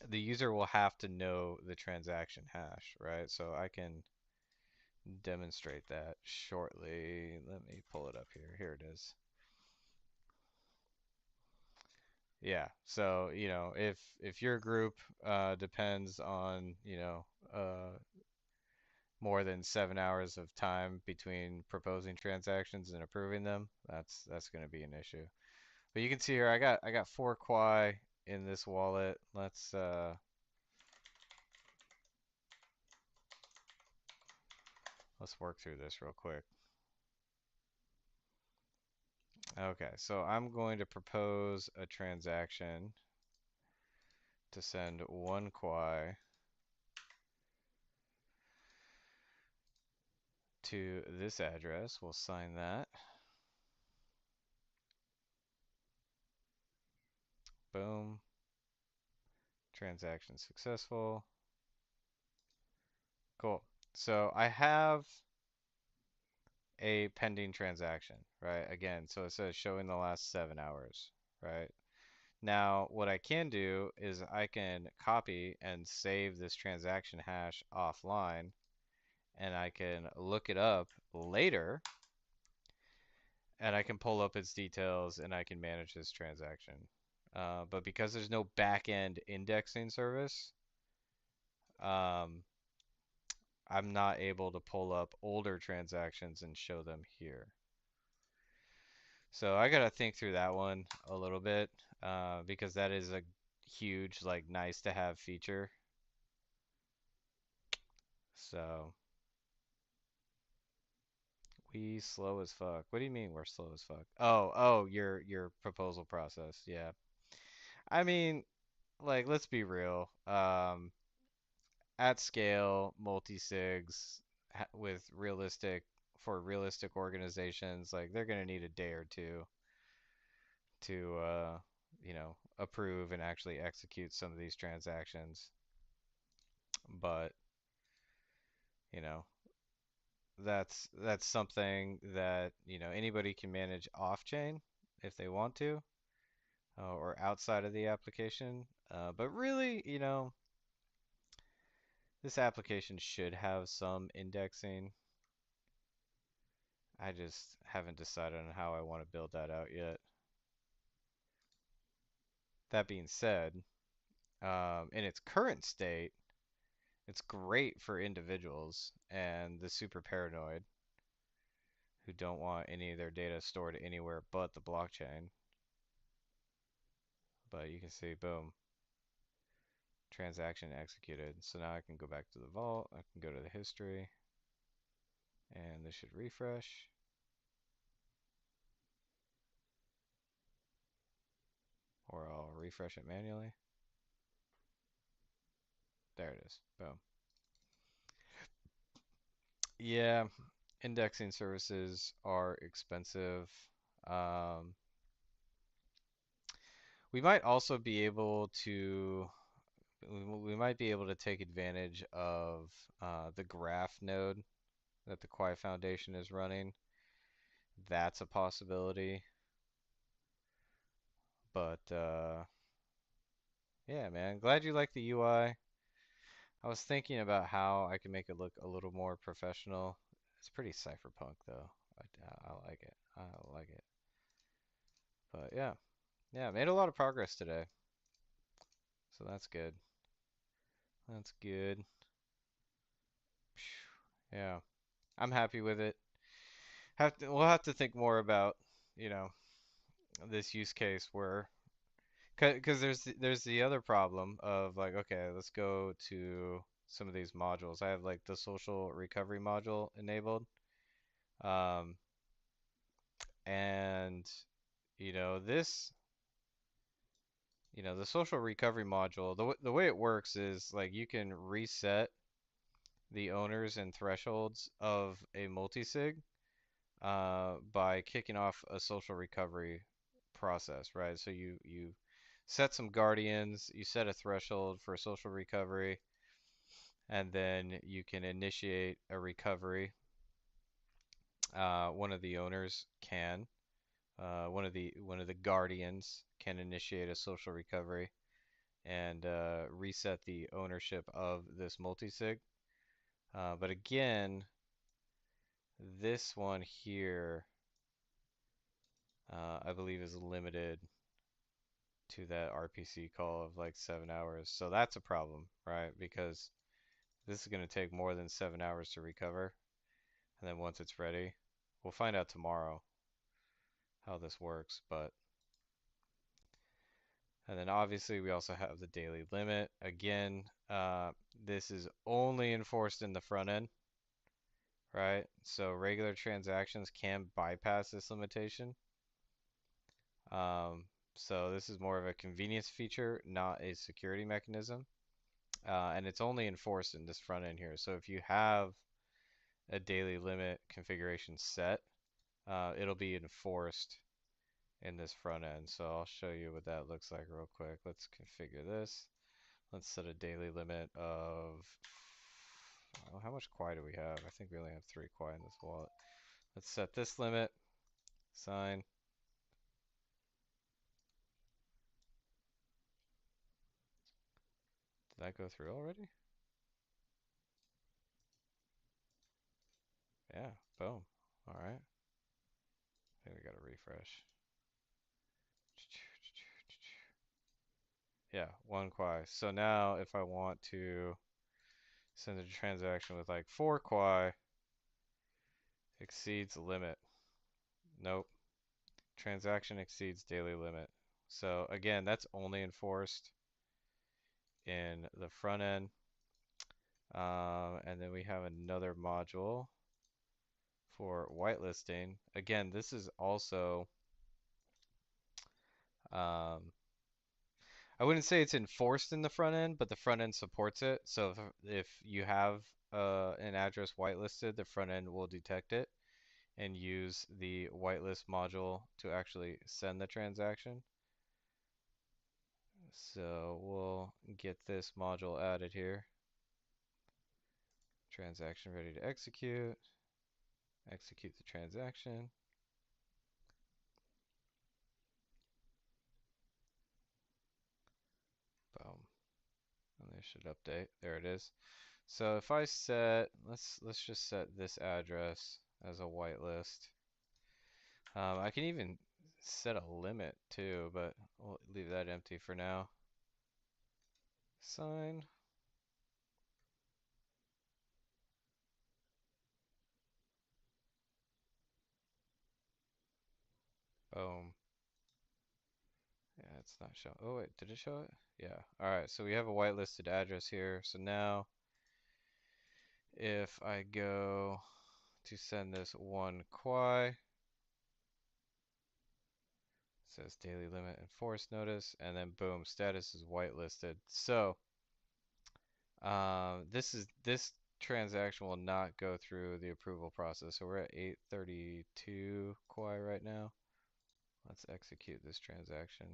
the user will have to know the transaction hash, right? So I can demonstrate that shortly. Let me pull it up here. Here it is. Yeah. So, if your group depends on, more than 7 hours of time between proposing transactions and approving them, that's going to be an issue. But you can see here I got 4 Quai in this wallet. Let's work through this real quick. Okay, so I'm going to propose a transaction to send 1 Quai to this address. We'll sign that. Boom. Transaction successful. Cool. So I have a pending transaction, right? Again, so it says showing the last 7 hours, right? Now, what I can do is I can copy and save this transaction hash offline, and I can look it up later, and I can pull up its details, and I can manage this transaction But because there's no back-end indexing service, um, I'm not able to pull up older transactions and show them here. So I gotta think through that one a little bit, because that is a huge, like, nice to have feature. So we slow as fuck. What do you mean we're slow as fuck? Oh, your proposal process. Yeah. I mean, like, let's be real. At scale, multi-sigs with realistic organizations, like they're gonna need a day or two to approve and actually execute some of these transactions. But, you know, that's something that, anybody can manage off-chain if they want to, or outside of the application. But really, this application should have some indexing. I just haven't decided on how I want to build that out yet. That being said, in its current state, it's great for individuals and the super paranoid who don't want any of their data stored anywhere but the blockchain. But you can see, boom, transaction executed. So now I can go back to the vault, I can go to the history, and this should refresh. Or I'll refresh it manually. There it is. Boom. Yeah, indexing services are expensive. Um, we might also be able to we might be able to take advantage of the graph node that the Quai Foundation is running. That's a possibility. But yeah, man, glad you like the UI. I was thinking about how I can make it look a little more professional. It's pretty cypherpunk though. I like it. I like it. But yeah, yeah, made a lot of progress today. So that's good. That's good. Yeah, I'm happy with it. We'll have to think more about, you know, this use case where, because there's the other problem of, like, okay, let's go to some of these modules. I have like the social recovery module enabled. Um, and you know this the social recovery module, the way it works is, like, you can reset the owners and thresholds of a multisig by kicking off a social recovery process, right? So you set some guardians, you set a threshold for social recovery, and then you can initiate a recovery. One of the owners can, one of the guardians can initiate a social recovery and reset the ownership of this multisig. But again, this one here, I believe, is limited to that RPC call of like 7 hours. So that's a problem, right? Because this is going to take more than 7 hours to recover. And then once it's ready, we'll find out tomorrow how this works. And then obviously we also have the daily limit. Again, this is only enforced in the front end, right? So regular transactions can bypass this limitation. Um, so this is more of a convenience feature, not a security mechanism. And it's only enforced in this front end here. So if you have a daily limit configuration set, it'll be enforced in this front end. So I'll show you what that looks like real quick. Let's configure this. Let's set a daily limit of, oh, how much Quai do we have? I think we only have 3 Quai in this wallet. Let's set this limit, sign. Did that go through already? Yeah, boom. All right. I think we got to refresh. Yeah, one Quai. So now if I want to send a transaction with like 4 Quai, exceeds limit. Nope. Transaction exceeds daily limit. So again, that's only enforced in the front end. And then we have another module for whitelisting. Again, this is also, um, I wouldn't say it's enforced in the front end, but the front end supports it. So if you have an address whitelisted, the front end will detect it and use the whitelist module to actually send the transaction. So we'll get this module added here. Transaction ready to execute. Execute the transaction. Boom. And they should update. There it is. So if I set, let's just set this address as a whitelist. I can even set a limit too, but we'll leave that empty for now. Sign. Boom. Yeah, it's not showing. Oh wait, did it show it? Yeah. All right, so we have a whitelisted address here. So now if I go to send this one Quai, it says daily limit enforced notice, and then boom, status is whitelisted. So this transaction will not go through the approval process. So we're at 832 Quai right now. Let's execute this transaction.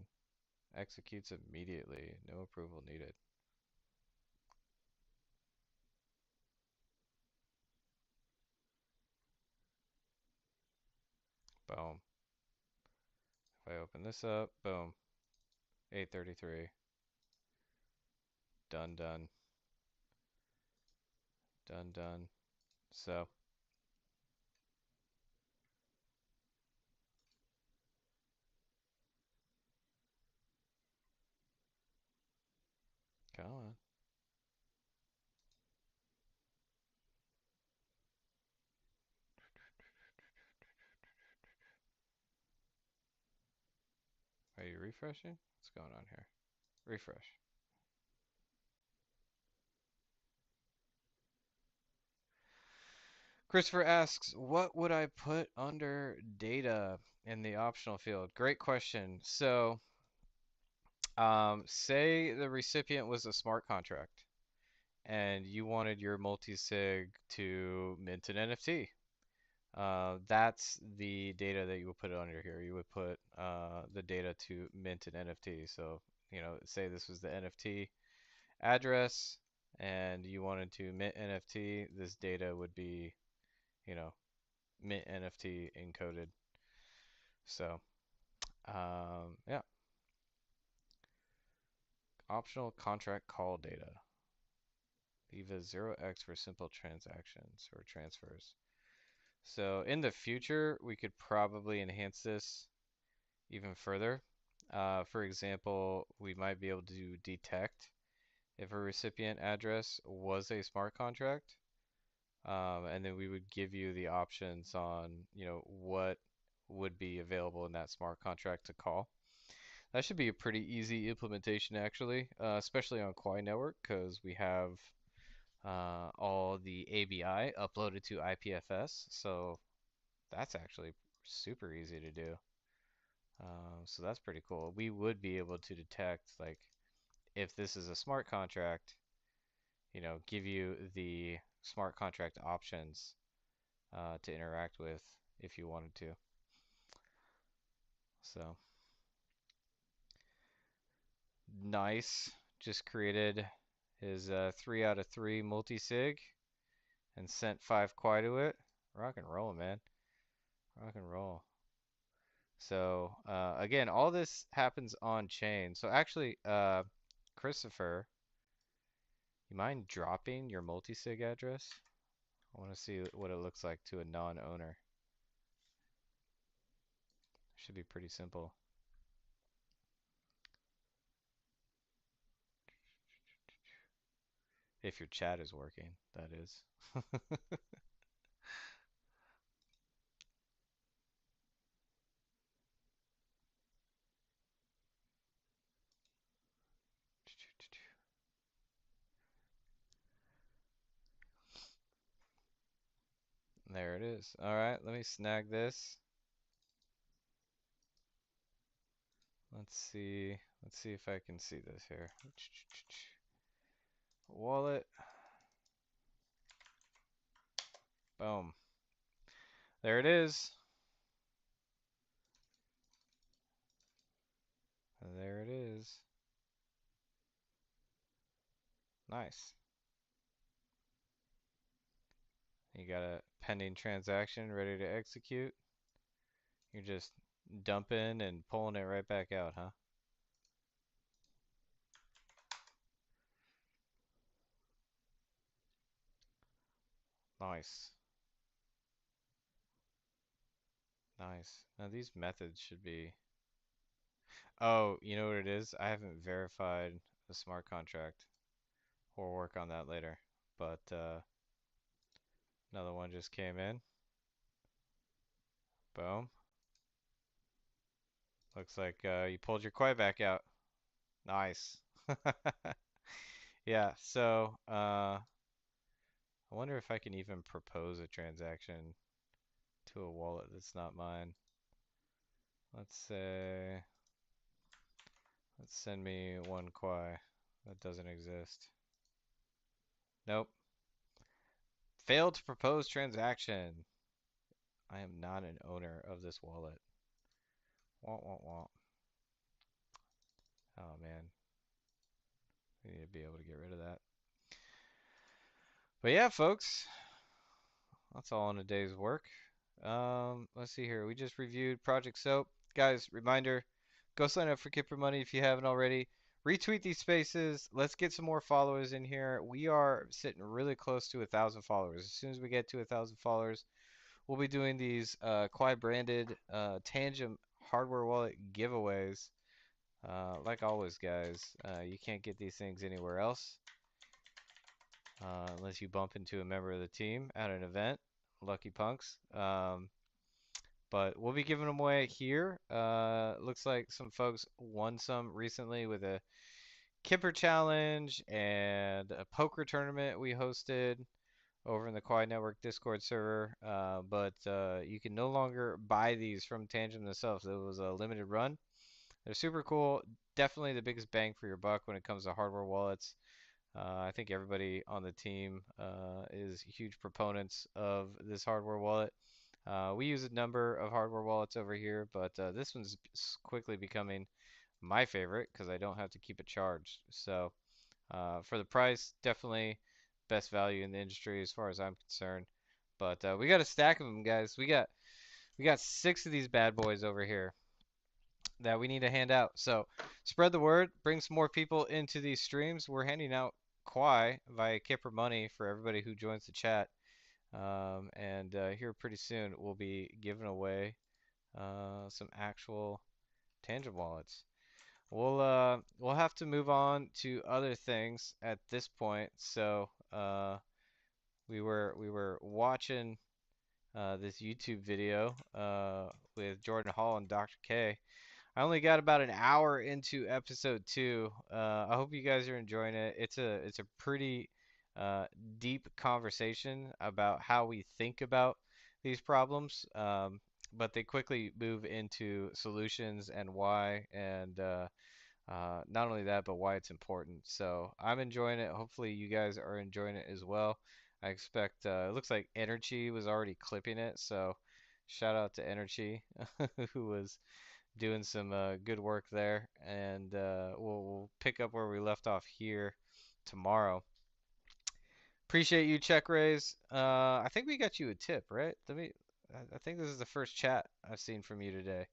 Executes immediately. No approval needed. Boom. If I open this up, boom. 833. Done, done. Done, done. So, come on. Are you refreshing? What's going on here? Refresh. Christopher asks, what would I put under data in the optional field? Great question. So, say the recipient was a smart contract and you wanted your multi-sig to mint an NFT. That's the data that you would put under here. You would put the data to mint an NFT. So, say this was the NFT address and you wanted to mint NFT, this data would be, you know, mint NFT encoded. So, yeah, optional contract call data. Leave a 0x for simple transactions or transfers. So in the future, we could probably enhance this even further. For example, we might be able to detect if a recipient address was a smart contract, and then we would give you the options on, what would be available in that smart contract to call. That should be a pretty easy implementation, actually, especially on Quai Network, because we have all the ABI uploaded to IPFS. So that's actually super easy to do. So that's pretty cool. We would be able to detect, like, if this is a smart contract, give you the smart contract options to interact with if you wanted to. So nice. Just created his 3 out of 3 multi-sig and sent 5 Quai to it. Rock and roll, man. Rock and roll. So again, all this happens on chain. So actually, Christopher, you mind dropping your multi-sig address? I want to see what it looks like to a non-owner. Should be pretty simple. If your chat is working, that is. There it is. All right, let me snag this. Let's see. Let's see if I can see this here. Wallet. Boom. There it is. There it is. Nice. You got a pending transaction ready to execute. You're just dumping and pulling it right back out, huh? Nice. Nice. Now these methods should be. Oh, you know what it is? I haven't verified the smart contract. We'll work on that later. But another one just came in. Boom. Looks like you pulled your Quai back out. Nice. Yeah, so I wonder if I can even propose a transaction to a wallet that's not mine. Let's say, let's send me one Quai. That doesn't exist. Nope. Failed to propose transaction. I am not an owner of this wallet. Wah, wah, wah. Oh man, we need to be able to get rid of that. But yeah, folks, that's all in a day's work. Let's see here. We just reviewed Project Soap. Guys, reminder, go sign up for Kipper Money if you haven't already. Retweet these spaces. Let's get some more followers in here. We are sitting really close to 1,000 followers. As soon as we get to 1,000 followers, we'll be doing these Quai branded Tangent hardware wallet giveaways. Like always, guys, you can't get these things anywhere else unless you bump into a member of the team at an event. Lucky punks. But we'll be giving them away here. Looks like some folks won some recently with a Kipper challenge and a poker tournament we hosted over in the Quai Network Discord server. But you can no longer buy these from Tangent themselves. It was a limited run. They're super cool. Definitely the biggest bang for your buck when it comes to hardware wallets. I think everybody on the team is huge proponents of this hardware wallet. We use a number of hardware wallets over here, but this one's quickly becoming my favorite because I don't have to keep it charged. So for the price, definitely best value in the industry as far as I'm concerned. But we got a stack of them, guys. We got 6 of these bad boys over here that we need to hand out. So spread the word, bring some more people into these streams. We're handing out Quai via Kipper Money for everybody who joins the chat. And here pretty soon we'll be giving away some actual Tangent wallets. We'll have to move on to other things at this point. So we were watching this YouTube video with Jordan Hall and Dr. K. I only got about an hour into episode 2. I hope you guys are enjoying it. It's a pretty uh, deep conversation about how we think about these problems, but they quickly move into solutions and why, and not only that, but why it's important. So I'm enjoying it. Hopefully, you guys are enjoying it as well. I expect it looks like Energy was already clipping it, so shout out to Energy who was doing some good work there, and we'll pick up where we left off here tomorrow. Appreciate you, Check Raise. I think we got you a tip, right? I think this is the first chat I've seen from you today.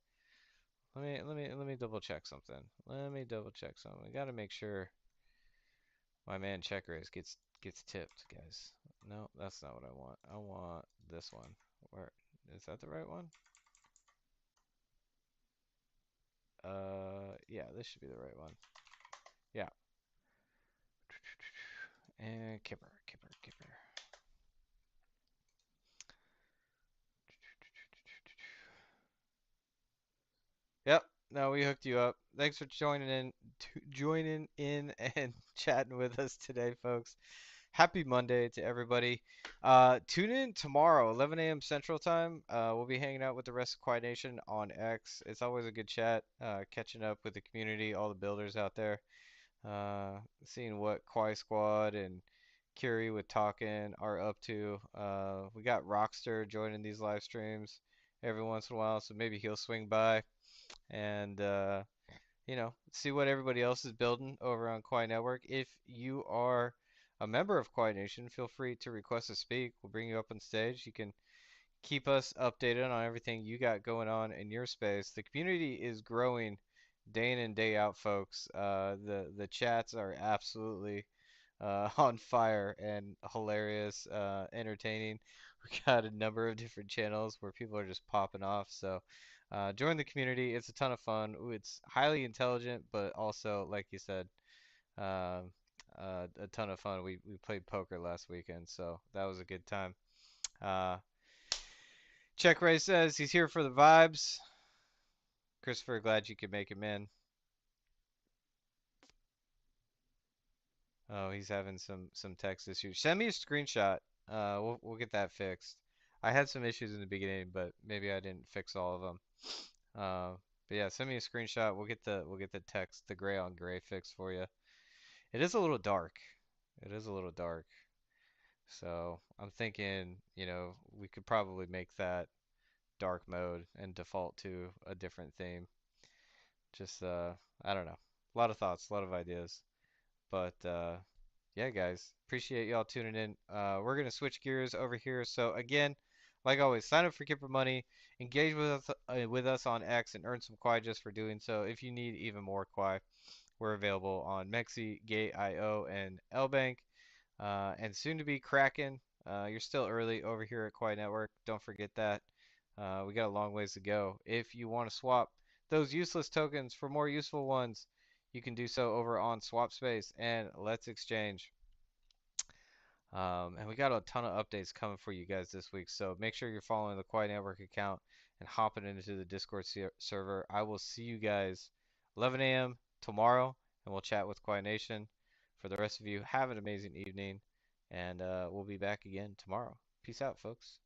Let me double check something. Let me double check something. We got to make sure my man Check Raise gets tipped, guys. No, that's not what I want. I want this one. Where is that the right one? Yeah, this should be the right one. Yeah. And Kipper, Kipper, Kipper. Yep. No, we hooked you up. Thanks for joining in and chatting with us today, folks. Happy Monday to everybody. Tune in tomorrow, 11 a.m. Central Time. We'll be hanging out with the rest of Quai Nation on X. It's always a good chat, catching up with the community, all the builders out there, seeing what Quai Squad and Curie with Talking are up to. We got Rockster joining these live streams every once in a while, so maybe he'll swing by and see what everybody else is building over on Quai Network. If you are a member of Quai Nation, feel free to request to speak. We'll bring you up on stage. You can keep us updated on everything you got going on in your space. The community is growing day in and day out, folks. The chats are absolutely on fire and hilarious, entertaining. We got a number of different channels where people are just popping off. So join the community. It's a ton of fun. Ooh, it's highly intelligent, but also, like you said, um a ton of fun. We played poker last weekend, so that was a good time. Uh, Check Ray says he's here for the vibes. Christopher, glad you could make him in. Oh, he's having some text issues. Send me a screenshot. We'll get that fixed. I had some issues in the beginning, but maybe I didn't fix all of them. But yeah, send me a screenshot. We'll get the text, the gray on gray fix for you. It is a little dark. It is a little dark. So I'm thinking, we could probably make that dark mode and default to a different theme. Just I don't know. A lot of thoughts, a lot of ideas. But yeah, guys, appreciate y'all tuning in. We're gonna switch gears over here. So again, like always, sign up for Kipper Money, engage with us on X, and earn some Quai just for doing so. If you need even more Quai, we're available on Mexi, Gate.io, and LBank, and soon to be Kraken. You're still early over here at Quai Network. Don't forget that. We got a long ways to go. If you want to swap those useless tokens for more useful ones, you can do so over on SwapSpace and Let's Exchange. And we got a ton of updates coming for you guys this week, so make sure you're following the Quiet Network account and hopping into the Discord server. I will see you guys 11 a.m. tomorrow, and we'll chat with Quiet Nation. For the rest of you, have an amazing evening, and we'll be back again tomorrow. Peace out, folks.